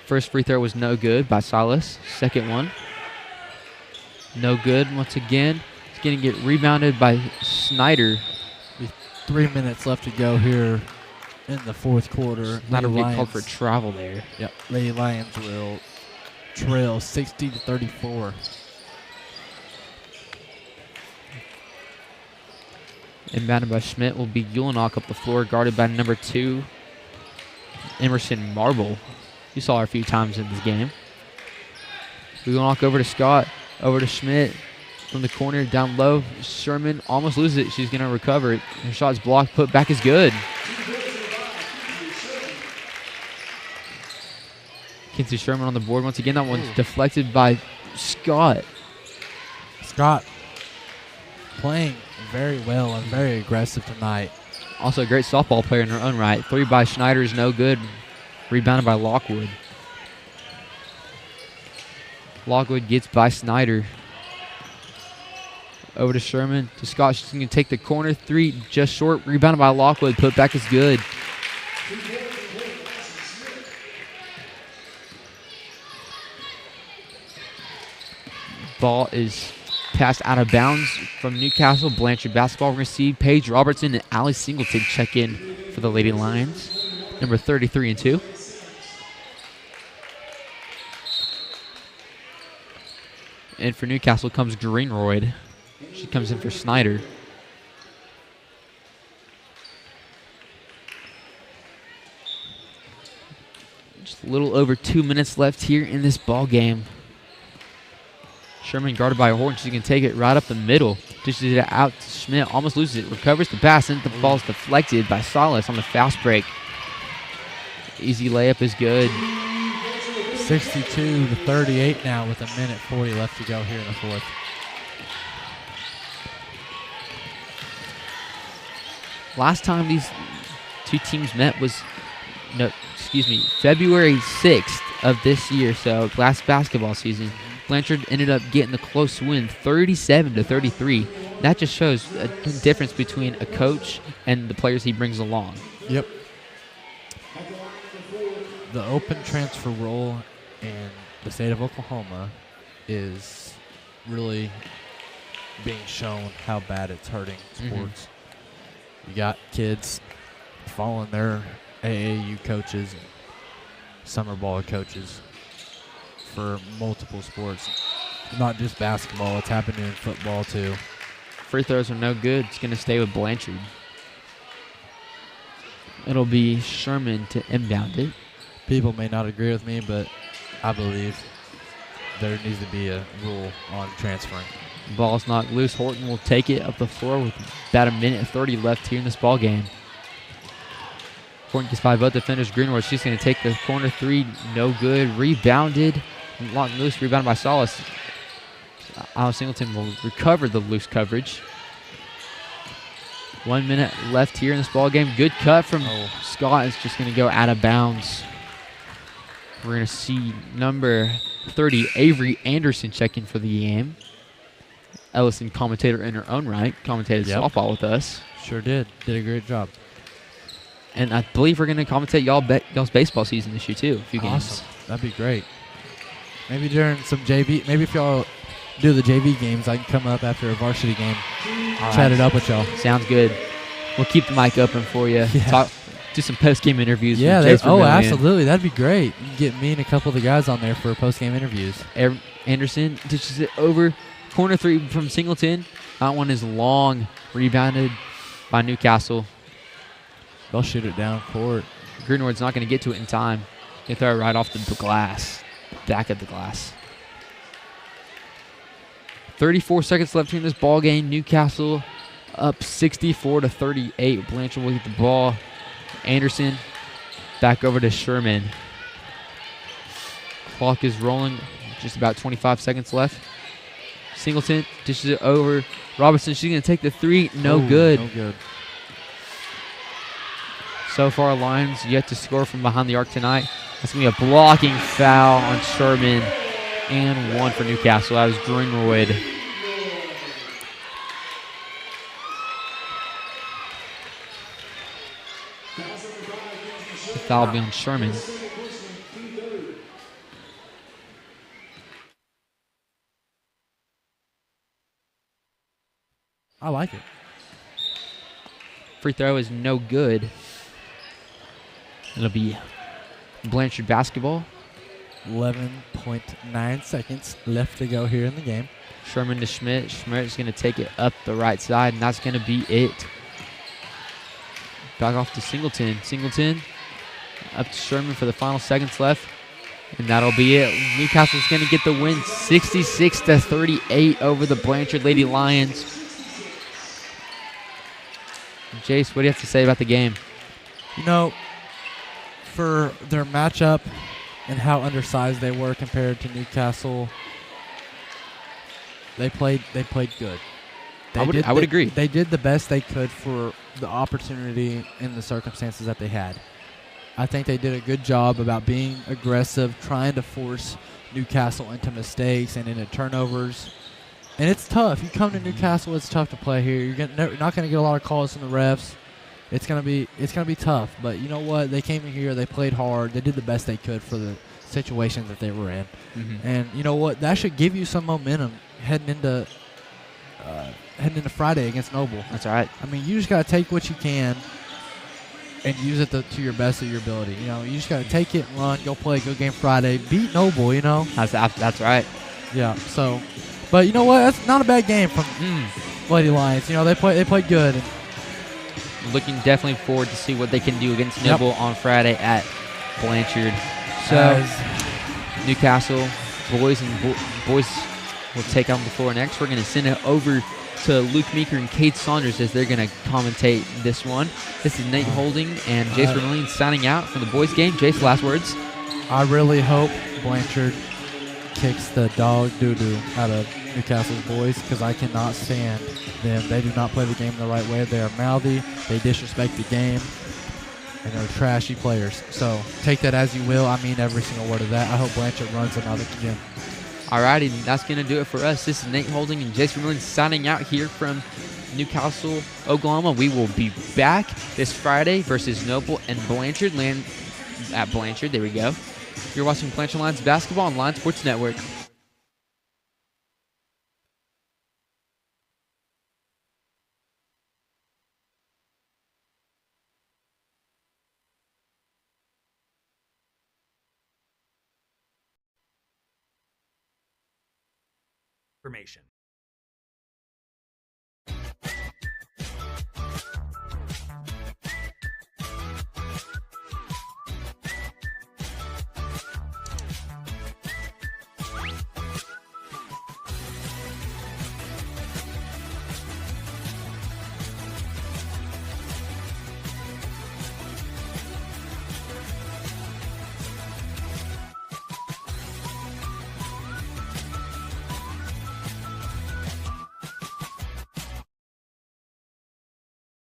First free throw was no good by Silas. Second one, no good once again. It's going to get rebounded by Snyder. 3 minutes left to go here in the fourth quarter. Snyder will get called for travel there. Yep, Lady Lions will trail 60-34. Inbounded by Schmidt will be Ulinock up the floor, guarded by number 2, Emerson Marble. You saw her a few times in this game. Ulinock over to Scott, over to Schmidt. From the corner, down low, Sherman almost loses it. She's going to recover it. Her shot's blocked, put back is good. Kinsey Sherman on the board once again. That one's deflected by Scott. Scott playing very well and very aggressive tonight. Also a great softball player in her own right. Three by Schneider is no good. Rebounded by Lockwood. Lockwood gets by Snyder. Over to Sherman, to Scott. She's going to take the corner three, just short. Rebounded by Lockwood. Put back is good. Ball is Pass out of bounds from Newcastle. Blanchard basketball. We're going to see Paige Robertson and Allie Singleton check in for the Lady Lions. Number 33 and 2. And for Newcastle comes Greenroyd. She comes in for Snyder. Just a little over 2 minutes left here in this ball game. Sherman guarded by Horton. She can take it right up the middle. Dishes it out to Schmidt. Almost loses it. Recovers the pass. And the ball's deflected by Salas on the fast break. Easy layup is good. 62-38 now with 1:40 left to go here in the fourth. Last time these two teams met was, February 6th of this year, so last basketball season. Blanchard ended up getting a close win, 37-33. That just shows a difference between a coach and the players he brings along. Yep. The open transfer rule in the state of Oklahoma is really being shown how bad it's hurting sports. You got kids following their AAU coaches and summer ball coaches for multiple sports. Not just basketball, it's happening in football too. Free throws are no good. It's going to stay with Blanchard. It'll be Sherman to inbound it. People may not agree with me, but I believe there needs to be a rule on transferring. Ball's not loose. Horton will take it up the floor with about 1:30 left here in this ball game. Horton gets by both defenders. Greenwood, she's going to take the corner three. No good. Rebounded. Locked loose. Rebounded by Salas. Alice Singleton will recover the loose coverage. 1 minute left here in this ball game. Good cut from Scott. It's just going to go out of bounds. We're going to see number 30, Avery Anderson, check in for the game. Ellison, commentator in her own right, commentated softball with us. Sure did. Did a great job. And I believe we're going to commentate y'all's baseball season this year, too. A few games. Awesome. That'd be great. Maybe during some JV, maybe if y'all do the JV games, I can come up after a varsity game, chat it up with y'all. Sounds good. We'll keep the mic open for you. Yeah. Do some post-game interviews. Yeah, with Jace Vermillion. Absolutely. That'd be great. You can get me and a couple of the guys on there for post-game interviews. Anderson dishes it over. Corner three from Singleton. That one is long. Rebounded by Newcastle. They'll shoot it down court. Greenwood's not going to get to it in time. They throw it right off the glass. Back at the glass. 34 seconds left here in this ball game. Newcastle up 64-38. Blanchard will get the ball. Anderson back over to Sherman. Clock is rolling. Just about 25 seconds left. Singleton dishes it over. Robertson, she's going to take the three. No good. No good. So far, Lions yet to score from behind the arc tonight. That's going to be a blocking foul on Sherman. And one for Newcastle. That was Greenwood. The foul will be on Sherman. I like it. Free throw is no good. It'll be Blanchard basketball. 11.9 seconds left to go here in the game. Sherman to Schmidt. Schmidt is going to take it up the right side, and that's going to be it. Back off to Singleton. Singleton up to Sherman for the final seconds left, and that'll be it. Newcastle's going to get the win 66-38 over the Blanchard Lady Lions. Jace, what do you have to say about the game? You know, for their matchup and how undersized they were compared to Newcastle, they played good. I would agree. They did the best they could for the opportunity and the circumstances that they had. I think they did a good job about being aggressive, trying to force Newcastle into mistakes and into turnovers. And it's tough. You come to Newcastle, it's tough to play here. You're not going to get a lot of calls from the refs. It's gonna be tough. But you know what? They came in here. They played hard. They did the best they could for the situations that they were in. And you know what? That should give you some momentum heading into heading into Friday against Noble. That's right. I mean, you just got to take what you can and use it to your best of your ability. You know, you just got to take it and run, go play a good game Friday, beat Noble, you know. That's right. Yeah, so, but you know what? That's not a bad game from Lady Lions. You know, they played good. And looking definitely forward to see what they can do against Noble on Friday at Blanchard. So, Newcastle boys will take on the floor next. We're going to send it over to Luke Meeker and Kate Saunders as they're going to commentate this one. This is Nate Holding and Jace Vermillion signing out from the boys game. Jace, last words. I really hope Blanchard kicks the dog doo-doo out of Newcastle's boys because I cannot stand them. They do not play the game the right way. They are mouthy. They disrespect the game. And they're trashy players. So take that as you will. I mean every single word of that. I hope Blanchard runs them out of the gym. Alrighty, that's going to do it for us. This is Nate Holding and Jace Vermillion signing out here from Newcastle, Oklahoma. We will be back this Friday versus Noble and Blanchard. Land at Blanchard. There we go. You're watching Blanchard Lions basketball on Lion Sports Network. Information.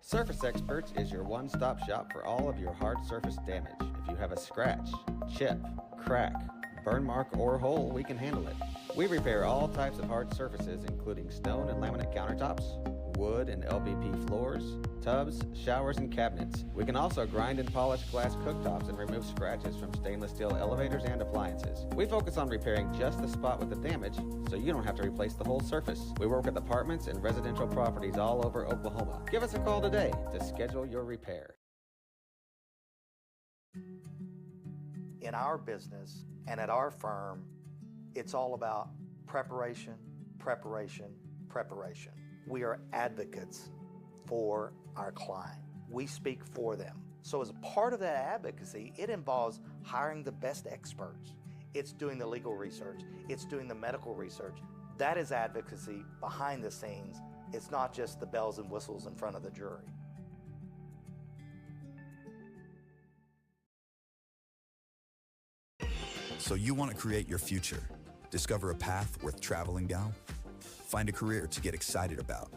Surface Experts is your one-stop shop for all of your hard surface damage. If you have a scratch, chip, crack, burn mark, or hole, we can handle it. We repair all types of hard surfaces, including stone and laminate countertops, wood and LVP floors, tubs, showers, and cabinets. We can also grind and polish glass cooktops and remove scratches from stainless steel elevators and appliances. We focus on repairing just the spot with the damage, so you don't have to replace the whole surface. We work with apartments and residential properties all over Oklahoma. Give us a call today to schedule your repair. In our business and at our firm, it's all about preparation, preparation, preparation. We are advocates for our client. We speak for them. So as a part of that advocacy, it involves hiring the best experts. It's doing the legal research. It's doing the medical research. That is advocacy behind the scenes. It's not just the bells and whistles in front of the jury. So you want to create your future, discover a path worth traveling down, find a career to get excited about.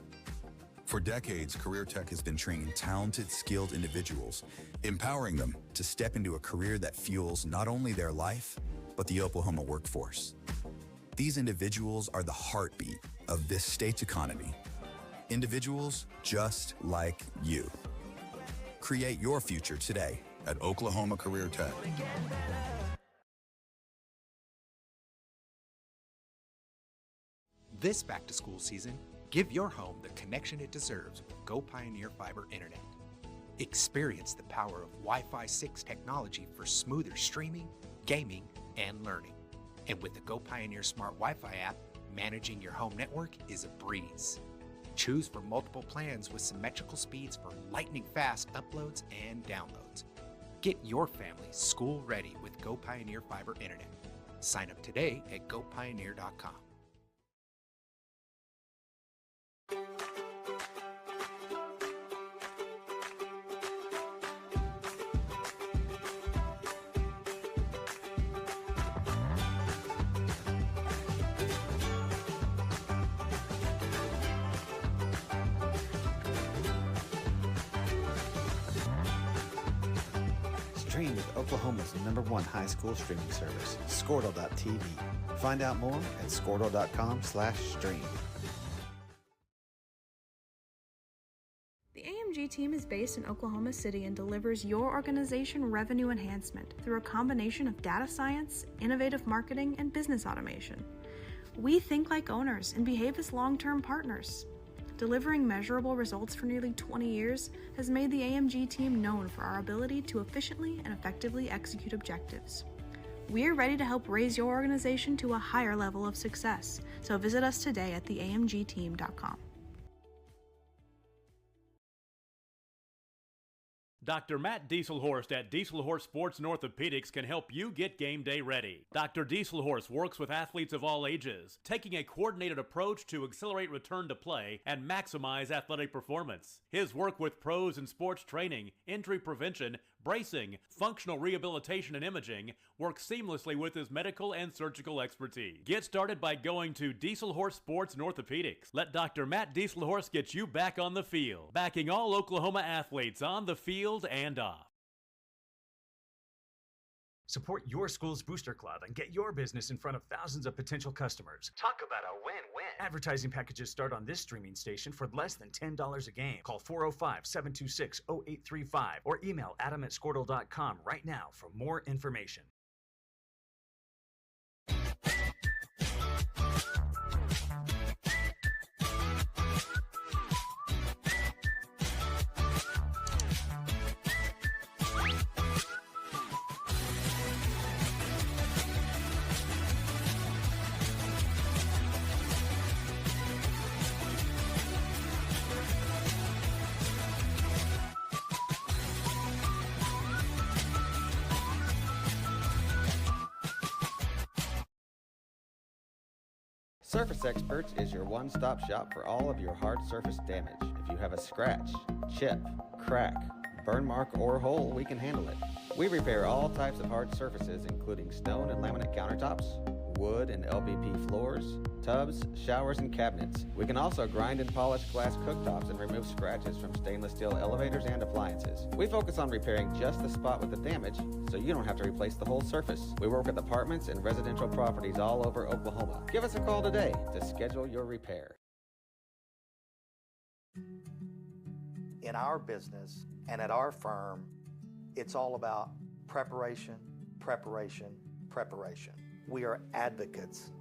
For decades, Career Tech has been training talented, skilled individuals, empowering them to step into a career that fuels not only their life, but the Oklahoma workforce. These individuals are the heartbeat of this state's economy. Individuals just like you. Create your future today at Oklahoma Career Tech. This back-to-school season, give your home the connection it deserves with Go Pioneer Fiber Internet. Experience the power of Wi-Fi 6 technology for smoother streaming, gaming, and learning. And with the Go Pioneer Smart Wi-Fi app, managing your home network is a breeze. Choose from multiple plans with symmetrical speeds for lightning-fast uploads and downloads. Get your family school-ready with Go Pioneer Fiber Internet. Sign up today at gopioneer.com. Stream with Oklahoma's #1 high school streaming service, Squirtle.tv. Find out more at squirtle.com/stream. The AMG team is based in Oklahoma City and delivers your organization revenue enhancement through a combination of data science, innovative marketing, and business automation. We think like owners and behave as long-term partners. Delivering measurable results for nearly 20 years has made the AMG team known for our ability to efficiently and effectively execute objectives. We're ready to help raise your organization to a higher level of success, so visit us today at theamgteam.com. Dr. Matt Dieselhorst at Dieselhorst Sports and Orthopedics can help you get game day ready. Dr. Dieselhorst works with athletes of all ages, taking a coordinated approach to accelerate return to play and maximize athletic performance. His work with pros in sports training, injury prevention, bracing, functional rehabilitation, and imaging works seamlessly with his medical and surgical expertise. Get started by going to Dieselhorst Sports and Orthopedics. Let Dr. Matt Dieselhorst get you back on the field, backing all Oklahoma athletes on the field and off. Support your school's booster club and get your business in front of thousands of potential customers. Talk about a win-win. Advertising packages start on this streaming station for less than $10 a game. Call 405-726-0835 or email adam@squirtle.com right now for more information. Surface Experts is your one-stop shop for all of your hard surface damage. If you have a scratch, chip, crack, burn mark, or hole, we can handle it. We repair all types of hard surfaces, including stone and laminate countertops, wood and LVP floors, tubs, showers, and cabinets. We can also grind and polish glass cooktops and remove scratches from stainless steel elevators and appliances. We focus on repairing just the spot with the damage, so you don't have to replace the whole surface. We work with apartments and residential properties all over Oklahoma. Give us a call today to schedule your repair. In our business and at our firm, it's all about preparation, preparation, preparation. We are advocates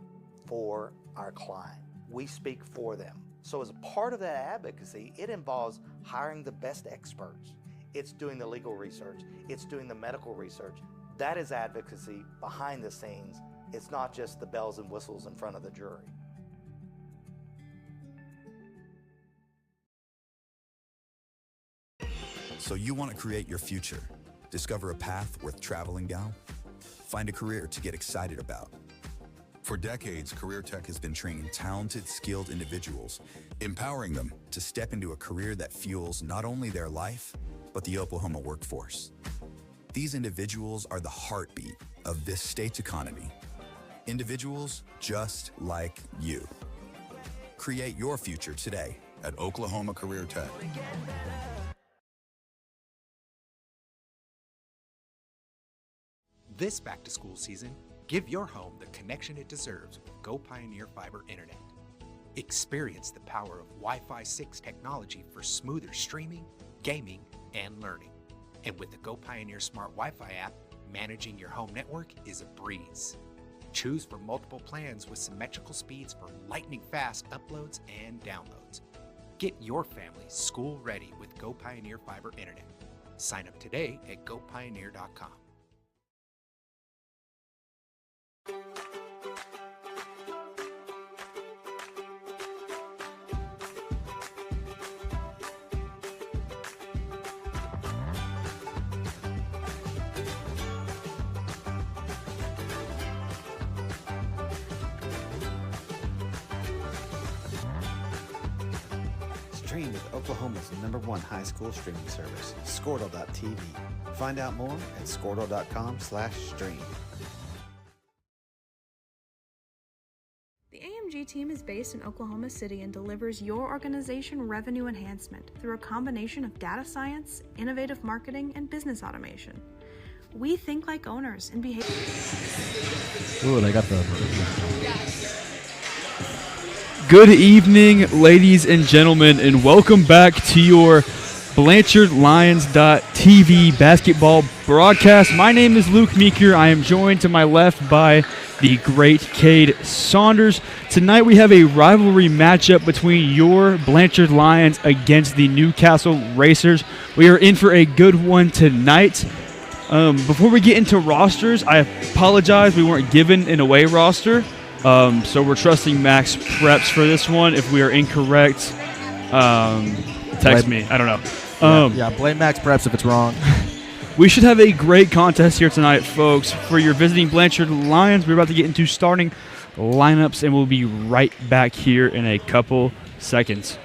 for our client. We speak for them. So as a part of that advocacy, it involves hiring the best experts. It's doing the legal research. It's doing the medical research. That is advocacy behind the scenes. It's not just the bells and whistles in front of the jury. So you want to create your future, discover a path worth traveling down, find a career to get excited about. For decades, Career Tech has been training talented, skilled individuals, empowering them to step into a career that fuels not only their life, but the Oklahoma workforce. These individuals are the heartbeat of this state's economy. Individuals just like you. Create your future today at Oklahoma Career Tech. This back-to-school season, give your home the connection it deserves with Go Pioneer Fiber Internet. Experience the power of Wi-Fi 6 technology for smoother streaming, gaming, and learning. And with the Go Pioneer Smart Wi-Fi app, managing your home network is a breeze. Choose from multiple plans with symmetrical speeds for lightning-fast uploads and downloads. Get your family school-ready with Go Pioneer Fiber Internet. Sign up today at gopioneer.com. Stream with Oklahoma's #1 high school streaming service, Squirtle.tv. Find out more at squirtle.com/stream. The AMG team is based in Oklahoma City and delivers your organization revenue enhancement through a combination of data science, innovative marketing, and business automation. We think like owners and behave. Ooh, they got the. Good evening, ladies and gentlemen, and welcome back to your BlanchardLions.tv basketball broadcast. My name is Luke Meeker. I am joined to my left by the great Cade Saunders. Tonight we have a rivalry matchup between your Blanchard Lions against the Newcastle Racers. We are in for a good one tonight. Before we get into rosters, I apologize we weren't given an away roster. So we're trusting Max Preps for this one. If we are incorrect, text me. I don't know. Blame Max Preps if it's wrong. We should have a great contest here tonight, folks. For your visiting Blanchard Lions, we're about to get into starting lineups, and we'll be right back here in a couple seconds.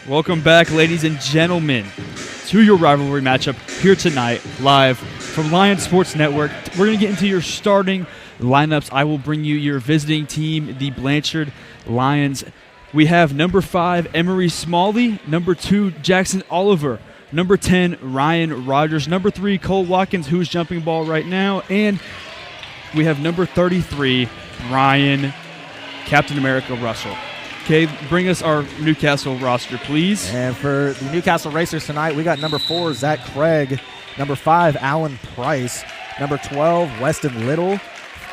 Welcome back, ladies and gentlemen, to your rivalry matchup here tonight, live from Lions Sports Network. We're going to get into your starting lineups. I will bring you your visiting team, the Blanchard Lions. We have number 5, Emery Smalley, number 2, Jackson Oliver, number 10, Ryan Rogers, number 3, Cole Watkins, who's jumping ball right now, and we have number 33, Ryan Captain America Russell. Okay, bring us our Newcastle roster, please. And for the Newcastle Racers tonight, we got number 4, Zach Craig, number 5, Alan Price, number 12, Weston Little,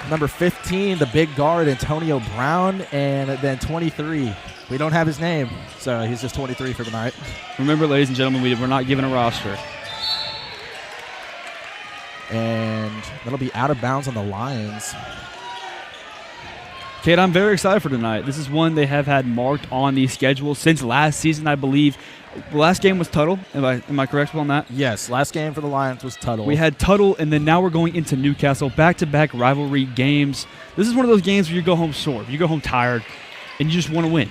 number 15, the big guard, Antonio Brown, and then 23. We don't have his name, so he's just 23 for the night. Remember, ladies and gentlemen, we're not given a roster. And that'll be out of bounds on the Lions. Kate, I'm very excited for tonight. This is one they have had marked on the schedule since last season, I believe. The last game was Tuttle. Am I correct on that? Yes, last game for the Lions was Tuttle. We had Tuttle, and then now we're going into Newcastle. Back-to-back rivalry games. This is one of those games where you go home sore. You go home tired, and you just want to win.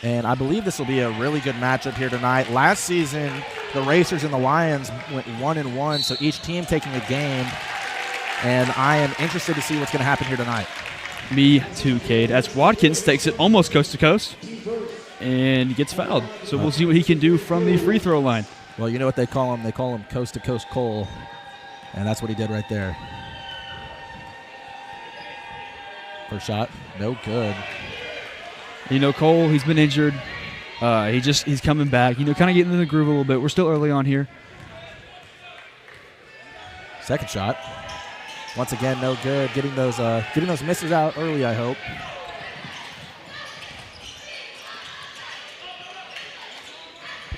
And I believe this will be a really good matchup here tonight. Last season, the Racers and the Lions went 1-1, so each team taking a game. And I am interested to see what's going to happen here tonight. Me too, Cade. As Watkins takes it almost coast to coast and gets fouled. So we'll see what he can do from the free throw line. Well, you know what they call him? They call him coast to coast Cole. And that's what he did right there. First shot, no good. You know, Cole, he's been injured. He's coming back. You know, kind of getting in the groove a little bit. We're still early on here. Second shot. Once again, no good. Getting those misses out early, I hope.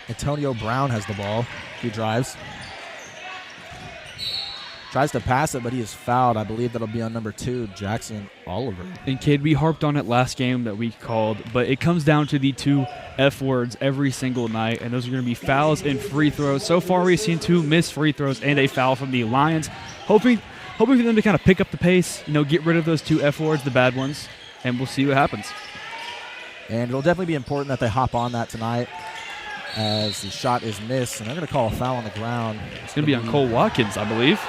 Antonio Brown has the ball. He drives. Tries to pass it, but he is fouled. I believe that'll be on number 2, Jackson Oliver. And, Kid, we harped on it last game that we called, but it comes down to the 2 F words every single night, and those are going to be fouls and free throws. So far, we've seen 2 missed free throws and a foul from the Lions. Hoping for them to kind of pick up the pace, get rid of those 2 F words, the bad ones, and we'll see what happens. And it'll definitely be important that they hop on that tonight. as the shot is missed, and they're going to call a foul on the ground. It's going to be on Cole Watkins, I believe.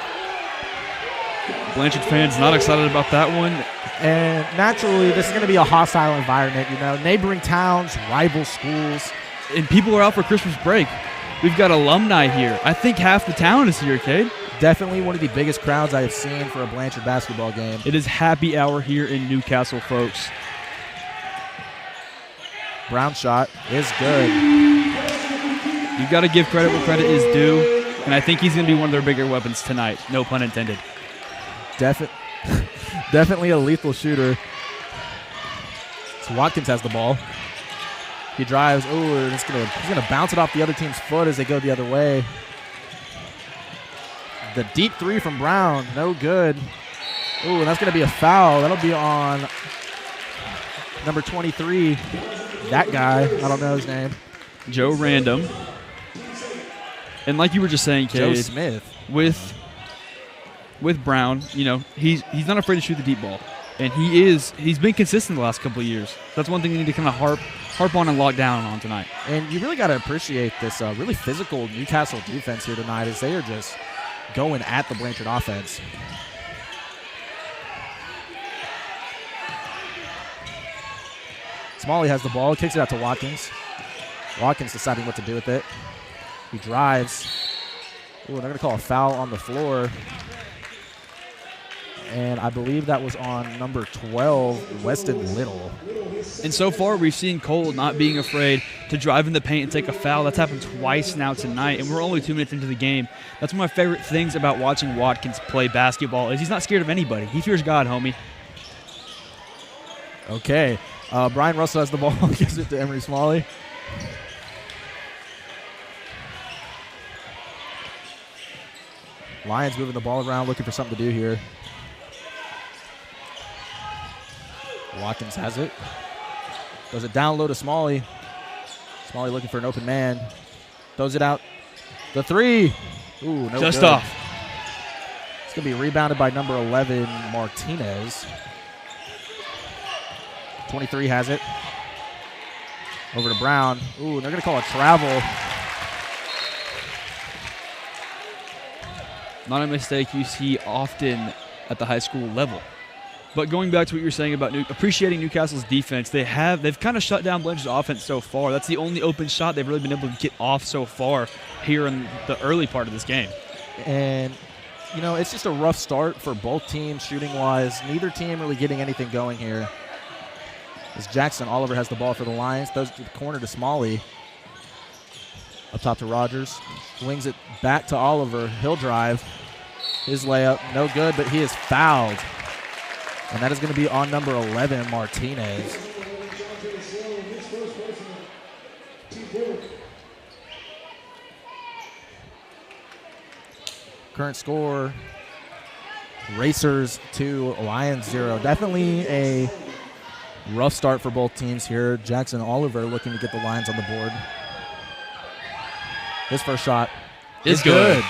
Blanchard fans not excited about that one. And naturally, this is going to be a hostile environment. You know, neighboring towns, rival schools. And people are out for Christmas break. We've got alumni here. I think half the town is here, Cade. Definitely one of the biggest crowds I have seen for a Blanchard basketball game. It is happy hour here in Newcastle, folks. Brown shot is good. You've got to give credit where credit is due, and I think he's going to be one of their bigger weapons tonight. No pun intended. Definitely a lethal shooter. So Watkins has the ball. He drives. Ooh, he's gonna bounce it off the other team's foot as they go the other way. The deep three from Brown, no good. Ooh, and that's gonna be a foul. That'll be on number 23. That guy, I don't know his name. Joe Random. And like you were just saying, Cade, Joe Smith. With Brown, you know, he's not afraid to shoot the deep ball. And he's been consistent the last couple of years. That's one thing you need to kind of harp on and lock down on tonight. And you really got to appreciate this really physical Newcastle defense here tonight as they are just going at the Blanchard offense. Smalley has the ball, kicks it out to Watkins. Watkins deciding what to do with it. He drives. Ooh, they're going to call a foul on the floor. And I believe that was on number 12, Weston Little. And so far, we've seen Cole not being afraid to drive in the paint and take a foul. That's happened twice now tonight, and we're only 2 minutes into the game. That's one of my favorite things about watching Watkins play basketball is he's not scared of anybody. He fears God, homie. Okay. Brian Russell has the ball. Gives it to Emery Smalley. Lions moving the ball around, looking for something to do here. Watkins has it. Does it down low to Smalley. Smalley looking for an open man. Throws it out. The three. Ooh, no Just good. off. It's going to be rebounded by number 11, Martinez. 23 has it. Over to Brown. Ooh, they're going to call a travel. Not a mistake you see often at the high school level. But going back to what you were saying about appreciating Newcastle's defense, they've kind of shut down Blanchard's offense so far. That's the only open shot they've really been able to get off so far here in the early part of this game. And, you know, it's just a rough start for both teams shooting-wise. Neither team really getting anything going here. As Jackson Oliver has the ball for the Lions, throws it to the corner to Smalley. Up top to Rogers. Swings it back to Oliver. He'll drive. His layup, no good, but he is fouled. And that is going to be on number 11, Martinez. Current score, Racers 2, Lions 0. Definitely a rough start for both teams here. Jackson Oliver looking to get the Lions on the board. His first shot is good.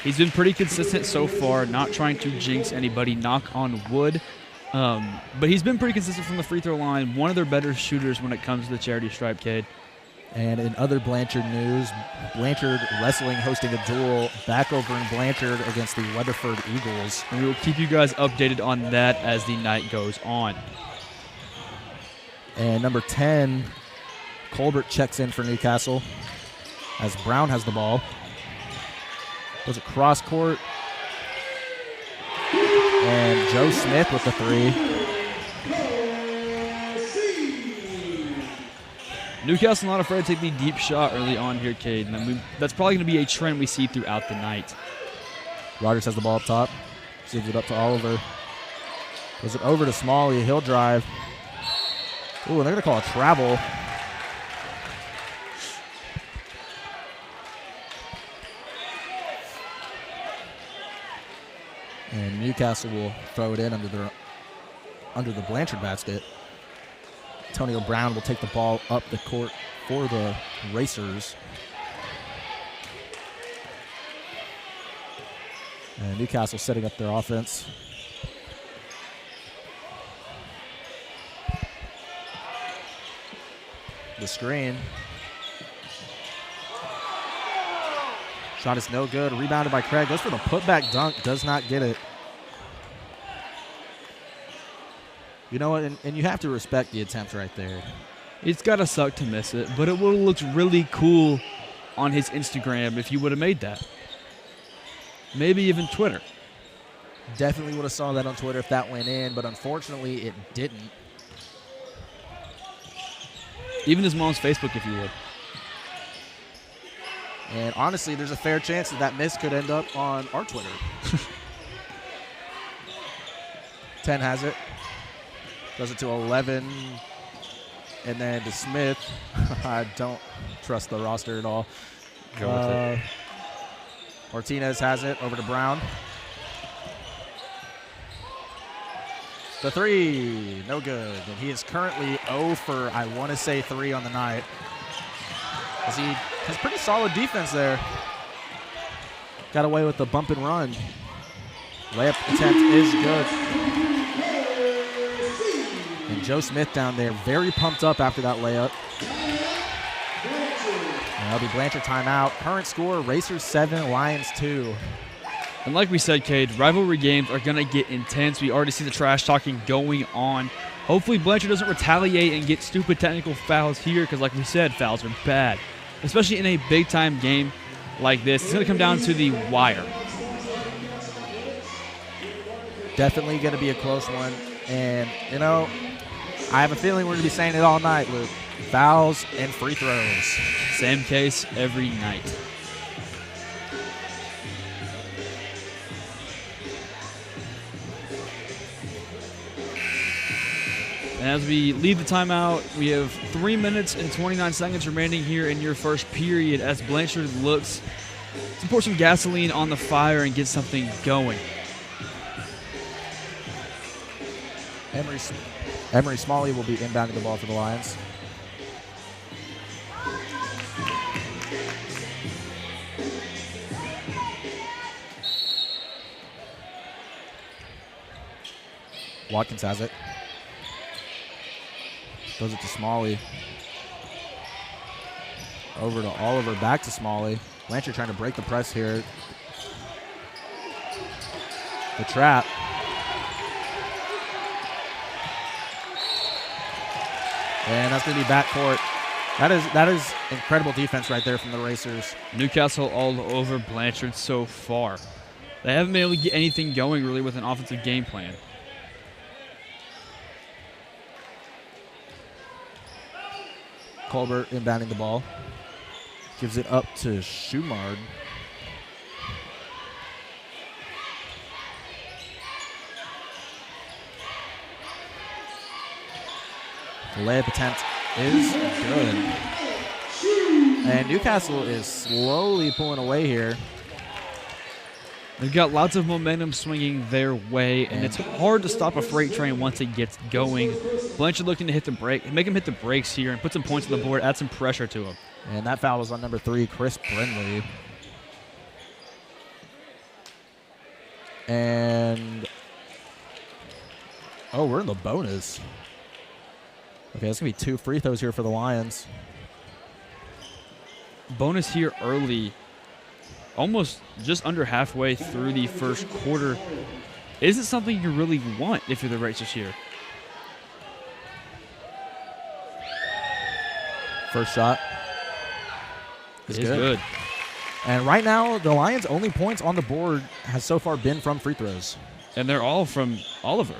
He's been pretty consistent so far, not trying to jinx anybody, knock on wood. But he's been pretty consistent from the free throw line. One of their better shooters when it comes to the charity stripe, Cade. And in other Blanchard news, Blanchard Wrestling hosting a duel back over in Blanchard against the Weatherford Eagles. And we will keep you guys updated on that as the night goes on. And number 10, Colbert checks in for Newcastle as Brown has the ball. Goes across court. And Joe Smith with the three. Newcastle not afraid to take the deep shot early on here, Cade. And that's probably going to be a trend we see throughout the night. Rogers has the ball up top. Gives it up to Oliver. Goes it over to Smalley. He'll drive. Ooh, and they're going to call a travel. And Newcastle will throw it in under the Blanchard basket. Antonio Brown will take the ball up the court for the Racers. And Newcastle setting up their offense. The screen. Shot is no good. Rebounded by Craig. Goes for the putback dunk. Does not get it. You know what? And you have to respect the attempt right there. It's got to suck to miss it, but it would have looked really cool on his Instagram if you would have made that. Maybe even Twitter. Definitely would have saw that on Twitter if that went in, but unfortunately it didn't. Even his mom's Facebook, if you would. And honestly, there's a fair chance that miss could end up on our Twitter. 10 has it. Goes it to 11. And then to Smith. I don't trust the roster at all. Go with it. Martinez has it over to Brown. The three, no good. And he is currently 0 for, I want to say, 3 on the night. As he has pretty solid defense there. Got away with the bump and run. Layup attempt is good. And Joe Smith down there, very pumped up after that layup. And that'll be Blanchard timeout. Current score, Racers 7, Lions 2. And like we said, Cade, rivalry games are going to get intense. We already see the trash talking going on. Hopefully Blanchard doesn't retaliate and get stupid technical fouls here because, like we said, fouls are bad. Especially in a big-time game like this. It's going to come down to the wire. Definitely going to be a close one. And, you know, I have a feeling we're going to be saying it all night, Luke. Fouls and free throws. Same case every night. And as we leave the timeout, we have 3 minutes and 29 seconds remaining here in your first period as Blanchard looks to pour some gasoline on the fire and get something going. Emery Smalley will be inbounding the ball for the Lions. Watkins has it. Goes it to Smalley. Over to Oliver, back to Smalley. Blanchard trying to break the press here. The trap. And that's going to be backcourt. That is incredible defense right there from the Racers. Newcastle all over Blanchard so far. They haven't been able to get anything going really with an offensive game plan. Colbert inbounding the ball. Gives it up to Schumard. The layup attempt is good. And Newcastle is slowly pulling away here. They've got lots of momentum swinging their way, and it's hard to stop a freight train once it gets going. Blanchard looking to hit the brake, make him hit the brakes here and put some points on the board, add some pressure to him. And that foul was on number 3, Chris Brindley. And, oh, we're in the bonus. Okay, that's going to be 2 free throws here for the Lions. Bonus here early, almost just under halfway through the first quarter. Isn't something you really want if you're the Racers here. First shot is good. And right now, the Lions' only points on the board has so far been from free throws. And they're all from Oliver.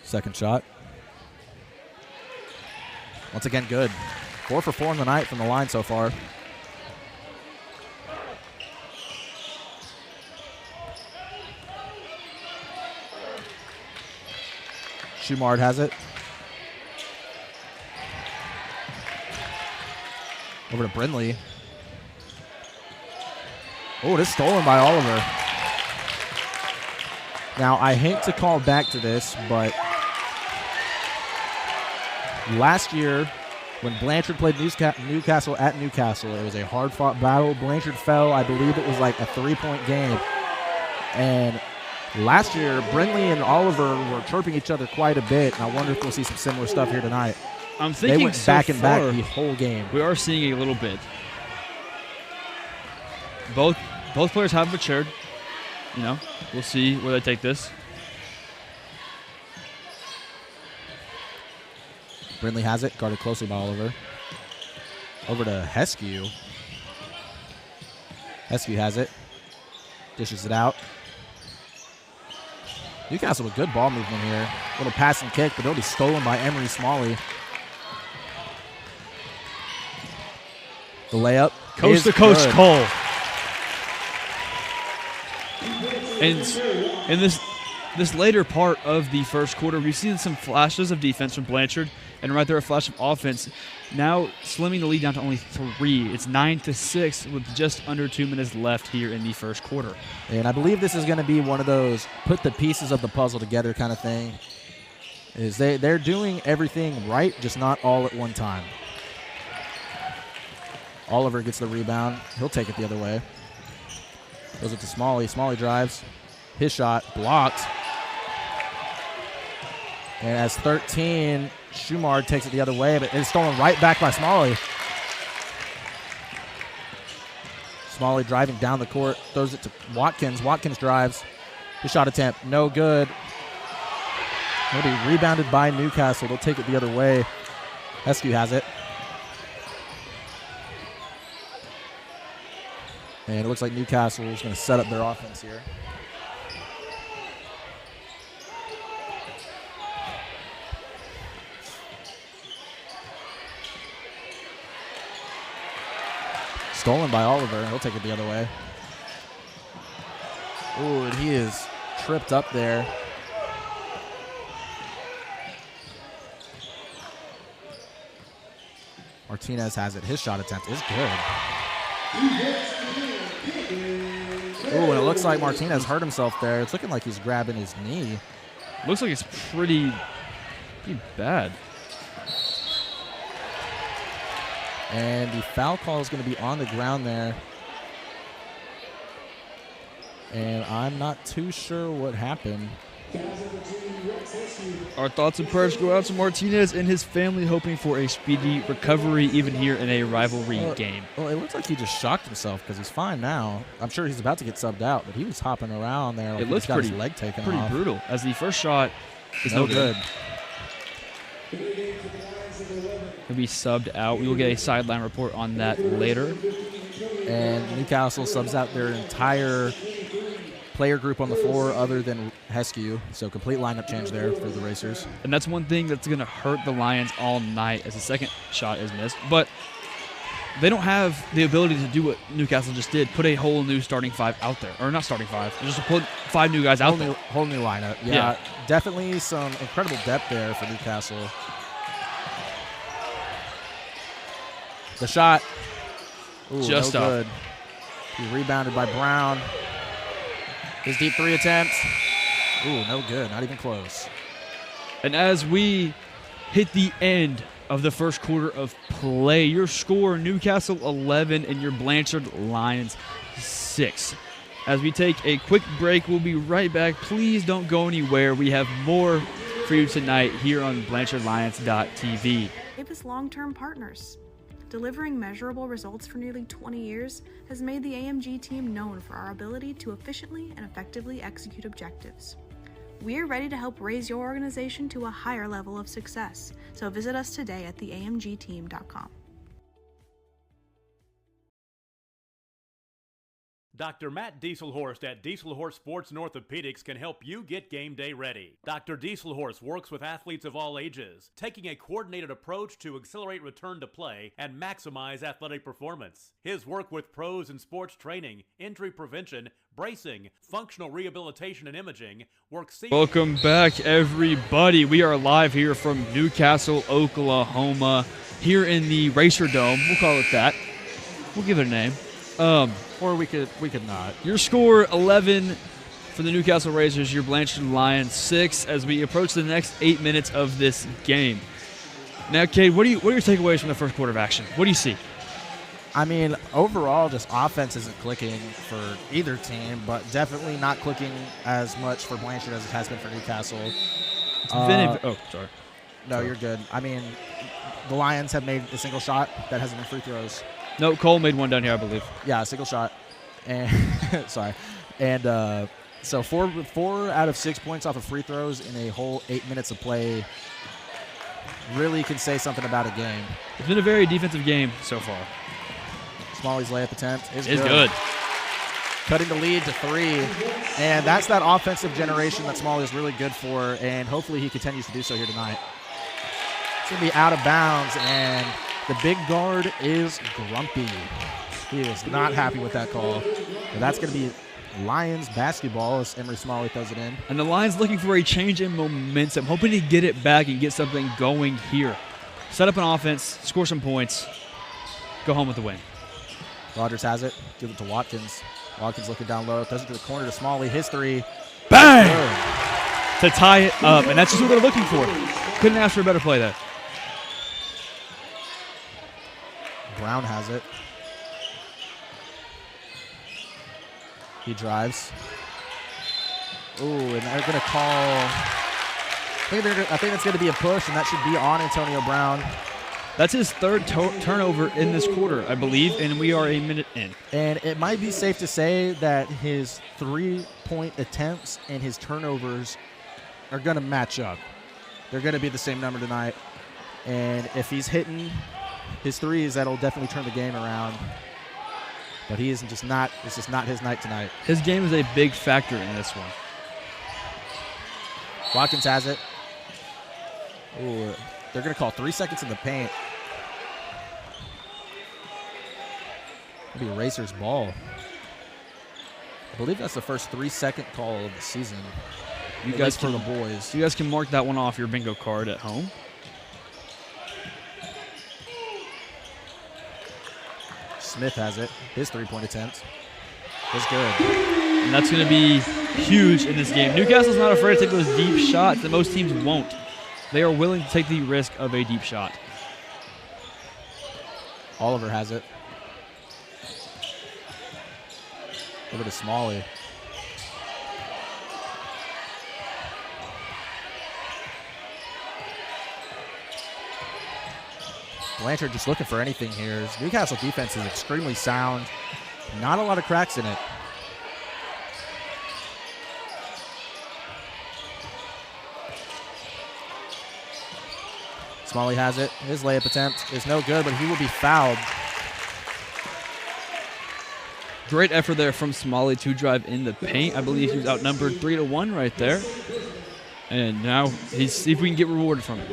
Second shot. Once again, good. 4 for 4 in the night from the line so far. Schumard has it. Over to Brindley. Oh, it is stolen by Oliver. Now, I hate to call back to this, but last year, when Blanchard played Newcastle at Newcastle, it was a hard-fought battle. Blanchard fell. I believe it was like a 3-point game. And Last year, Brindley and Oliver were chirping each other quite a bit, and I wonder if we'll see some similar stuff here tonight. I'm thinking they went so back and far, back the whole game. We are seeing a little bit. Both players have matured. You know, we'll see where they take this. Brindley has it, guarded closely by Oliver. Over to Heskew. Heskew has it. Dishes it out. Newcastle with good ball movement here. Little pass and kick, but it'll be stolen by Emery Smalley. The layup. Coast to coast Cole. And in this later part of the first quarter, we've seen some flashes of defense from Blanchard, and right there a flash of offense. Now slimming the lead down to only 3. It's 9-6 with just under 2 minutes left here in the first quarter. And I believe this is going to be one of those put the pieces of the puzzle together kind of thing. They're doing everything right, just not all at one time. Oliver gets the rebound. He'll take it the other way. Goes it to Smalley. Smalley drives. His shot blocked. And as 13, Schumard takes it the other way, but it's stolen right back by Smalley. Smalley driving down the court, throws it to Watkins. Watkins drives. His shot attempt, no good. It'll be rebounded by Newcastle. They'll take it the other way. Heskew has it. And it looks like Newcastle is going to set up their offense here. Stolen by Oliver. He'll take it the other way. Ooh, and he is tripped up there. Martinez has it. His shot attempt is good. Ooh, and it looks like Martinez hurt himself there. It's looking like he's grabbing his knee. Looks like it's pretty bad. And the foul call is going to be on the ground there. And I'm not too sure what happened. Our thoughts and prayers go out to Martinez and his family, hoping for a speedy recovery even here in a rivalry game. Well, it looks like he just shocked himself because he's fine now. I'm sure he's about to get subbed out, but he was hopping around there. Like it looks got his leg taken off. Pretty brutal, as the first shot is no good. He'll be subbed out. We will get a sideline report on that later. And Newcastle subs out their entire player group on the floor other than Heskew. So complete lineup change there for the Racers. And that's one thing that's going to hurt the Lions all night as the second shot is missed. But they don't have the ability to do what Newcastle just did, put a whole new starting 5 out there. Or not starting 5, just to put 5 new guys out there. Whole new lineup. Yeah, definitely some incredible depth there for Newcastle. The shot. Ooh, just no up. Good. He rebounded by Brown. His deep 3 attempts. Ooh, no good. Not even close. And as we hit the end of the first quarter of play, your score, Newcastle 11 and your Blanchard Lions 6. As we take a quick break, we'll be right back. Please don't go anywhere. We have more for you tonight here on BlanchardLions.tv. Davis long-term partners. Delivering measurable results for nearly 20 years has made the AMG team known for our ability to efficiently and effectively execute objectives. We are ready to help raise your organization to a higher level of success, so visit us today at theamgteam.com. Dr. Matt Dieselhorst at Dieselhorst Sports and Orthopedics can help you get game day ready. Dr. Dieselhorst works with athletes of all ages, taking a coordinated approach to accelerate return to play and maximize athletic performance. His work with pros in sports training, injury prevention, bracing, functional rehabilitation, and imaging works. Welcome back, everybody. We are live here from Newcastle, Oklahoma, here in the Racer Dome. We'll call it that. We'll give it a name. Or we could not. Your score 11 for the Newcastle Racers, your Blanchard Lions 6 as we approach the next 8 minutes of this game. Now, Cade, what are your takeaways from the first quarter of action? What do you see? I mean, overall, just offense isn't clicking for either team, but definitely not clicking as much for Blanchard as it has been for Newcastle. Sorry. No, you're good. I mean, the Lions have made a single shot that hasn't been free throws. No, Cole made one down here, I believe. Yeah, a single shot. And sorry. And so 4 out of 6 points off of free throws in a whole 8 minutes of play really can say something about a game. It's been a very defensive game so far. Smalley's layup attempt is good. Cutting the lead to 3. And that's that offensive generation that Smalley is really good for, and hopefully he continues to do so here tonight. It's going to be out of bounds, and the big guard is grumpy. He is not happy with that call. And that's going to be Lions basketball as Emery Smalley throws it in. And the Lions looking for a change in momentum, hoping to get it back and get something going here. Set up an offense, score some points, go home with the win. Rogers has it. Give it to Watkins. Watkins looking down low. Throws it to the corner to Smalley. His 3. Bang! To tie it up. And that's just what they're looking for. Couldn't ask for a better play there. Brown has it. He drives. Ooh, and they're going to call. I think that's going to be a push, and that should be on Antonio Brown. That's his third turnover in this quarter, I believe, and we are a minute in. And it might be safe to say that his 3-point attempts and his turnovers are going to match up. They're going to be the same number tonight. And if he's hitting his threes, that'll definitely turn the game around. But he isn't just not. It's just not his night tonight. His game is a big factor in this one. Watkins has it. Ooh, they're going to call 3 seconds in the paint. It'll be Racers ball. I believe that's the first 3-second call of the season. You guys for the boys. You guys can mark that one off your bingo card at home. Smith has it. His 3-point attempt is good. And that's going to be huge in this game. Newcastle's not afraid to take those deep shots that most teams won't. They are willing to take the risk of a deep shot. Oliver has it. Over to Smalley. Blanchard just looking for anything here. Newcastle defense is extremely sound. Not a lot of cracks in it. Smalley has it. His layup attempt is no good, but he will be fouled. Great effort there from Smalley to drive in the paint. I believe he was outnumbered 3-1 right there. And now he's see if we can get rewarded from it.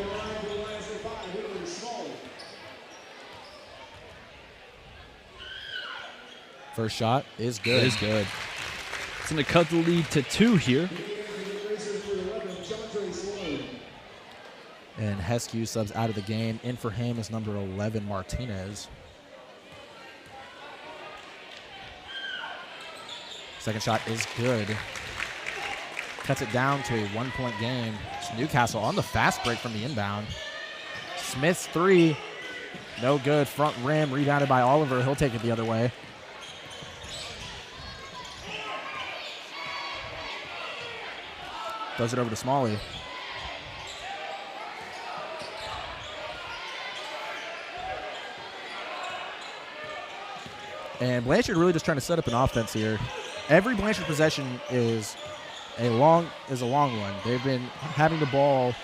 First shot is good. It is good. It's going to cut the lead to 2 here. And Heskew subs out of the game. In for him is number 11, Martinez. Second shot is good. Cuts it down to a 1-point game. It's Newcastle on the fast break from the inbound. Smith's 3. No good. Front rim rebounded by Oliver. He'll take it the other way. Throws it over to Smalley. And Blanchard really just trying to set up an offense here. Every Blanchard possession is a long one. They've been having the ball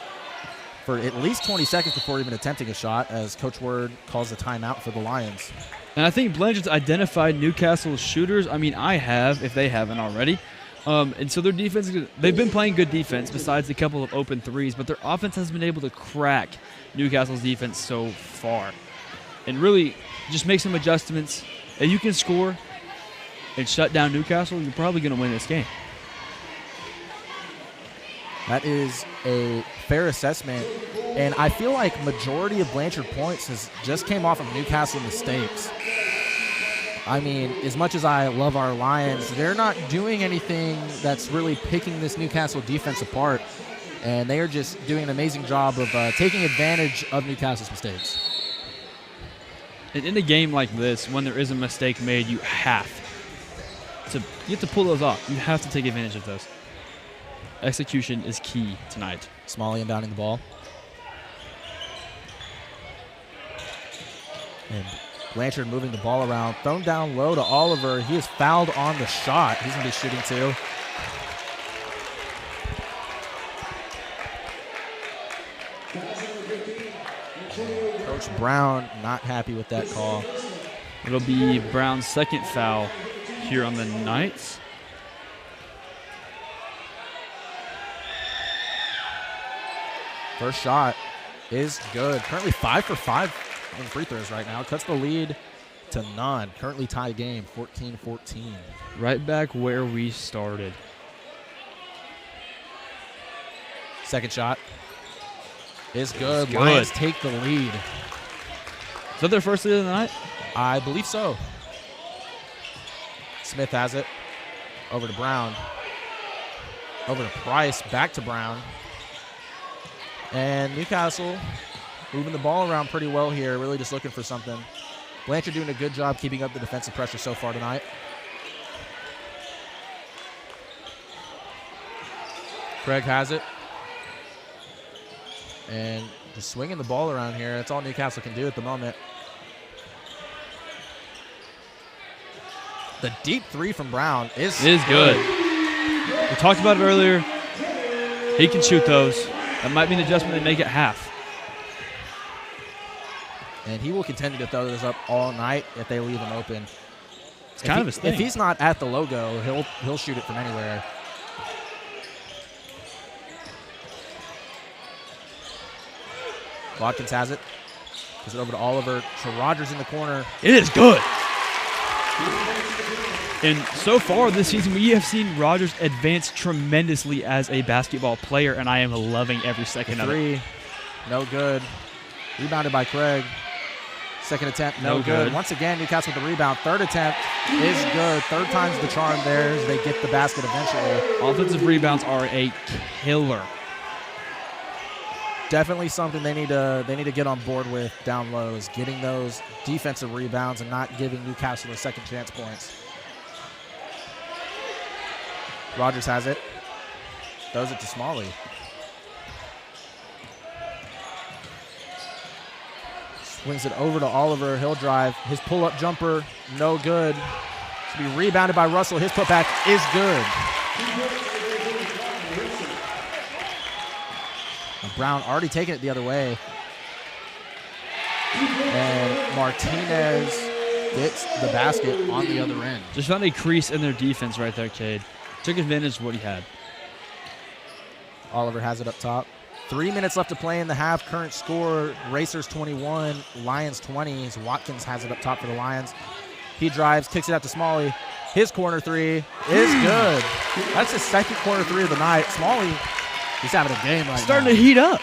for at least 20 seconds before even attempting a shot, as Coach Word calls a timeout for the Lions. And I think Blanchard's identified Newcastle's shooters. I mean, I have, if they haven't already. And so their defense, they've been playing good defense besides a couple of open threes, but their offense has been able to crack Newcastle's defense so far. And really just make some adjustments. If you can score and shut down Newcastle, you're probably going to win this game. That is a fair assessment. And I feel like majority of Blanchard points has just came off of Newcastle mistakes. I mean, as much as I love our Lions, they're not doing anything that's really picking this Newcastle defense apart. And they are just doing an amazing job of taking advantage of Newcastle's mistakes. And in a game like this, when there is a mistake made, you have to pull those off. You have to take advantage of those. Execution is key tonight. Smalley inbounding the ball. And Blanchard moving the ball around. Thrown down low to Oliver. He is fouled on the shot. He's going to be shooting too. Coach Brown not happy with that call. It'll be Brown's second foul here on the night. First shot is good. Currently 5 for 5 on free throws right now. Cuts the lead to none. Currently tie game, 14-14. Right back where we started. Second shot is good. It's good. Lions take the lead. Is that their first lead of the night? I believe so. Smith has it. Over to Brown. Over to Price. Back to Brown. And Newcastle moving the ball around pretty well here. Really just looking for something. Blanchard doing a good job keeping up the defensive pressure so far tonight. Craig has it. And just swinging the ball around here. That's all Newcastle can do at the moment. The deep three from Brown is good. We talked about it earlier. He can shoot those. That might be an adjustment they make at half. And he will continue to throw those up all night if they leave him open. It's kind of his thing. If he's not at the logo, he'll shoot it from anywhere. Watkins has it. Gives it over to Oliver. To Rogers in the corner. It is good. And so far this season, we have seen Rogers advance tremendously as a basketball player, and I am loving every second of it. Three, no good. Rebounded by Craig. Second attempt, no good. Once again, Newcastle with the rebound. Third attempt is good. Third time's the charm there as they get the basket eventually. Offensive rebounds are a killer. Definitely something they need to get on board with down low is getting those defensive rebounds and not giving Newcastle a second chance points. Rogers has it. Throws it to Smalley. Swings it over to Oliver. He'll drive. His pull-up jumper, no good. Should be rebounded by Russell. His putback is good. And Brown already taking it the other way. And Martinez gets the basket on the other end. Just found a crease in their defense right there, Cade. Took advantage of what he had. Oliver has it up top. 3 minutes left to play in the half. Current score, Racers 21, Lions 20. Watkins has it up top for the Lions. He drives, kicks it out to Smalley. His corner three is good. That's his second corner three of the night. Smalley, he's having a game right now. Starting to heat up.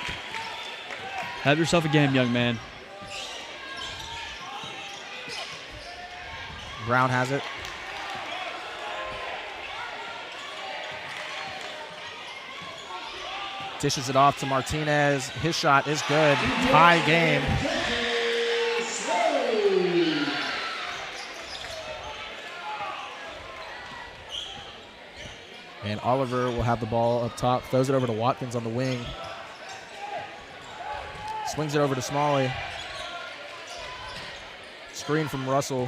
Have yourself a game, young man. Brown has it. Dishes it off to Martinez. His shot is good. Tie game. And Oliver will have the ball up top. Throws it over to Watkins on the wing. Swings it over to Smalley. Screen from Russell.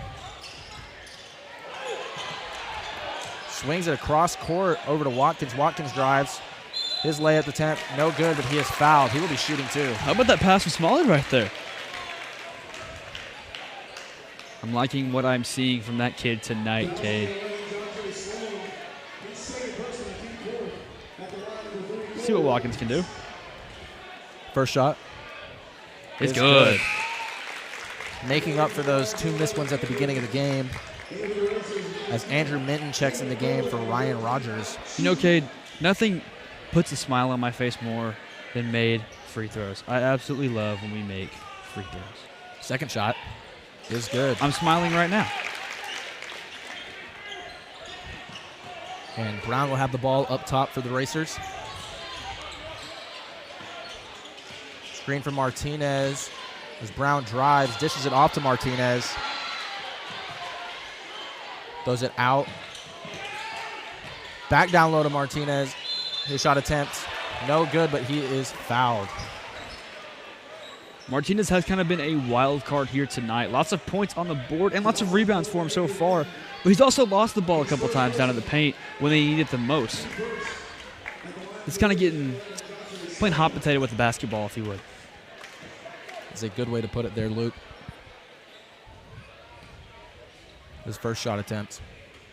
Swings it across court over to Watkins. Watkins drives. His layup attempt, no good, but he is fouled. He will be shooting too. How about that pass from Smalley right there? I'm liking what I'm seeing from that kid tonight, Cade. See what Watkins can do. First shot. It's good. Making up for those two missed ones at the beginning of the game as Andrew Minton checks in the game for Ryan Rogers. You know, Cade, nothing puts a smile on my face more than made free throws. I absolutely love when we make free throws. Second shot is good. I'm smiling right now. And Brown will have the ball up top for the Racers. Screen from Martinez. As Brown drives, dishes it off to Martinez. Throws it out. Back down low to Martinez. His shot attempt, no good, but he is fouled. Martinez has kind of been a wild card here tonight. Lots of points on the board and lots of rebounds for him so far. But he's also lost the ball a couple times down in the paint when they need it the most. He's kind of playing hot potato with the basketball, if you would. That's a good way to put it there, Luke. His first shot attempt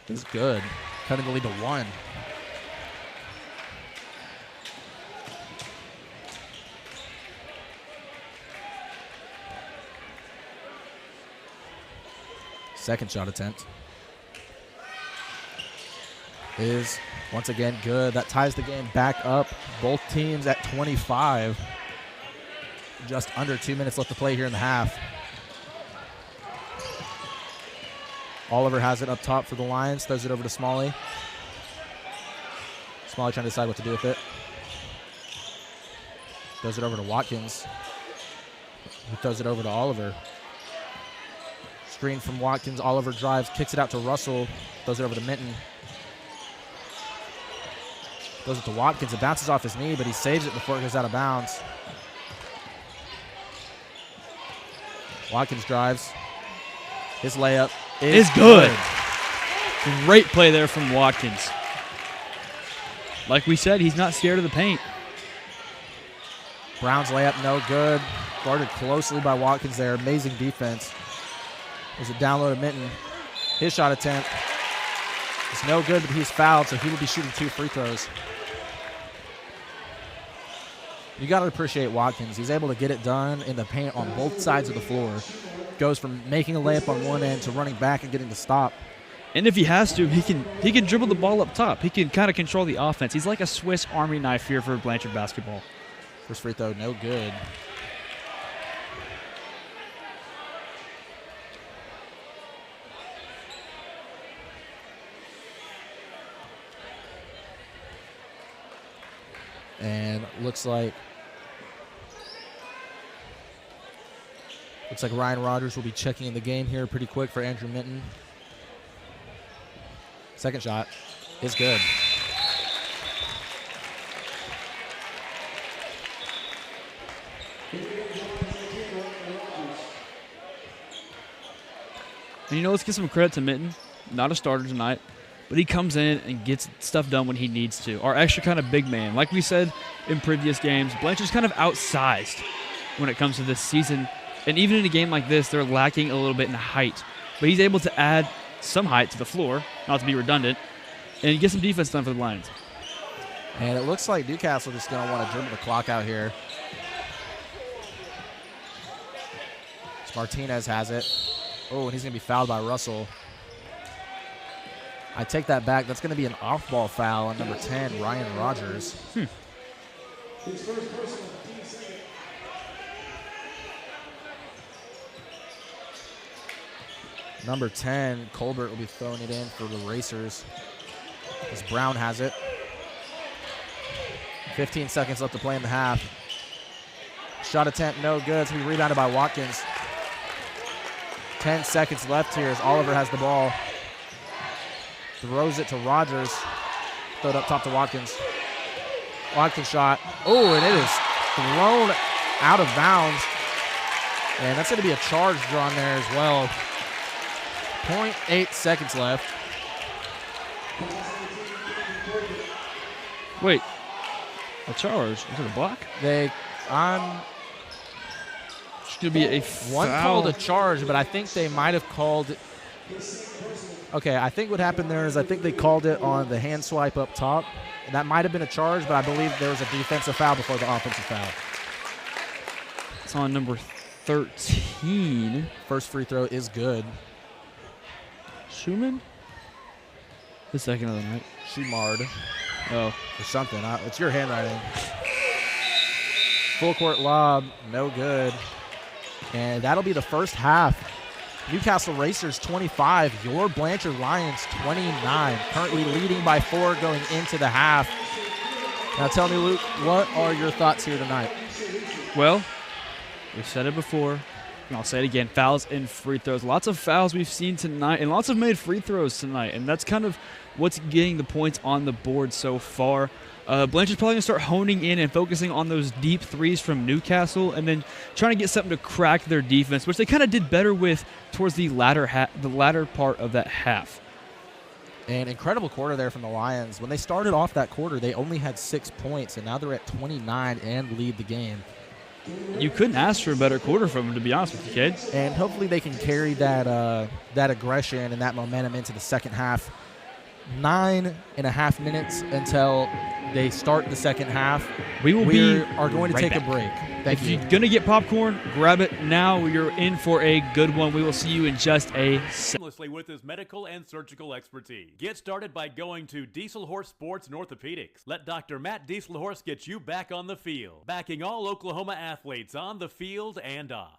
is good, cutting the lead to 1. Second shot attempt is once again good. That ties the game back up. Both teams at 25. Just under 2 minutes left to play here in the half. Oliver has it up top for the Lions. Throws it over to Smalley. Smalley trying to decide what to do with it. Throws it over to Watkins. He throws it over to Oliver. Screen from Watkins. Oliver drives, kicks it out to Russell. Throws it over to Minton. Throws it to Watkins. It bounces off his knee, but he saves it before it goes out of bounds. Watkins drives. His layup is good. Great play there from Watkins. Like we said, he's not scared of the paint. Brown's layup, no good. Guarded closely by Watkins there. Amazing defense. There's a down low to Minton. His shot attempt is no good, but he's fouled, so he will be shooting 2 free throws. You got to appreciate Watkins. He's able to get it done in the paint on both sides of the floor. Goes from making a layup on one end to running back and getting the stop. And if he has to, he can dribble the ball up top. He can kind of control the offense. He's like a Swiss Army knife here for Blanchard basketball. First free throw, no good. And looks like Ryan Rogers will be checking in the game here pretty quick for Andrew Minton. Second shot is good. And let's give some credit to Minton. Not a starter tonight, but he comes in and gets stuff done when he needs to. Our extra kind of big man. Like we said in previous games, Blanchard's kind of outsized when it comes to this season. And even in a game like this, they're lacking a little bit in height. But he's able to add some height to the floor, not to be redundant, and get some defense done for the Lions. And it looks like Newcastle just going to want to dribble the clock out here. Martinez has it. Oh, and he's going to be fouled by Russell. I take that back. That's going to be an off-ball foul on number 10, Ryan Rogers. Number 10, Colbert will be throwing it in for the Racers. As Brown has it. 15 seconds left to play in the half. Shot attempt, no good. It's going to be rebounded by Watkins. 10 seconds left here as Oliver has the ball. Throws it to Rogers. Throw it up top to Watkins. Watkins shot. Oh, and it is thrown out of bounds. And that's going to be a charge drawn there as well. 0.8 seconds left. Wait. A charge? Is it a block? It's going to be a foul. One called a charge, but I think they might have called. Okay, I think what happened there is I think they called it on the hand swipe up top. And that might have been a charge, but I believe there was a defensive foul before the offensive foul. It's on number 13. First free throw is good. Schumann? The second of the night. Schumard. Oh. Or something. It's your handwriting. Full court lob. No good. And that'll be the first half. Newcastle Racers 25. Your Blanchard Lions 29. Currently leading by 4 going into the half. Now tell me, Luke, what are your thoughts here tonight? Well, we said it before. And I'll say it again, fouls and free throws. Lots of fouls we've seen tonight, and lots of made free throws tonight, and that's kind of what's getting the points on the board so far. Blanchard's probably going to start honing in and focusing on those deep threes from Newcastle and then trying to get something to crack their defense, which they kind of did better with towards the latter part of that half. An incredible quarter there from the Lions. When they started off that quarter, they only had 6 points, and now they're at 29 and lead the game. You couldn't ask for a better quarter from them, to be honest with you, kids. And hopefully they can carry that aggression and that momentum into the second half. 9.5 minutes until they start the second half. We are going to take a break. Thank you. If you're going to get popcorn, grab it now. You're in for a good one. We will see you in just a second. Seamlessly with his medical and surgical expertise. Get started by going to Diesel Horse Sports and Orthopedics. Let Dr. Matt Diesel Horse get you back on the field, backing all Oklahoma athletes on the field and off.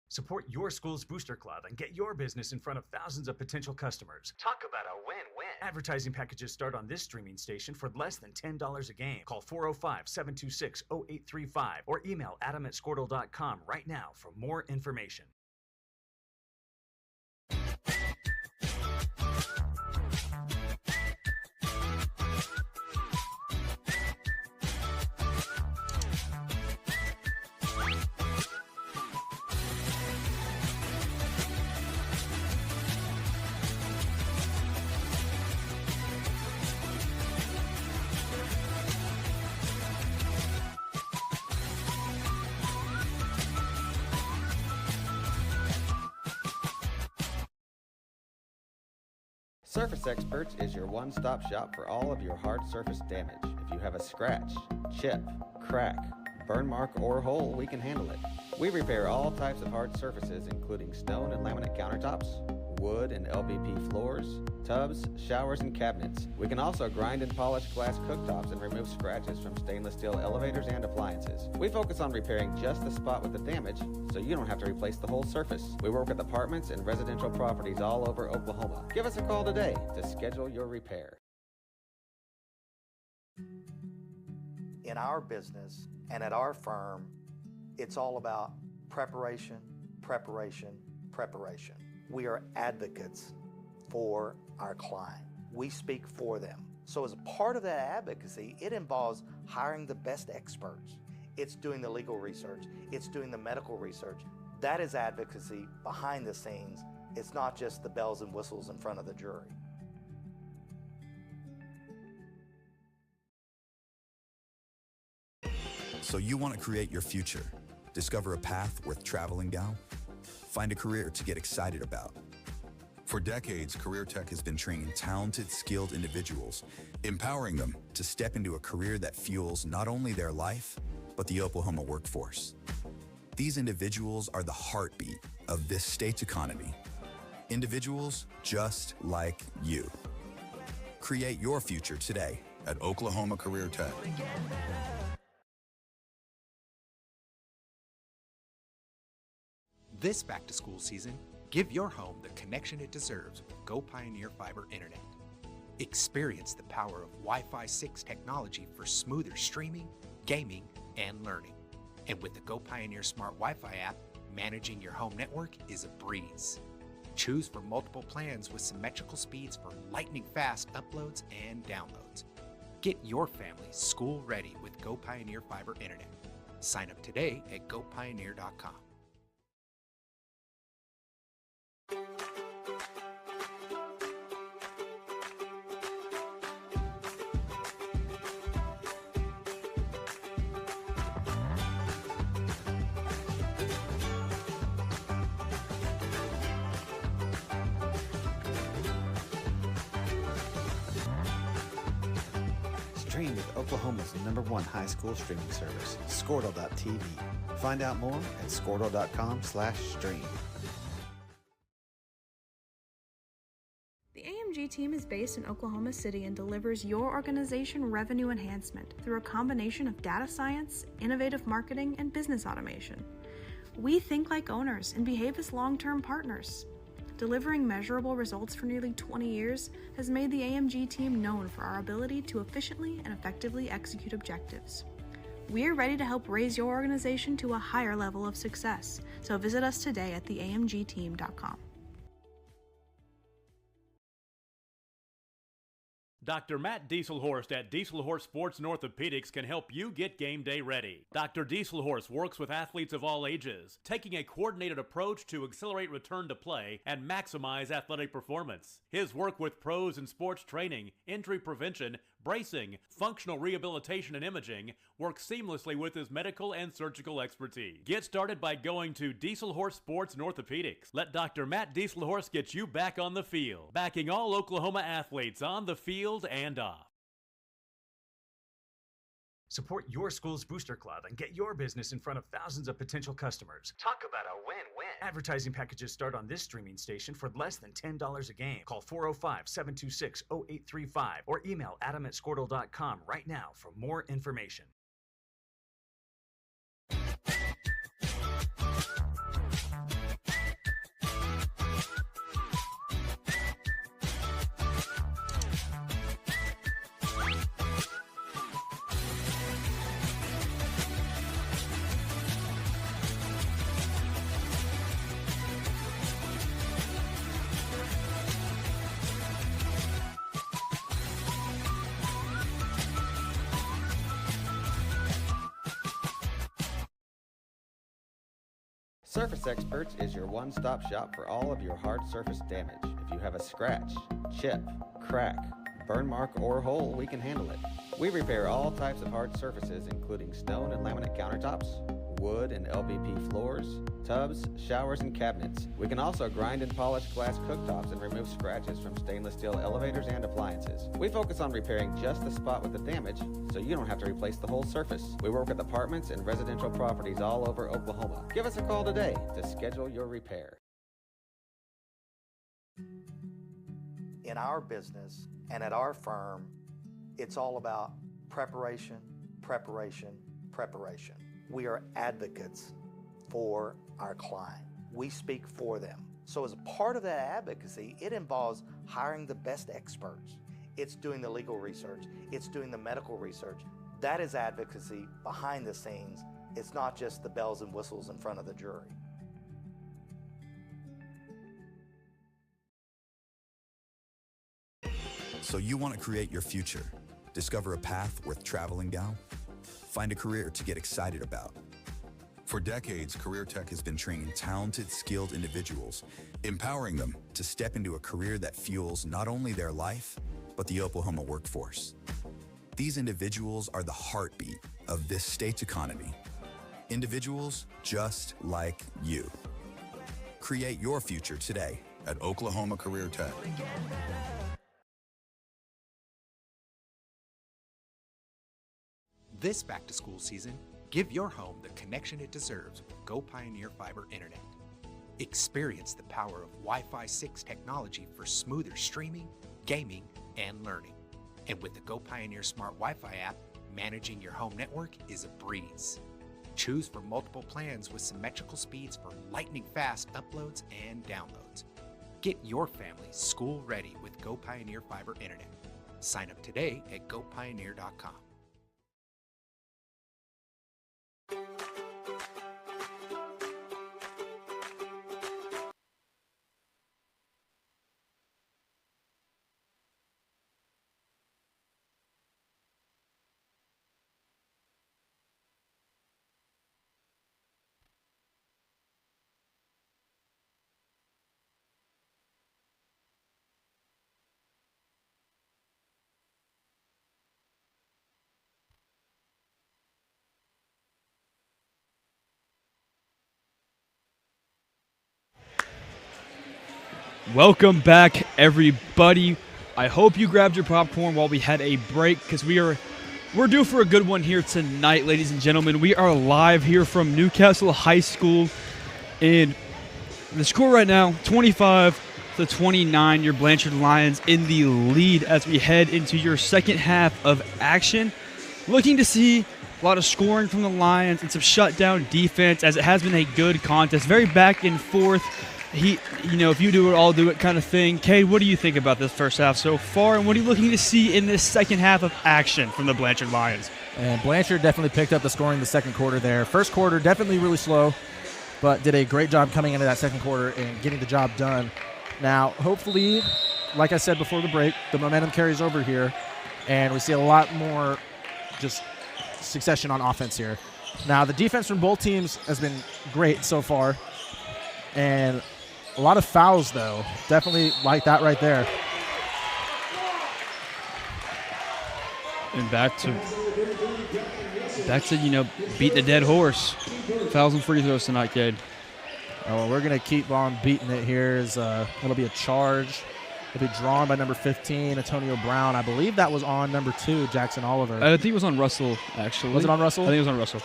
Support your school's booster club and get your business in front of thousands of potential customers. Talk about a win-win. Advertising packages start on this streaming station for less than $10 a game. Call 405-726-0835 or email adam@squirtle.com right now for more information. Surface Experts is your one-stop shop for all of your hard surface damage. If you have a scratch, chip, crack, burn mark, or hole, we can handle it. We repair all types of hard surfaces, including stone and laminate countertops, wood and LVP floors, tubs, showers, and cabinets. We can also grind and polish glass cooktops and remove scratches from stainless steel elevators and appliances. We focus on repairing just the spot with the damage, so you don't have to replace the whole surface. We work with apartments and residential properties all over Oklahoma. Give us a call today to schedule your repair. In our business and at our firm, it's all about preparation, preparation, preparation. We are advocates for our client. We speak for them. So as a part of that advocacy, it involves hiring the best experts. It's doing the legal research. It's doing the medical research. That is advocacy behind the scenes. It's not just the bells and whistles in front of the jury. So you want to create your future, discover a path worth traveling down, find a career to get excited about. For decades, Career Tech has been training talented, skilled individuals, empowering them to step into a career that fuels not only their life, but the Oklahoma workforce. These individuals are the heartbeat of this state's economy. Individuals just like you. Create your future today at Oklahoma Career Tech. This back-to-school season, give your home the connection it deserves with Go Pioneer Fiber Internet. Experience the power of Wi-Fi 6 technology for smoother streaming, gaming, and learning. And with the Go Pioneer Smart Wi-Fi app, managing your home network is a breeze. Choose from multiple plans with symmetrical speeds for lightning-fast uploads and downloads. Get your family school-ready with Go Pioneer Fiber Internet. Sign up today at gopioneer.com. Stream with Oklahoma's #1 high school streaming service, Squirtle.tv. Find out more at squirtle.com/stream. The AMG team is based in Oklahoma City and delivers your organization revenue enhancement through a combination of data science, innovative marketing, and business automation. We think like owners and behave as long-term partners. Delivering measurable results for nearly 20 years has made the AMG team known for our ability to efficiently and effectively execute objectives. We're ready to help raise your organization to a higher level of success. So visit us today at theamgteam.com. Dr. Matt Dieselhorst at Dieselhorst Sports and Orthopedics can help you get game day ready. Dr. Dieselhorst works with athletes of all ages, taking a coordinated approach to accelerate return to play and maximize athletic performance. His work with pros in sports training, injury prevention, bracing, functional rehabilitation, and imaging works seamlessly with his medical and surgical expertise. Get started by going to Dieselhorst Sports and Orthopedics. Let Dr. Matt Dieselhorst get you back on the field, backing all Oklahoma athletes on the field and off. Support your school's booster club and get your business in front of thousands of potential customers. Talk about a win-win. Advertising packages start on this streaming station for less than $10 a game. Call 405-726-0835 or email adam@squirtle.com right now for more information. Surface Experts is your one-stop shop for all of your hard surface damage. If you have a scratch, chip, crack, burn mark, or hole, we can handle it. We repair all types of hard surfaces, including stone and laminate countertops, wood and LVP floors, tubs, showers, and cabinets. We can also grind and polish glass cooktops and remove scratches from stainless steel elevators and appliances. We focus on repairing just the spot with the damage, so you don't have to replace the whole surface. We work with apartments and residential properties all over Oklahoma. Give us a call today to schedule your repair. In our business and at our firm, it's all about preparation, preparation, preparation. We are advocates for our client. We speak for them. So as a part of that advocacy, it involves hiring the best experts. It's doing the legal research. It's doing the medical research. That is advocacy behind the scenes. It's not just the bells and whistles in front of the jury. So you want to create your future, discover a path worth traveling down, find a career to get excited about. For decades, Career Tech has been training talented, skilled individuals, empowering them to step into a career that fuels not only their life, but the Oklahoma workforce. These individuals are the heartbeat of this state's economy. Individuals just like you. Create your future today at Oklahoma Career Tech. This back-to-school season, give your home the connection it deserves with Go Pioneer Fiber Internet. Experience the power of Wi-Fi 6 technology for smoother streaming, gaming, and learning. And with the Go Pioneer Smart Wi-Fi app, managing your home network is a breeze. Choose from multiple plans with symmetrical speeds for lightning-fast uploads and downloads. Get your family school-ready with Go Pioneer Fiber Internet. Sign up today at gopioneer.com. Welcome back, everybody. I hope you grabbed your popcorn while we had a break, because we're due for a good one here tonight, ladies and gentlemen. We are live here from Newcastle High School, and the score right now, 25-29. Your Blanchard Lions in the lead as we head into your second half of action. Looking to see a lot of scoring from the Lions and some shutdown defense, as it has been a good contest, very back and forth. If you do it, I'll do it kind of thing. Cade, what do you think about this first half so far, and what are you looking to see in this second half of action from the Blanchard Lions? And Blanchard definitely picked up the scoring the second quarter there. First quarter, definitely really slow, but did a great job coming into that second quarter and getting the job done. Now, hopefully, like I said before the break, the momentum carries over here, and we see a lot more just succession on offense here. Now, the defense from both teams has been great so far, and a lot of fouls, though. Definitely like that right there. And back to beating a dead horse. Fouls and free throws tonight, Cade. Oh, well, we're going to keep on beating it here. It'll be a charge. It'll be drawn by number 15, Antonio Brown. I believe that was on number 2, Jackson Oliver. I think it was on Russell, actually. Was it on Russell? I think it was on Russell.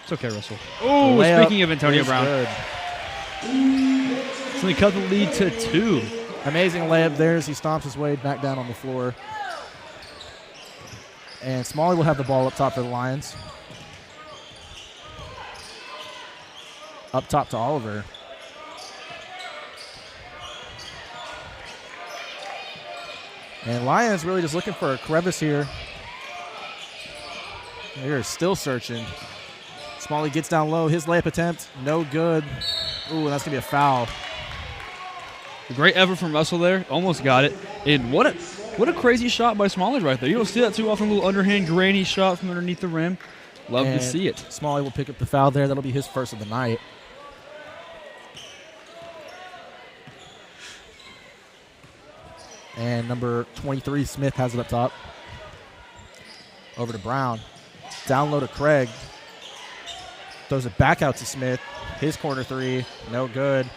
It's okay, Russell. Oh, speaking of Antonio Brown. Good. So they cut the lead to 2. Amazing layup there as he stomps his way back down on the floor. And Smalley will have the ball up top for the Lions. Up top to Oliver. And Lions really just looking for a crevice here. They're still searching. Smalley gets down low. His layup attempt, no good. Ooh, that's going to be a foul. Great effort from Russell there. Almost got it. And what a crazy shot by Smalley right there. You don't see that too often. A little underhand, grainy shot from underneath the rim. Love to see it. Smalley will pick up the foul there. That'll be his first of the night. And number 23, Smith, has it up top. Over to Brown. Down low to Craig. Throws it back out to Smith. His corner 3, no good.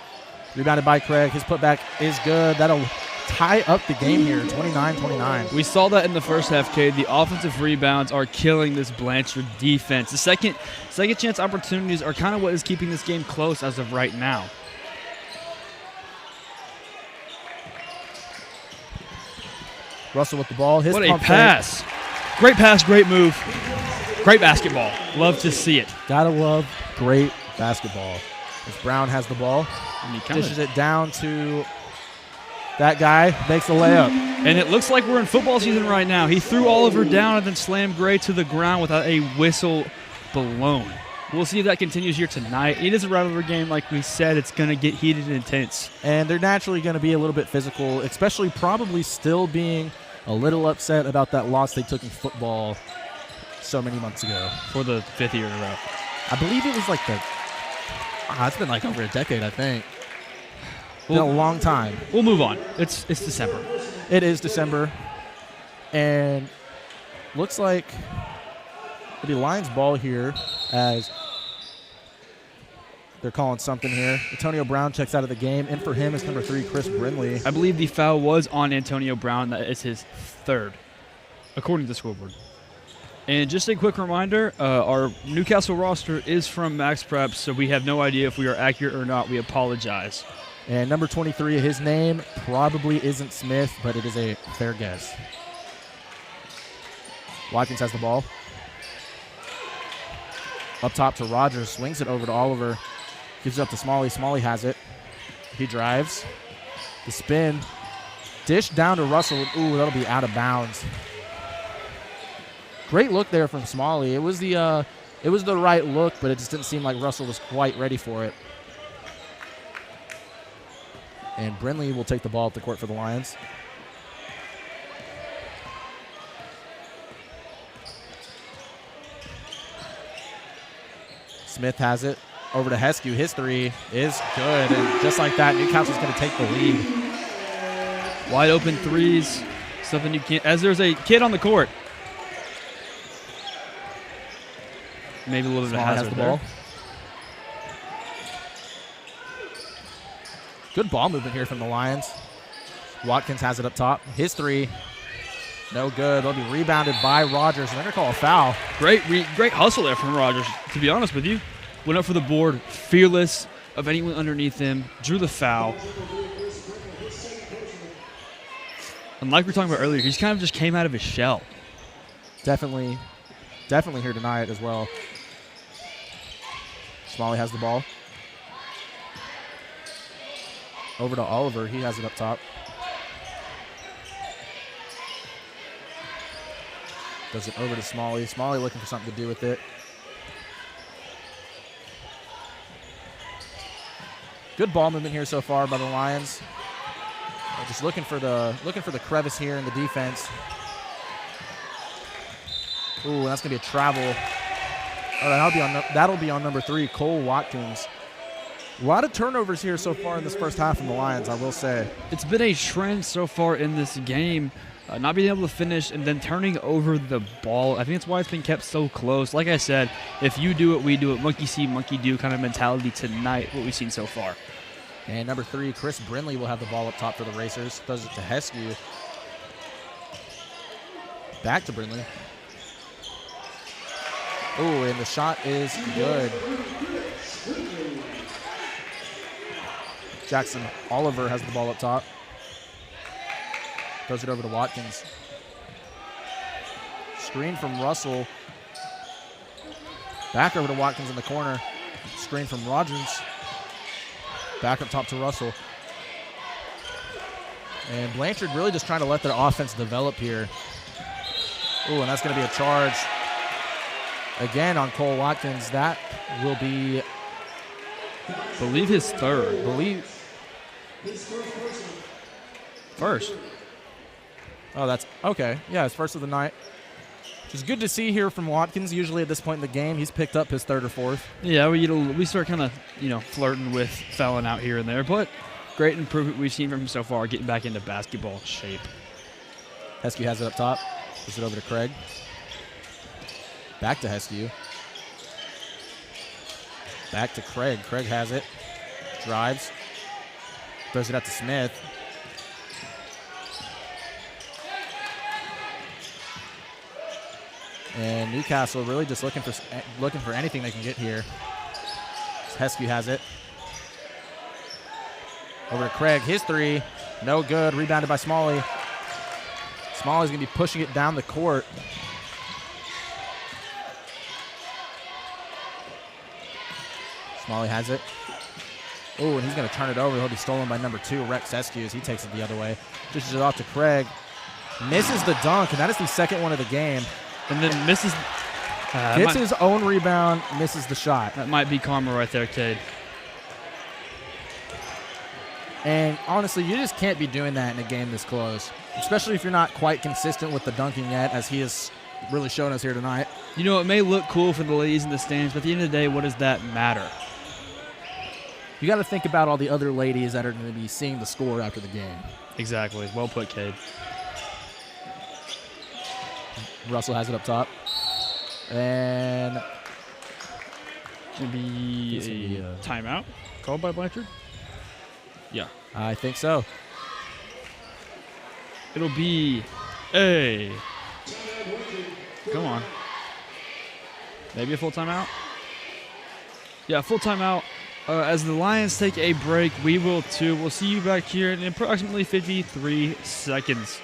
Rebounded by Craig. His putback is good. That'll tie up the game here, 29-29. We saw that in the first half, Cade. The offensive rebounds are killing this Blanchard defense. The second chance opportunities are kind of what is keeping this game close as of right now. Russell with the ball. What a pass. Great pass, great move. Great basketball. Love to see it. Gotta love great basketball. As Brown has the ball. And he dishes it down to that guy. Makes the layup. And it looks like we're in football season right now. He threw Oliver down and then slammed Gray to the ground without a whistle blown. We'll see if that continues here tonight. It is a rivalry game. Like we said, it's going to get heated and intense. And they're naturally going to be a little bit physical, especially probably still being a little upset about that loss they took in football so many months ago. For the 5th year in a row. I believe it was like it's been like over a decade, I think. Been a long time. We'll move on. It's December. It is December. And looks like it'll be Lions ball here as they're calling something here. Antonio Brown checks out of the game. In for him is number 3, Chris Brindley. I believe the foul was on Antonio Brown. That is his 3rd, according to the scoreboard. And just a quick reminder, our Newcastle roster is from Max Prep, so we have no idea if we are accurate or not. We apologize. And number 23, his name probably isn't Smith, but it is a fair guess. Watkins has the ball. Up top to Rogers, swings it over to Oliver. Gives it up to Smalley. Smalley has it. He drives. The spin. Dish down to Russell. Ooh, that'll be out of bounds. Great look there from Smalley. It was the right look, but it just didn't seem like Russell was quite ready for it. And Brindley will take the ball up the court for the Lions. Smith has it over to Heskew. His 3 is good. And just like that, Newcastle's going to take the lead. Wide open threes. Something you can't, as there's a kid on the court. Maybe a little bit of hazard has the there. ball. Good ball movement here from the Lions. Watkins has it up top. His 3, no good. They'll be rebounded by Rogers, and they're going to call a foul. Great hustle there from Rogers, to be honest with you. Went up for the board, fearless of anyone underneath him, drew the foul. And like we were talking about earlier, he's kind of just came out of his shell. Definitely here tonight as well. Smalley has the ball. Over to Oliver. He has it up top. Does it over to Smalley. Smalley looking for something to do with it. Good ball movement here so far by the Lions. Just looking for the crevice here in the defense. Ooh, that's gonna be a travel. Oh, that'll be on number 3, Cole Watkins. A lot of turnovers here so far in this first half from the Lions, I will say. It's been a trend so far in this game, not being able to finish and then turning over the ball. I think that's why it's been kept so close. Like I said, if you do it, we do it. Monkey see, monkey do kind of mentality tonight, what we've seen so far. And number 3, Chris Brindley will have the ball up top for the Racers. Throws it to Heskew. Back to Brindley. Oh, and the shot is good. Jackson Oliver has the ball up top. Throws it over to Watkins. Screen from Russell. Back over to Watkins in the corner. Screen from Rogers. Back up top to Russell. And Blanchard really just trying to let their offense develop here. Ooh, and that's going to be a charge again on Cole Watkins. That will be, believe his third. First. Oh, that's okay. Yeah, his first of the night. Which is good to see here from Watkins. Usually at this point in the game, he's picked up his third or fourth. Yeah, we start kind of, flirting with fouling out here and there, but great improvement we've seen from him so far, getting back into basketball shape. Heskew has it up top. Puts it over to Craig. Back to Heskew. Back to Craig. Craig has it. Drives. Throws it out to Smith. And Newcastle really just looking for anything they can get here. Heskew has it. Over to Craig. His 3. No good. Rebounded by Smalley. Smalley's going to be pushing it down the court. Smalley has it. Oh, and he's going to turn it over. He'll be stolen by number 2, Rex Heskew, as he takes it the other way. Dishes it off to Craig. Misses the dunk, and that is the second one of the game. And then misses. Gets his own rebound, misses the shot. That might be karma right there, Cade. And honestly, you just can't be doing that in a game this close, especially if you're not quite consistent with the dunking yet, as he has really shown us here tonight. It may look cool for the ladies in the stands, but at the end of the day, what does that matter? You got to think about all the other ladies that are going to be seeing the score after the game. Exactly. Well put, Cade. Russell has it up top. And maybe a timeout called by Blanchard? Yeah. I think so. It'll be a... Come on. Maybe a full timeout? Yeah, full timeout. As the Lions take a break, we will too. We'll see you back here in approximately 53 seconds.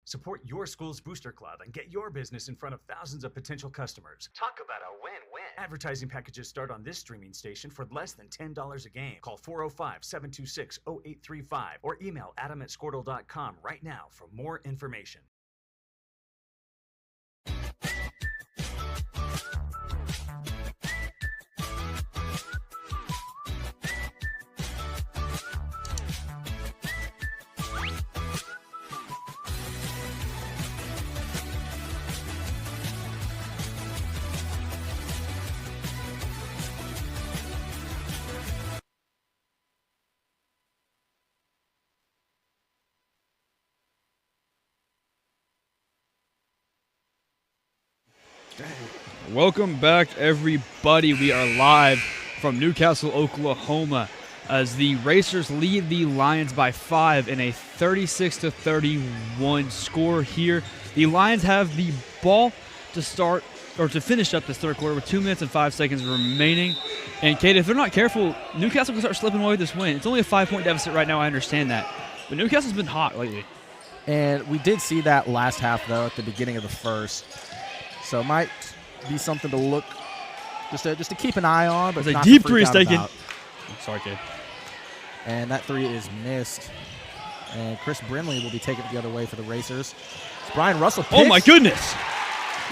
Support your school's booster club and get your business in front of thousands of potential customers. Talk about a win-win. Advertising packages start on this streaming station for less than $10 a game. Call 405-726-0835 or email adam@squirtle.com right now for more information. Welcome back, everybody. We are live from Newcastle, Oklahoma, as the Racers lead the Lions by 5 in a 36-31 score here. The Lions have the ball to start or to finish up this third quarter with 2 minutes and 5 seconds remaining. And Kate, if they're not careful, Newcastle can start slipping away with this win. It's only a 5-point deficit right now. I understand that, but Newcastle's been hot lately. And we did see that last half though at the beginning of the first, so it might be something to look, just to keep an eye on. But a deep 3 is taken. Sorry, kid. And that 3 is missed. And Chris Brindley will be taking it the other way for the Racers. It's Brian Russell. Oh my goodness!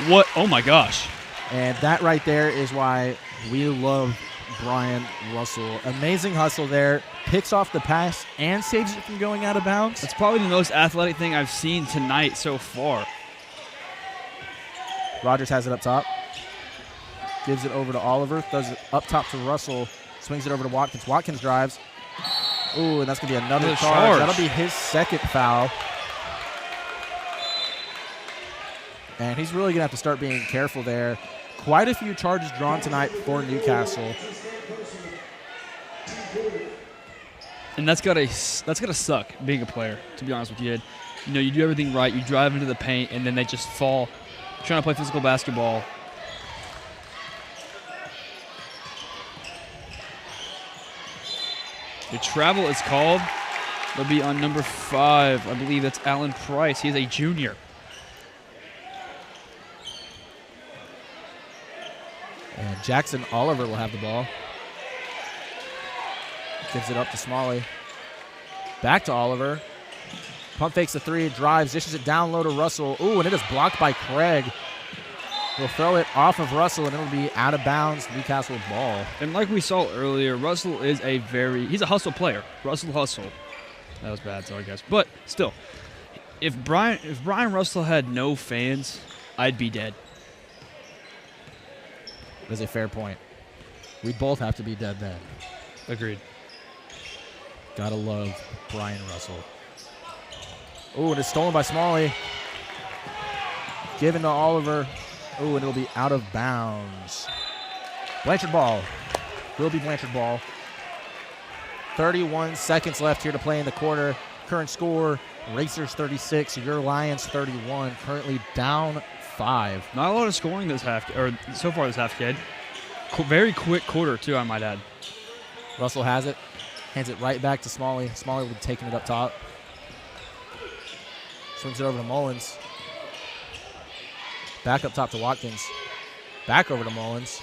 What? Oh, my gosh. And that right there is why we love Brian Russell. Amazing hustle there. Picks off the pass and saves it from going out of bounds. That's probably the most athletic thing I've seen tonight so far. Rogers has it up top. Gives it over to Oliver. Throws it up top to Russell. Swings it over to Watkins. Watkins drives. Ooh, and that's going to be another charge. That'll be his second foul. And he's really going to have to start being careful there. Quite a few charges drawn tonight for Newcastle. And that's gotta suck being a player, to be honest with you. You know, you do everything right, you drive into the paint, and then they just fall trying to play physical basketball. The travel is called. They'll be on number 5. I believe that's Alan Price. He's a junior. And Jackson Oliver will have the ball. Gives it up to Smalley. Back to Oliver. Pump fakes the 3, drives, dishes it down low to Russell. Ooh, and it is blocked by Craig. He'll throw it off of Russell, and it'll be out of bounds. Newcastle ball. And like we saw earlier, Russell is he's a hustle player. Russell hustle. That was bad, so I guess. But still, if Brian Russell had no fans, I'd be dead. That's a fair point. We'd both have to be dead then. Agreed. Gotta love Brian Russell. Oh, and it's stolen by Smalley. Given to Oliver. Oh, and it'll be out of bounds. Blanchard ball. Will be Blanchard ball. 31 seconds left here to play in the quarter. Current score, Racers 36, your Lions 31. Currently down 5. Not a lot of scoring so far this half, kid. Very quick quarter, too, I might add. Russell has it. Hands it right back to Smalley. Smalley will be taking it up top. Swings it over to Mullins. Back up top to Watkins. Back over to Mullins.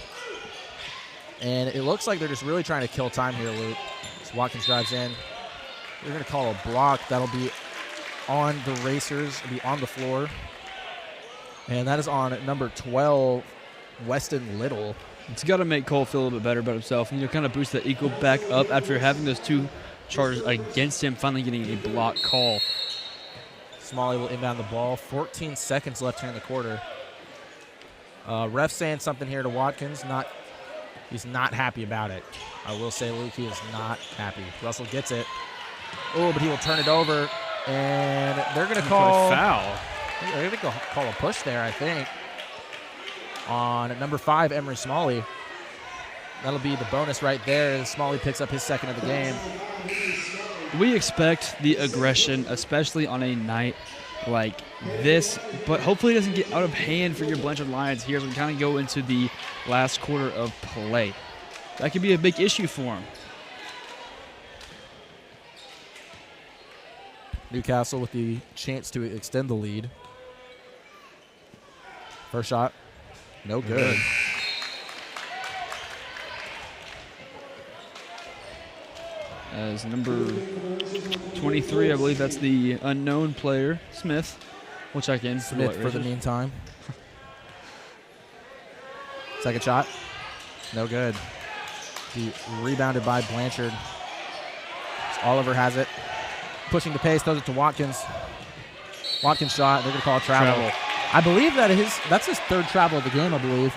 And it looks like they're just really trying to kill time here, Luke. So Watkins drives in. They're going to call a block. That'll be on the Racers. It'll be on the floor. And that is on number 12, Weston Little. It's got to make Cole feel a little bit better about himself. And kind of boost that equal back up after having those 2 charges against him, finally getting a block call. Smalley will inbound the ball. 14 seconds left here in the quarter. Ref saying something here to Watkins. He's not happy about it. I will say, Luke, he is not happy. Russell gets it. Oh, but he will turn it over. And they're going to call a foul. They're going to call a push there, I think, on number 5, Emery Smalley. That'll be the bonus right there. Smalley picks up his second of the game. We expect the aggression, especially on a night like this, but hopefully it doesn't get out of hand for your Blanchard Lions here as we kind of go into the last quarter of play. That could be a big issue for them. Newcastle with the chance to extend the lead. First shot, no good. As number 23, I believe that's the unknown player, Smith. We'll check in. Smith for the meantime. Second shot, no good. He rebounded by Blanchard. Oliver has it. Pushing the pace, throws it to Watkins. Watkins shot, they're going to call travel. I believe that's his 3rd travel of the game, I believe.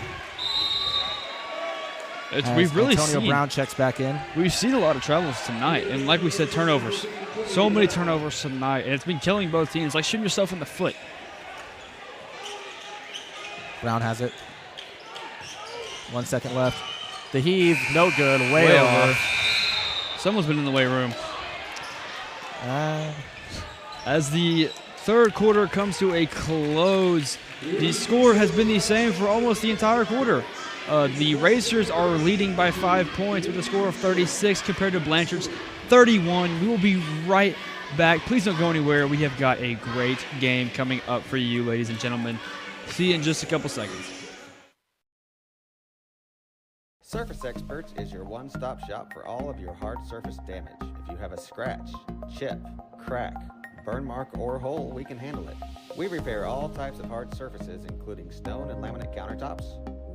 We've really Antonio Brown checks back in. We've seen a lot of travels tonight, and like we said, turnovers. So many turnovers tonight, and it's been killing both teams. Like shooting yourself in the foot. Brown has it. 1 second left. The heave, no good, way over. Someone's been in the weight room. As the 3rd quarter comes to a close, the score has been the same for almost the entire quarter. The Racers are leading by 5 points with a score of 36 compared to Blanchard's 31. We will be right back. Please don't go anywhere. We have got a great game coming up for you, ladies and gentlemen. See you in just a couple seconds. Surface Experts is your one-stop shop for all of your hard surface damage. If you have a scratch, chip, crack, burn mark, or hole, we can handle it. We repair all types of hard surfaces, including stone and laminate countertops,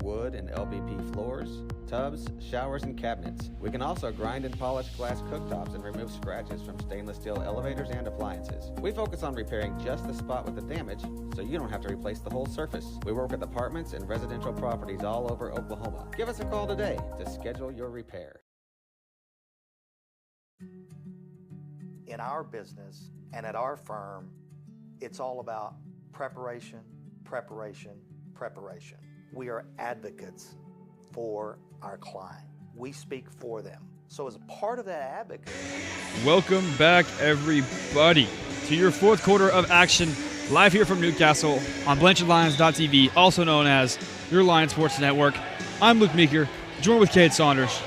wood and LVP floors, tubs, showers, and cabinets. We can also grind and polish glass cooktops and remove scratches from stainless steel elevators and appliances. We focus on repairing just the spot with the damage, so you don't have to replace the whole surface. We work with apartments and residential properties all over Oklahoma. Give us a call today to schedule your repair. In our business and at our firm, it's all about preparation, preparation, preparation. We are advocates for our client. We speak for them. So as a part of that advocacy... Welcome back, everybody, to your fourth quarter of action, live here from Newcastle on BlanchardLions.tv, also known as your Lions Sports Network. I'm Luke Meeker, joined with Cade Saunders.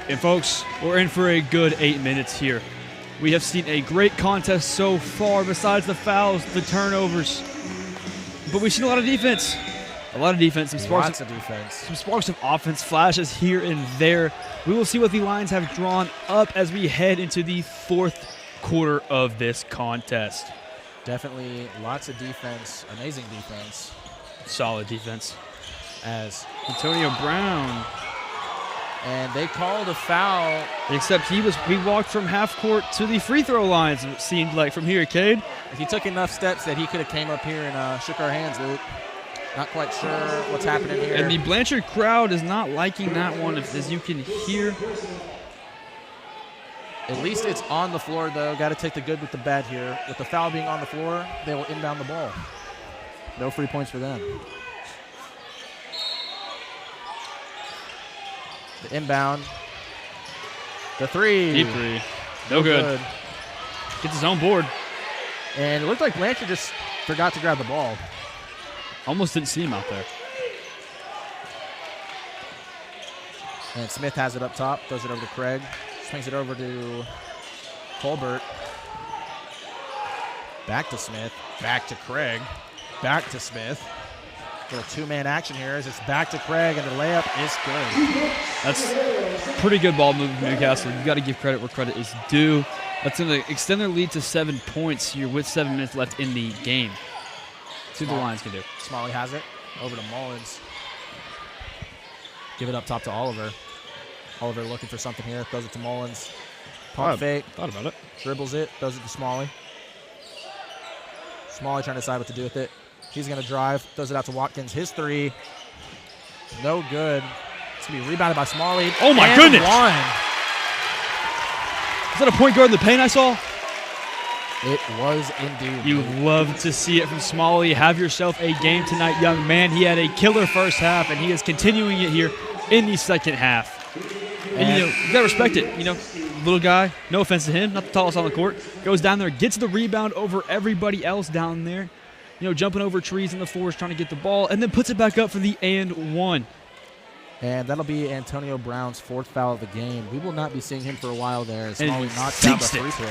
And folks, we're in for a good 8 minutes here. We have seen a great contest so far, besides the fouls, the turnovers. But we've seen a lot of defense. Some sparks of offense, flashes here and there. We will see what the Lions have drawn up as we head into the fourth quarter of this contest. Definitely lots of defense, amazing defense. Solid defense. As Antonio Brown. And they called a foul. Except he walked from half court to the free throw lines, it seemed like, from here, Cade. If he took enough steps that he could have came up here and shook our hands, Luke. Not quite sure what's happening here. And the Blanchard crowd is not liking that one, as you can hear. At least it's on the floor, though. Got to take the good with the bad here. With the foul being on the floor, they will inbound the ball. No free points for them. The inbound. The three. Deep three. No good. Gets his own board. And it looked like Blanchard just forgot to grab the ball. Almost didn't see him out there. And Smith has it up top. Throws it over to Craig. Swings it over to Colbert. Back to Smith. Back to Craig. Back to Smith. Little two-man action here as it's back to Craig, and the layup is good. That's pretty good ball movement from Newcastle. You've got to give credit where credit is due. That's going to extend their lead to 7 points here with 7 minutes left in the game. See what the Lions can do. Smalley has it. Over to Mullins. Give it up top to Oliver. Oliver looking for something here. Throws it to Mullins. Pump fake. Thought about it. Dribbles it. Throws it to Smalley. Smalley trying to decide what to do with it. He's going to drive. Throws it out to Watkins. His three. No good. It's going to be rebounded by Smalley. Oh, my goodness. One. Is that a point guard in the paint I saw? It was indeed. You love to see it from Smalley. Have yourself a game tonight, young man. He had a killer first half, and he is continuing it here in the second half. And you got to respect it. Little guy, no offense to him, not the tallest on the court, goes down there, gets the rebound over everybody else down there. Jumping over trees in the forest, trying to get the ball, and then puts it back up for the and one. And that'll be Antonio Brown's fourth foul of the game. We will not be seeing him for a while there. Smalley knocks down the free throw.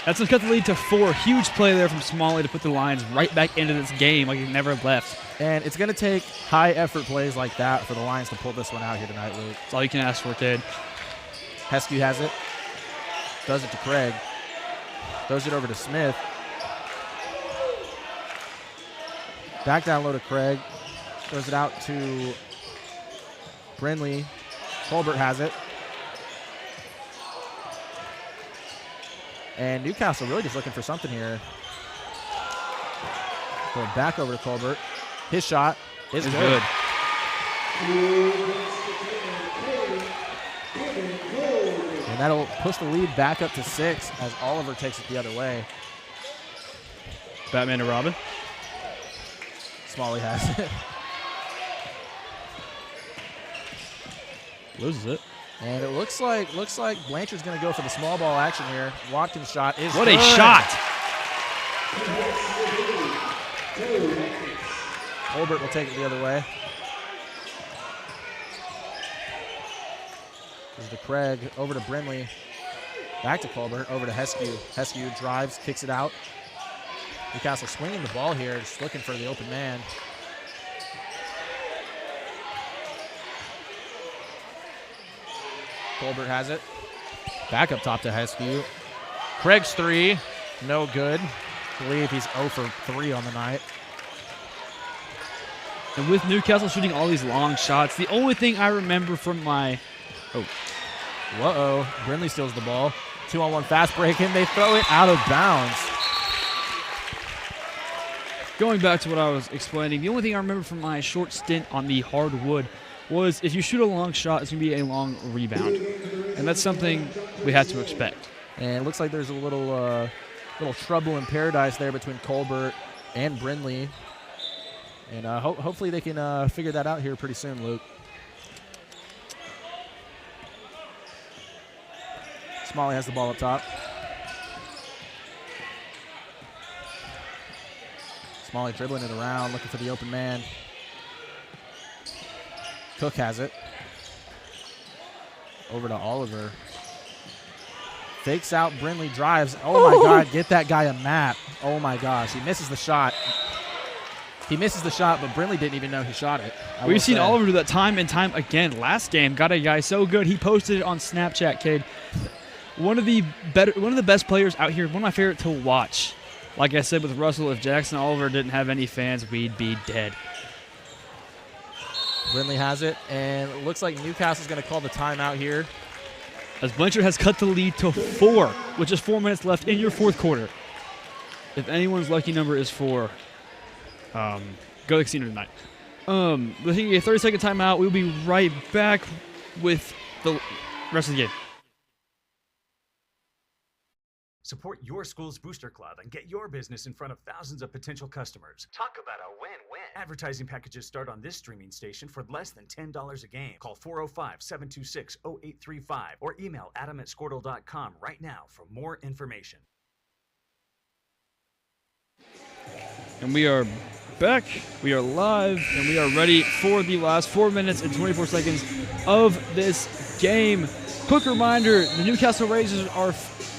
That's going to cut the lead to 4. Huge play there from Smalley to put the Lions right back into this game like he never left. And it's going to take high-effort plays like that for the Lions to pull this one out here tonight, Luke. That's all you can ask for, Cade. Heskey has it. Does it to Craig. Throws it over to Smith. Back down low to Craig. Throws it out to Brindley. Colbert has it. And Newcastle really just looking for something here. Going back over to Colbert. His shot is good. And that'll push the lead back up to 6 as Oliver takes it the other way. Batman to Robin. Smalley has it. Loses it. And it looks like Blanchard's going to go for the small ball action here. Watkins' shot is What good. a shot! Colbert will take it the other way. There's to Craig, over to Brindley. Back to Colbert, over to Heskey. Heskey drives, kicks it out. Newcastle swinging the ball here, just looking for the open man. Colbert has it. Back up top to Heskey. Craig's three. No good. I believe he's 0 for 3 on the night. And with Newcastle shooting all these long shots, the only thing I remember from my... Uh-oh. Brindley steals the ball. 2-on-1 fast break, and they throw it out of bounds. Going back to what I was explaining, the only thing I remember from my short stint on the hardwood was if you shoot a long shot, it's going to be a long rebound. And that's something we had to expect. And it looks like there's a little trouble in paradise there between Colbert and Brindley. And hopefully they can figure that out here pretty soon, Luke. Smalley has the ball up top. Smalley dribbling it around, looking for the open man. Cook has it. Over to Oliver. Fakes out, Brindley drives. Oh my God, get that guy a map. Oh my gosh, he misses the shot. He misses the shot, but Brindley didn't even know he shot it. We've seen Oliver do that time and time again. Last game, got a guy so good. He posted it on Snapchat, Cade. One of the best players out here, one of my favorite to watch. Like I said with Russell, if Jackson Oliver didn't have any fans, we'd be dead. Brindley has it, and it looks like Newcastle's going to call the timeout here. As Blanchard has cut the lead to 4, with just 4 minutes left in your fourth quarter. If anyone's lucky number is 4, go to the casino tonight. We're taking a 30-second timeout. We'll be right back with the rest of the game. Support your school's booster club and get your business in front of thousands of potential customers. Talk about a win-win. Advertising packages start on this streaming station for less than $10 a game. Call 405-726-0835 or email adam@squirtle.com right now for more information. And we are back. We are live, and we are ready for the last 4 minutes and 24 seconds of this game. Quick reminder, the Newcastle Racers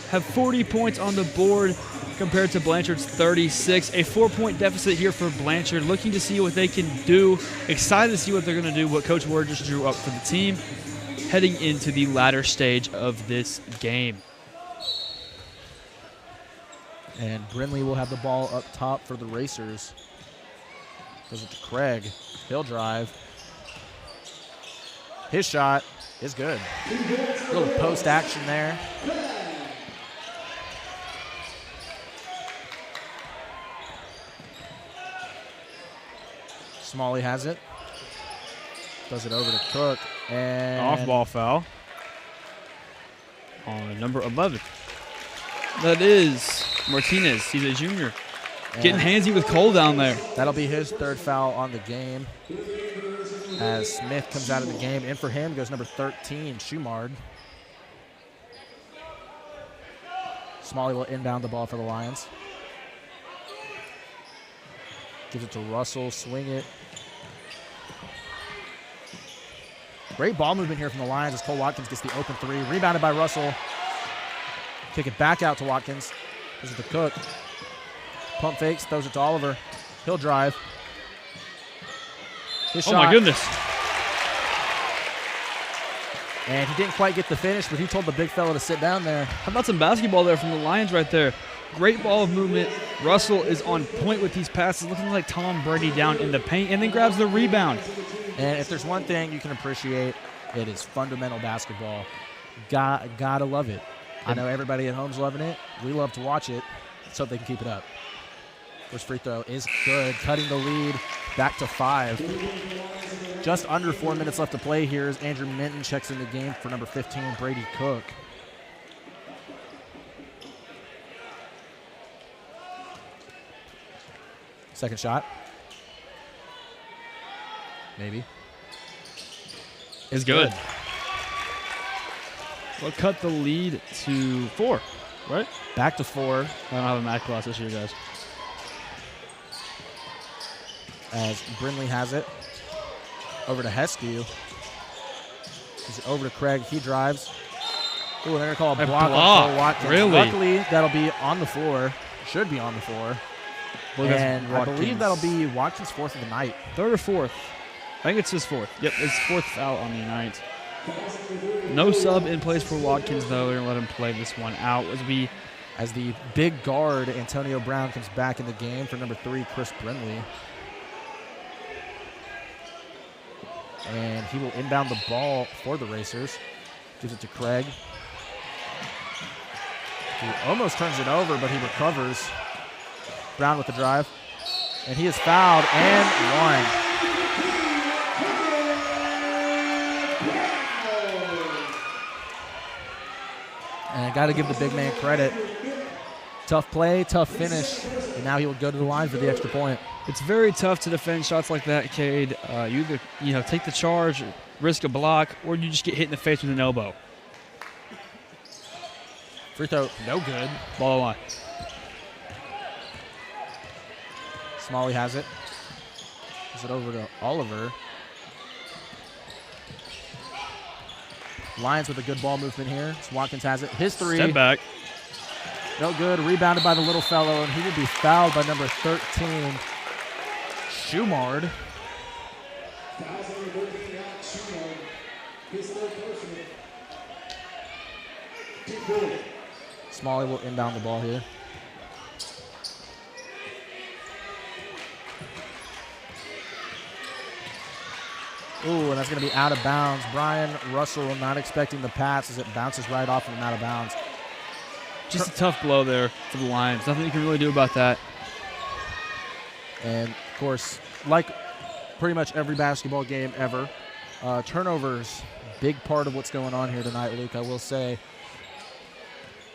have 40 points on the board compared to Blanchard's 36. A 4-point deficit here for Blanchard, looking to see what they can do. Excited to see what they're going to do, what Coach Ward just drew up for the team, heading into the latter stage of this game. And Brindley will have the ball up top for the Racers. Goes it to Craig. He'll drive. His shot is good. A little post action there. Smalley has it. Does it over to Cook. And Off-ball foul on number 11. That is Martinez. He's a junior. Getting handsy with Cole down there. That'll be his third foul on the game. As Smith comes out of the game. In for him goes number 13, Schumard. Smalley will inbound the ball for the Lions. Gives it to Russell, swing it. Great ball movement here from the Lions as Cole Watkins gets the open 3. Rebounded by Russell. Kick it back out to Watkins. This is the Cook. Pump fakes, throws it to Oliver. He'll drive. His shot. Oh my goodness. And he didn't quite get the finish, but he told the big fella to sit down there. How about some basketball there from the Lions right there? Great ball of movement. Russell is on point with these passes, looking like Tom Brady down in the paint, and then grabs the rebound. And if there's one thing you can appreciate, it is fundamental basketball. Gotta love it. I know everybody at home's loving it. We love to watch it. Let's hope they can keep it up. First free throw is good, cutting the lead back to 5. Just under 4 minutes left to play here as Andrew Minton checks in the game for number 15, Brady Cook. Second shot. Maybe. It's good. We'll cut the lead to 4, right? Back to 4. I don't have a math class this year, guys. As Brindley has it. Over to Heskew. Over to Craig. He drives. Ooh, they're going to call a block on Cole Watkins. Really? Luckily, that'll be on the floor. Should be on the floor. And I believe that'll be Watkins' 4th of the night. 3rd or 4th. I think it's his 4th. Yep, it's 4th foul on the night. No sub in place for Watkins, though. They're going to let him play this one out as we as the big guard, Antonio Brown, comes back in the game for number 3, Chris Brinley. And he will inbound the ball for the Racers. Gives it to Craig. He almost turns it over, but he recovers. Brown with the drive. And he is fouled and one. And I got to give the big man credit. Tough play, tough finish, and now he will go to the line for the extra point. It's very tough to defend shots like that, Cade. You either take the charge, risk a block, or you just get hit in the face with an elbow. Free throw, no good. Ball line. Smalley has it. Gives it over to Oliver. Lions with a good ball movement here. Watkins has it. His three. Step back. No good. Rebounded by the little fellow, and he will be fouled by number 13, Schumard. Smalley will inbound the ball here. Ooh, and that's going to be out of bounds. Brian Russell not expecting the pass as it bounces right off and out of bounds. Just a tough blow there for the Lions. Nothing you can really do about that. And, of course, like pretty much every basketball game ever, turnovers, big part of what's going on here tonight, Luke, I will say.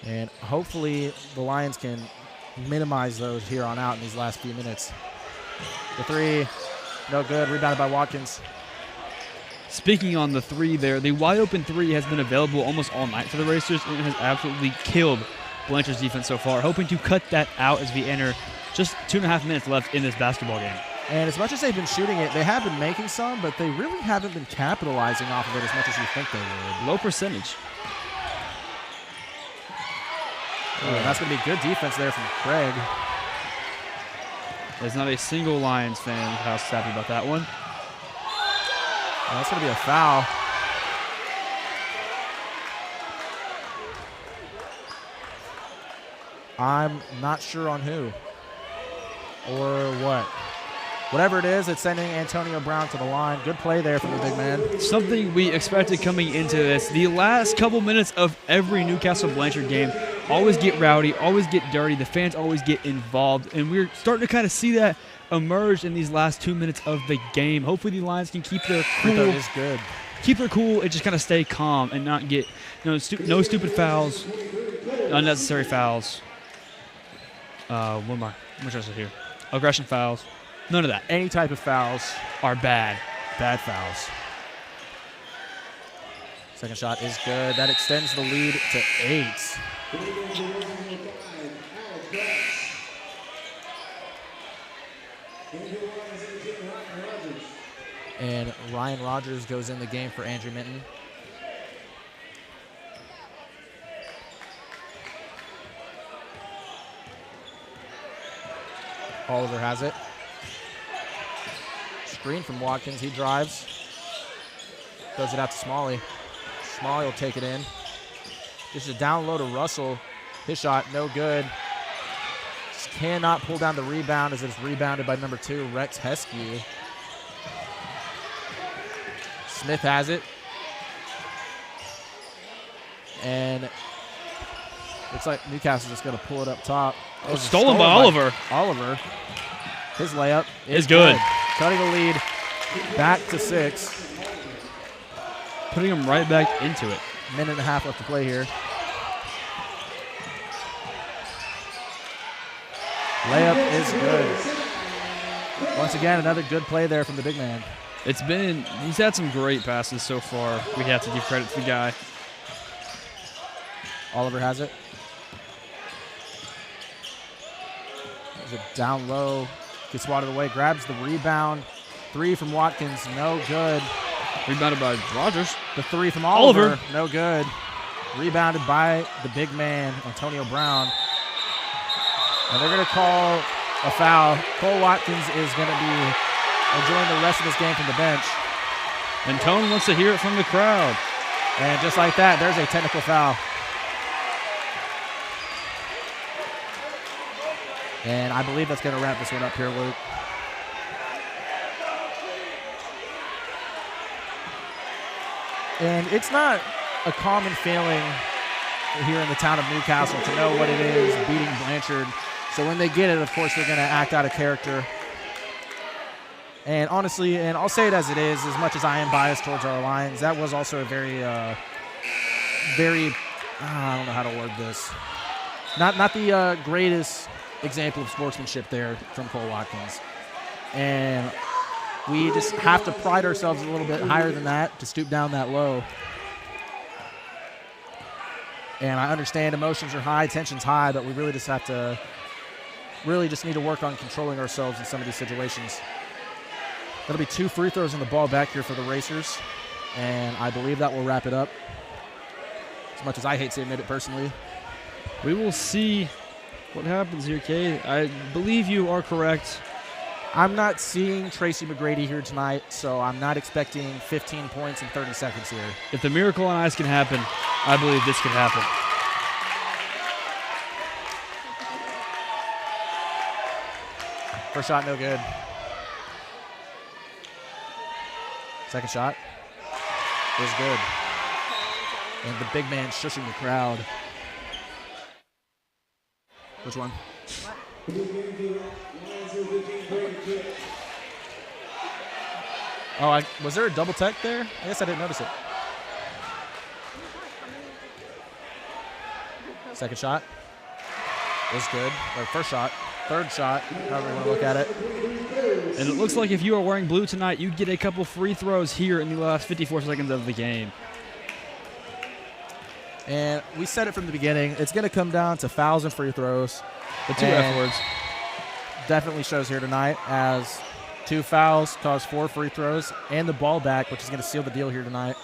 And hopefully the Lions can minimize those here on out in these last few minutes. The three, no good. Rebounded by Watkins. Speaking on the three there, the wide-open three has been available almost all night for the Racers, and it has absolutely killed Blanchard's defense so far, hoping to cut that out as we enter just 2.5 minutes left in this basketball game. And as much as they've been shooting it, they have been making some, but they really haven't been capitalizing off of it as much as you think they would. Low percentage. Oh, that's going to be good defense there from Craig. There's not a single Lions fan who's happy about that one. Oh, that's going to be a foul. I'm not sure on who or what. Whatever it is, it's sending Antonio Brown to the line. Good play there from the big man. Something we expected coming into this. The last couple minutes of every Newcastle Blanchard game always get rowdy, always get dirty. The fans always get involved, and we're starting to kind of see that emerge in these last 2 minutes of the game. Hopefully the Lions can keep their cool. That is good. Keep their cool and just kind of stay calm and not get no stupid fouls, unnecessary fouls. What am I trying to say here? Aggression fouls. None of that. Any type of fouls are bad. Bad fouls. Second shot is good. That extends the lead to 8. And Ryan Rogers goes in the game for Andrew Minton. Oliver has it. Screen from Watkins. He drives. Throws it out to Smalley. Smalley will take it in. Just a down low to Russell. His shot, no good. Just cannot pull down the rebound as it's rebounded by number 2, Rex Heskey. Smith has it. And looks like Newcastle's just going to pull it up top. Oh, stolen by Oliver. Oliver. His layup is good. Cutting the lead back to 6. Putting him right back into it. Minute and a half left to play here. Layup is good. Once again, another good play there from the big man. He's had some great passes so far. We have to give credit to the guy. Oliver has it. There's a down low. Gets swatted away. Grabs the rebound. 3 from Watkins. No good. Rebounded by Rogers. The 3 from Oliver. No good. Rebounded by the big man, Antonio Brown. And they're going to call a foul. Cole Watkins is going to be enjoying the rest of this game from the bench. And Tone wants to hear it from the crowd. And just like that, there's a technical foul. And I believe that's going to wrap this one up here, Luke. And it's not a common feeling here in the town of Newcastle to know what it is beating Blanchard. So when they get it, of course, they're going to act out of character. And honestly, and I'll say it as it is, as much as I am biased towards our Lions, that was also a very, I don't know how to word this. Not the greatest example of sportsmanship there from Cole Watkins. And we just have to pride ourselves a little bit higher than that to stoop down that low. And I understand emotions are high, tension's high, but we really just have to, need to work on controlling ourselves in some of these situations. That'll be 2 free throws in the ball back here for the Racers, and I believe that will wrap it up. As much as I hate to admit it personally. We will see what happens here, Kay. I believe you are correct. I'm not seeing Tracy McGrady here tonight, so I'm not expecting 15 points in 30 seconds here. If the miracle on ice can happen, I believe this could happen. First shot, no good. Second shot is good. And the big man shushing the crowd. Which one? Oh, was there a double tech there? I guess I didn't notice it. Second shot is good. Or first shot. Third shot, however you want to look at it. And it looks like if you are wearing blue tonight, you get a couple free throws here in the last 54 seconds of the game. And we said it from the beginning. It's going to come down to fouls and free throws. The 2 F words. Definitely shows here tonight as 2 fouls cause 4 free throws and the ball back, which is going to seal the deal here tonight.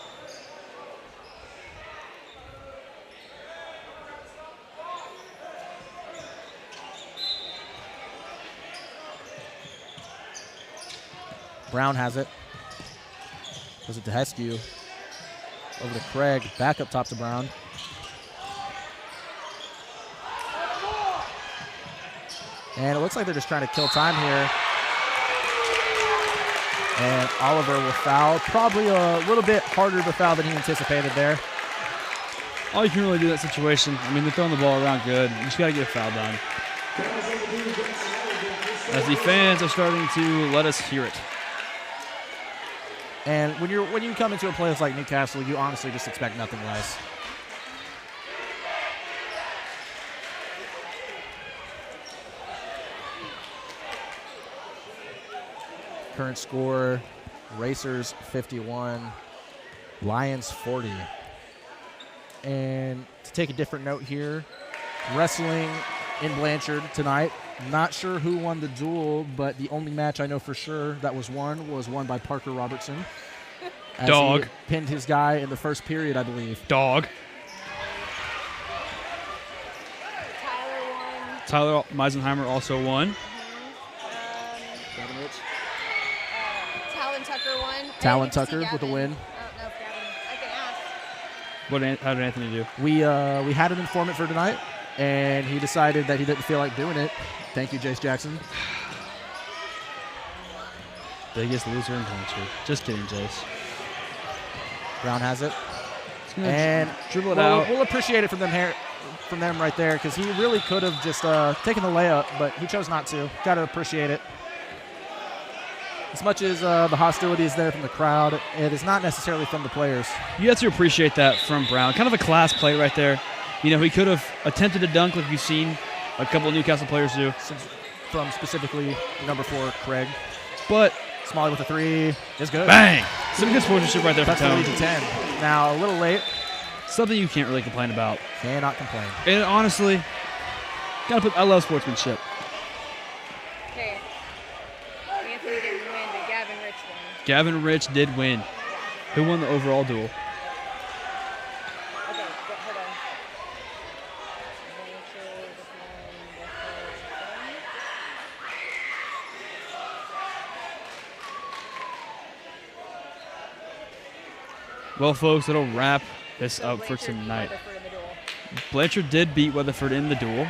Brown has it. Was it to Heskew? Over to Craig. Back up top to Brown. And it looks like they're just trying to kill time here. And Oliver will foul. Probably a little bit harder to foul than he anticipated there. All you can really do in that situation, I mean, they're throwing the ball around good. You just got to get a foul done. As the fans are starting to let us hear it. And when you come into a place like Newcastle, you honestly just expect nothing less. Current score, Racers 51, Lions 40. And to take a different note here, wrestling in Blanchard tonight. Not sure who won the duel, but the only match I know for sure that was won by Parker Robertson. Dog. He pinned his guy in the first period, I believe. Dog. Tyler Meisenheimer also won. Talon Tucker won. Talon Tucker with a win. How did Anthony do? We had an informant for tonight, and he decided that he didn't feel like doing it. Thank you, Jace Jackson. Biggest loser in Blanchard. Just kidding, Jace. Brown has it. And dribble it out. We'll appreciate it from them right there, because he really could have just taken the layup, but he chose not to. Got to appreciate it. As much as the hostility is there from the crowd, it is not necessarily from the players. You have to appreciate that from Brown. Kind of a class play right there. You know, he could have attempted a dunk like you've seen a couple of Newcastle players do. From specifically number 4, Craig. But Smalley with a 3 is good. Bang! Some good sportsmanship right there for Tone. That's the lead to 10. Now, a little late. Something you can't really complain about. Cannot complain. And honestly, I love sportsmanship. Okay. Anthony didn't win, but Gavin Rich won. Gavin Rich did win. Who won the overall duel? Okay, hold on. Well, folks, that'll wrap this up for tonight. Blanchard did beat Weatherford in the duel.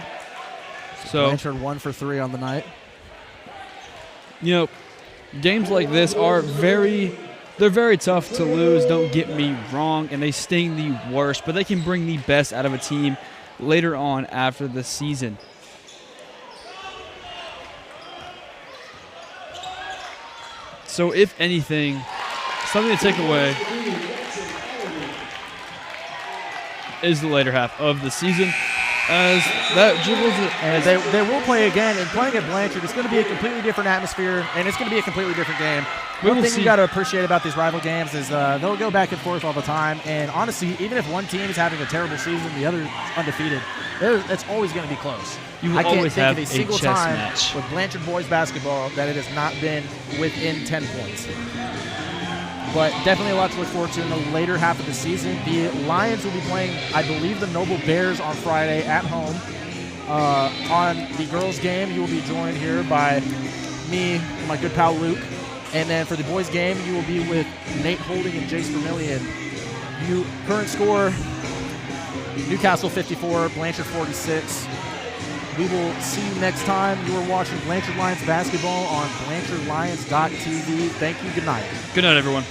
So Blanchard 1 for 3 on the night. You know, games like this are very tough to lose, don't get me wrong, and they sting the worst, but they can bring the best out of a team later on after the season. So if anything, something to take away is the later half of the season, as that dribbles it. And they will play again, and playing at Blanchard, it's going to be a completely different atmosphere, and it's going to be a completely different game. One thing you got to appreciate about these rival games is they'll go back and forth all the time, and honestly, even if one team is having a terrible season, the other undefeated, it's always going to be close. You will I can't always think have of a a single chess time match. with Blanchard boys basketball that it has not been within 10 points. But definitely a lot to look forward to in the later half of the season. The Lions will be playing, I believe, the Noble Bears on Friday at home. On the girls' game, you will be joined here by me and my good pal Luke. And then for the boys' game, you will be with Nate Holding and Jace Vermillion. Current score, Newcastle 54, Blanchard 46. We will see you next time. You are watching Blanchard Lions basketball on BlanchardLions.tv. Thank you. Good night. Good night, everyone.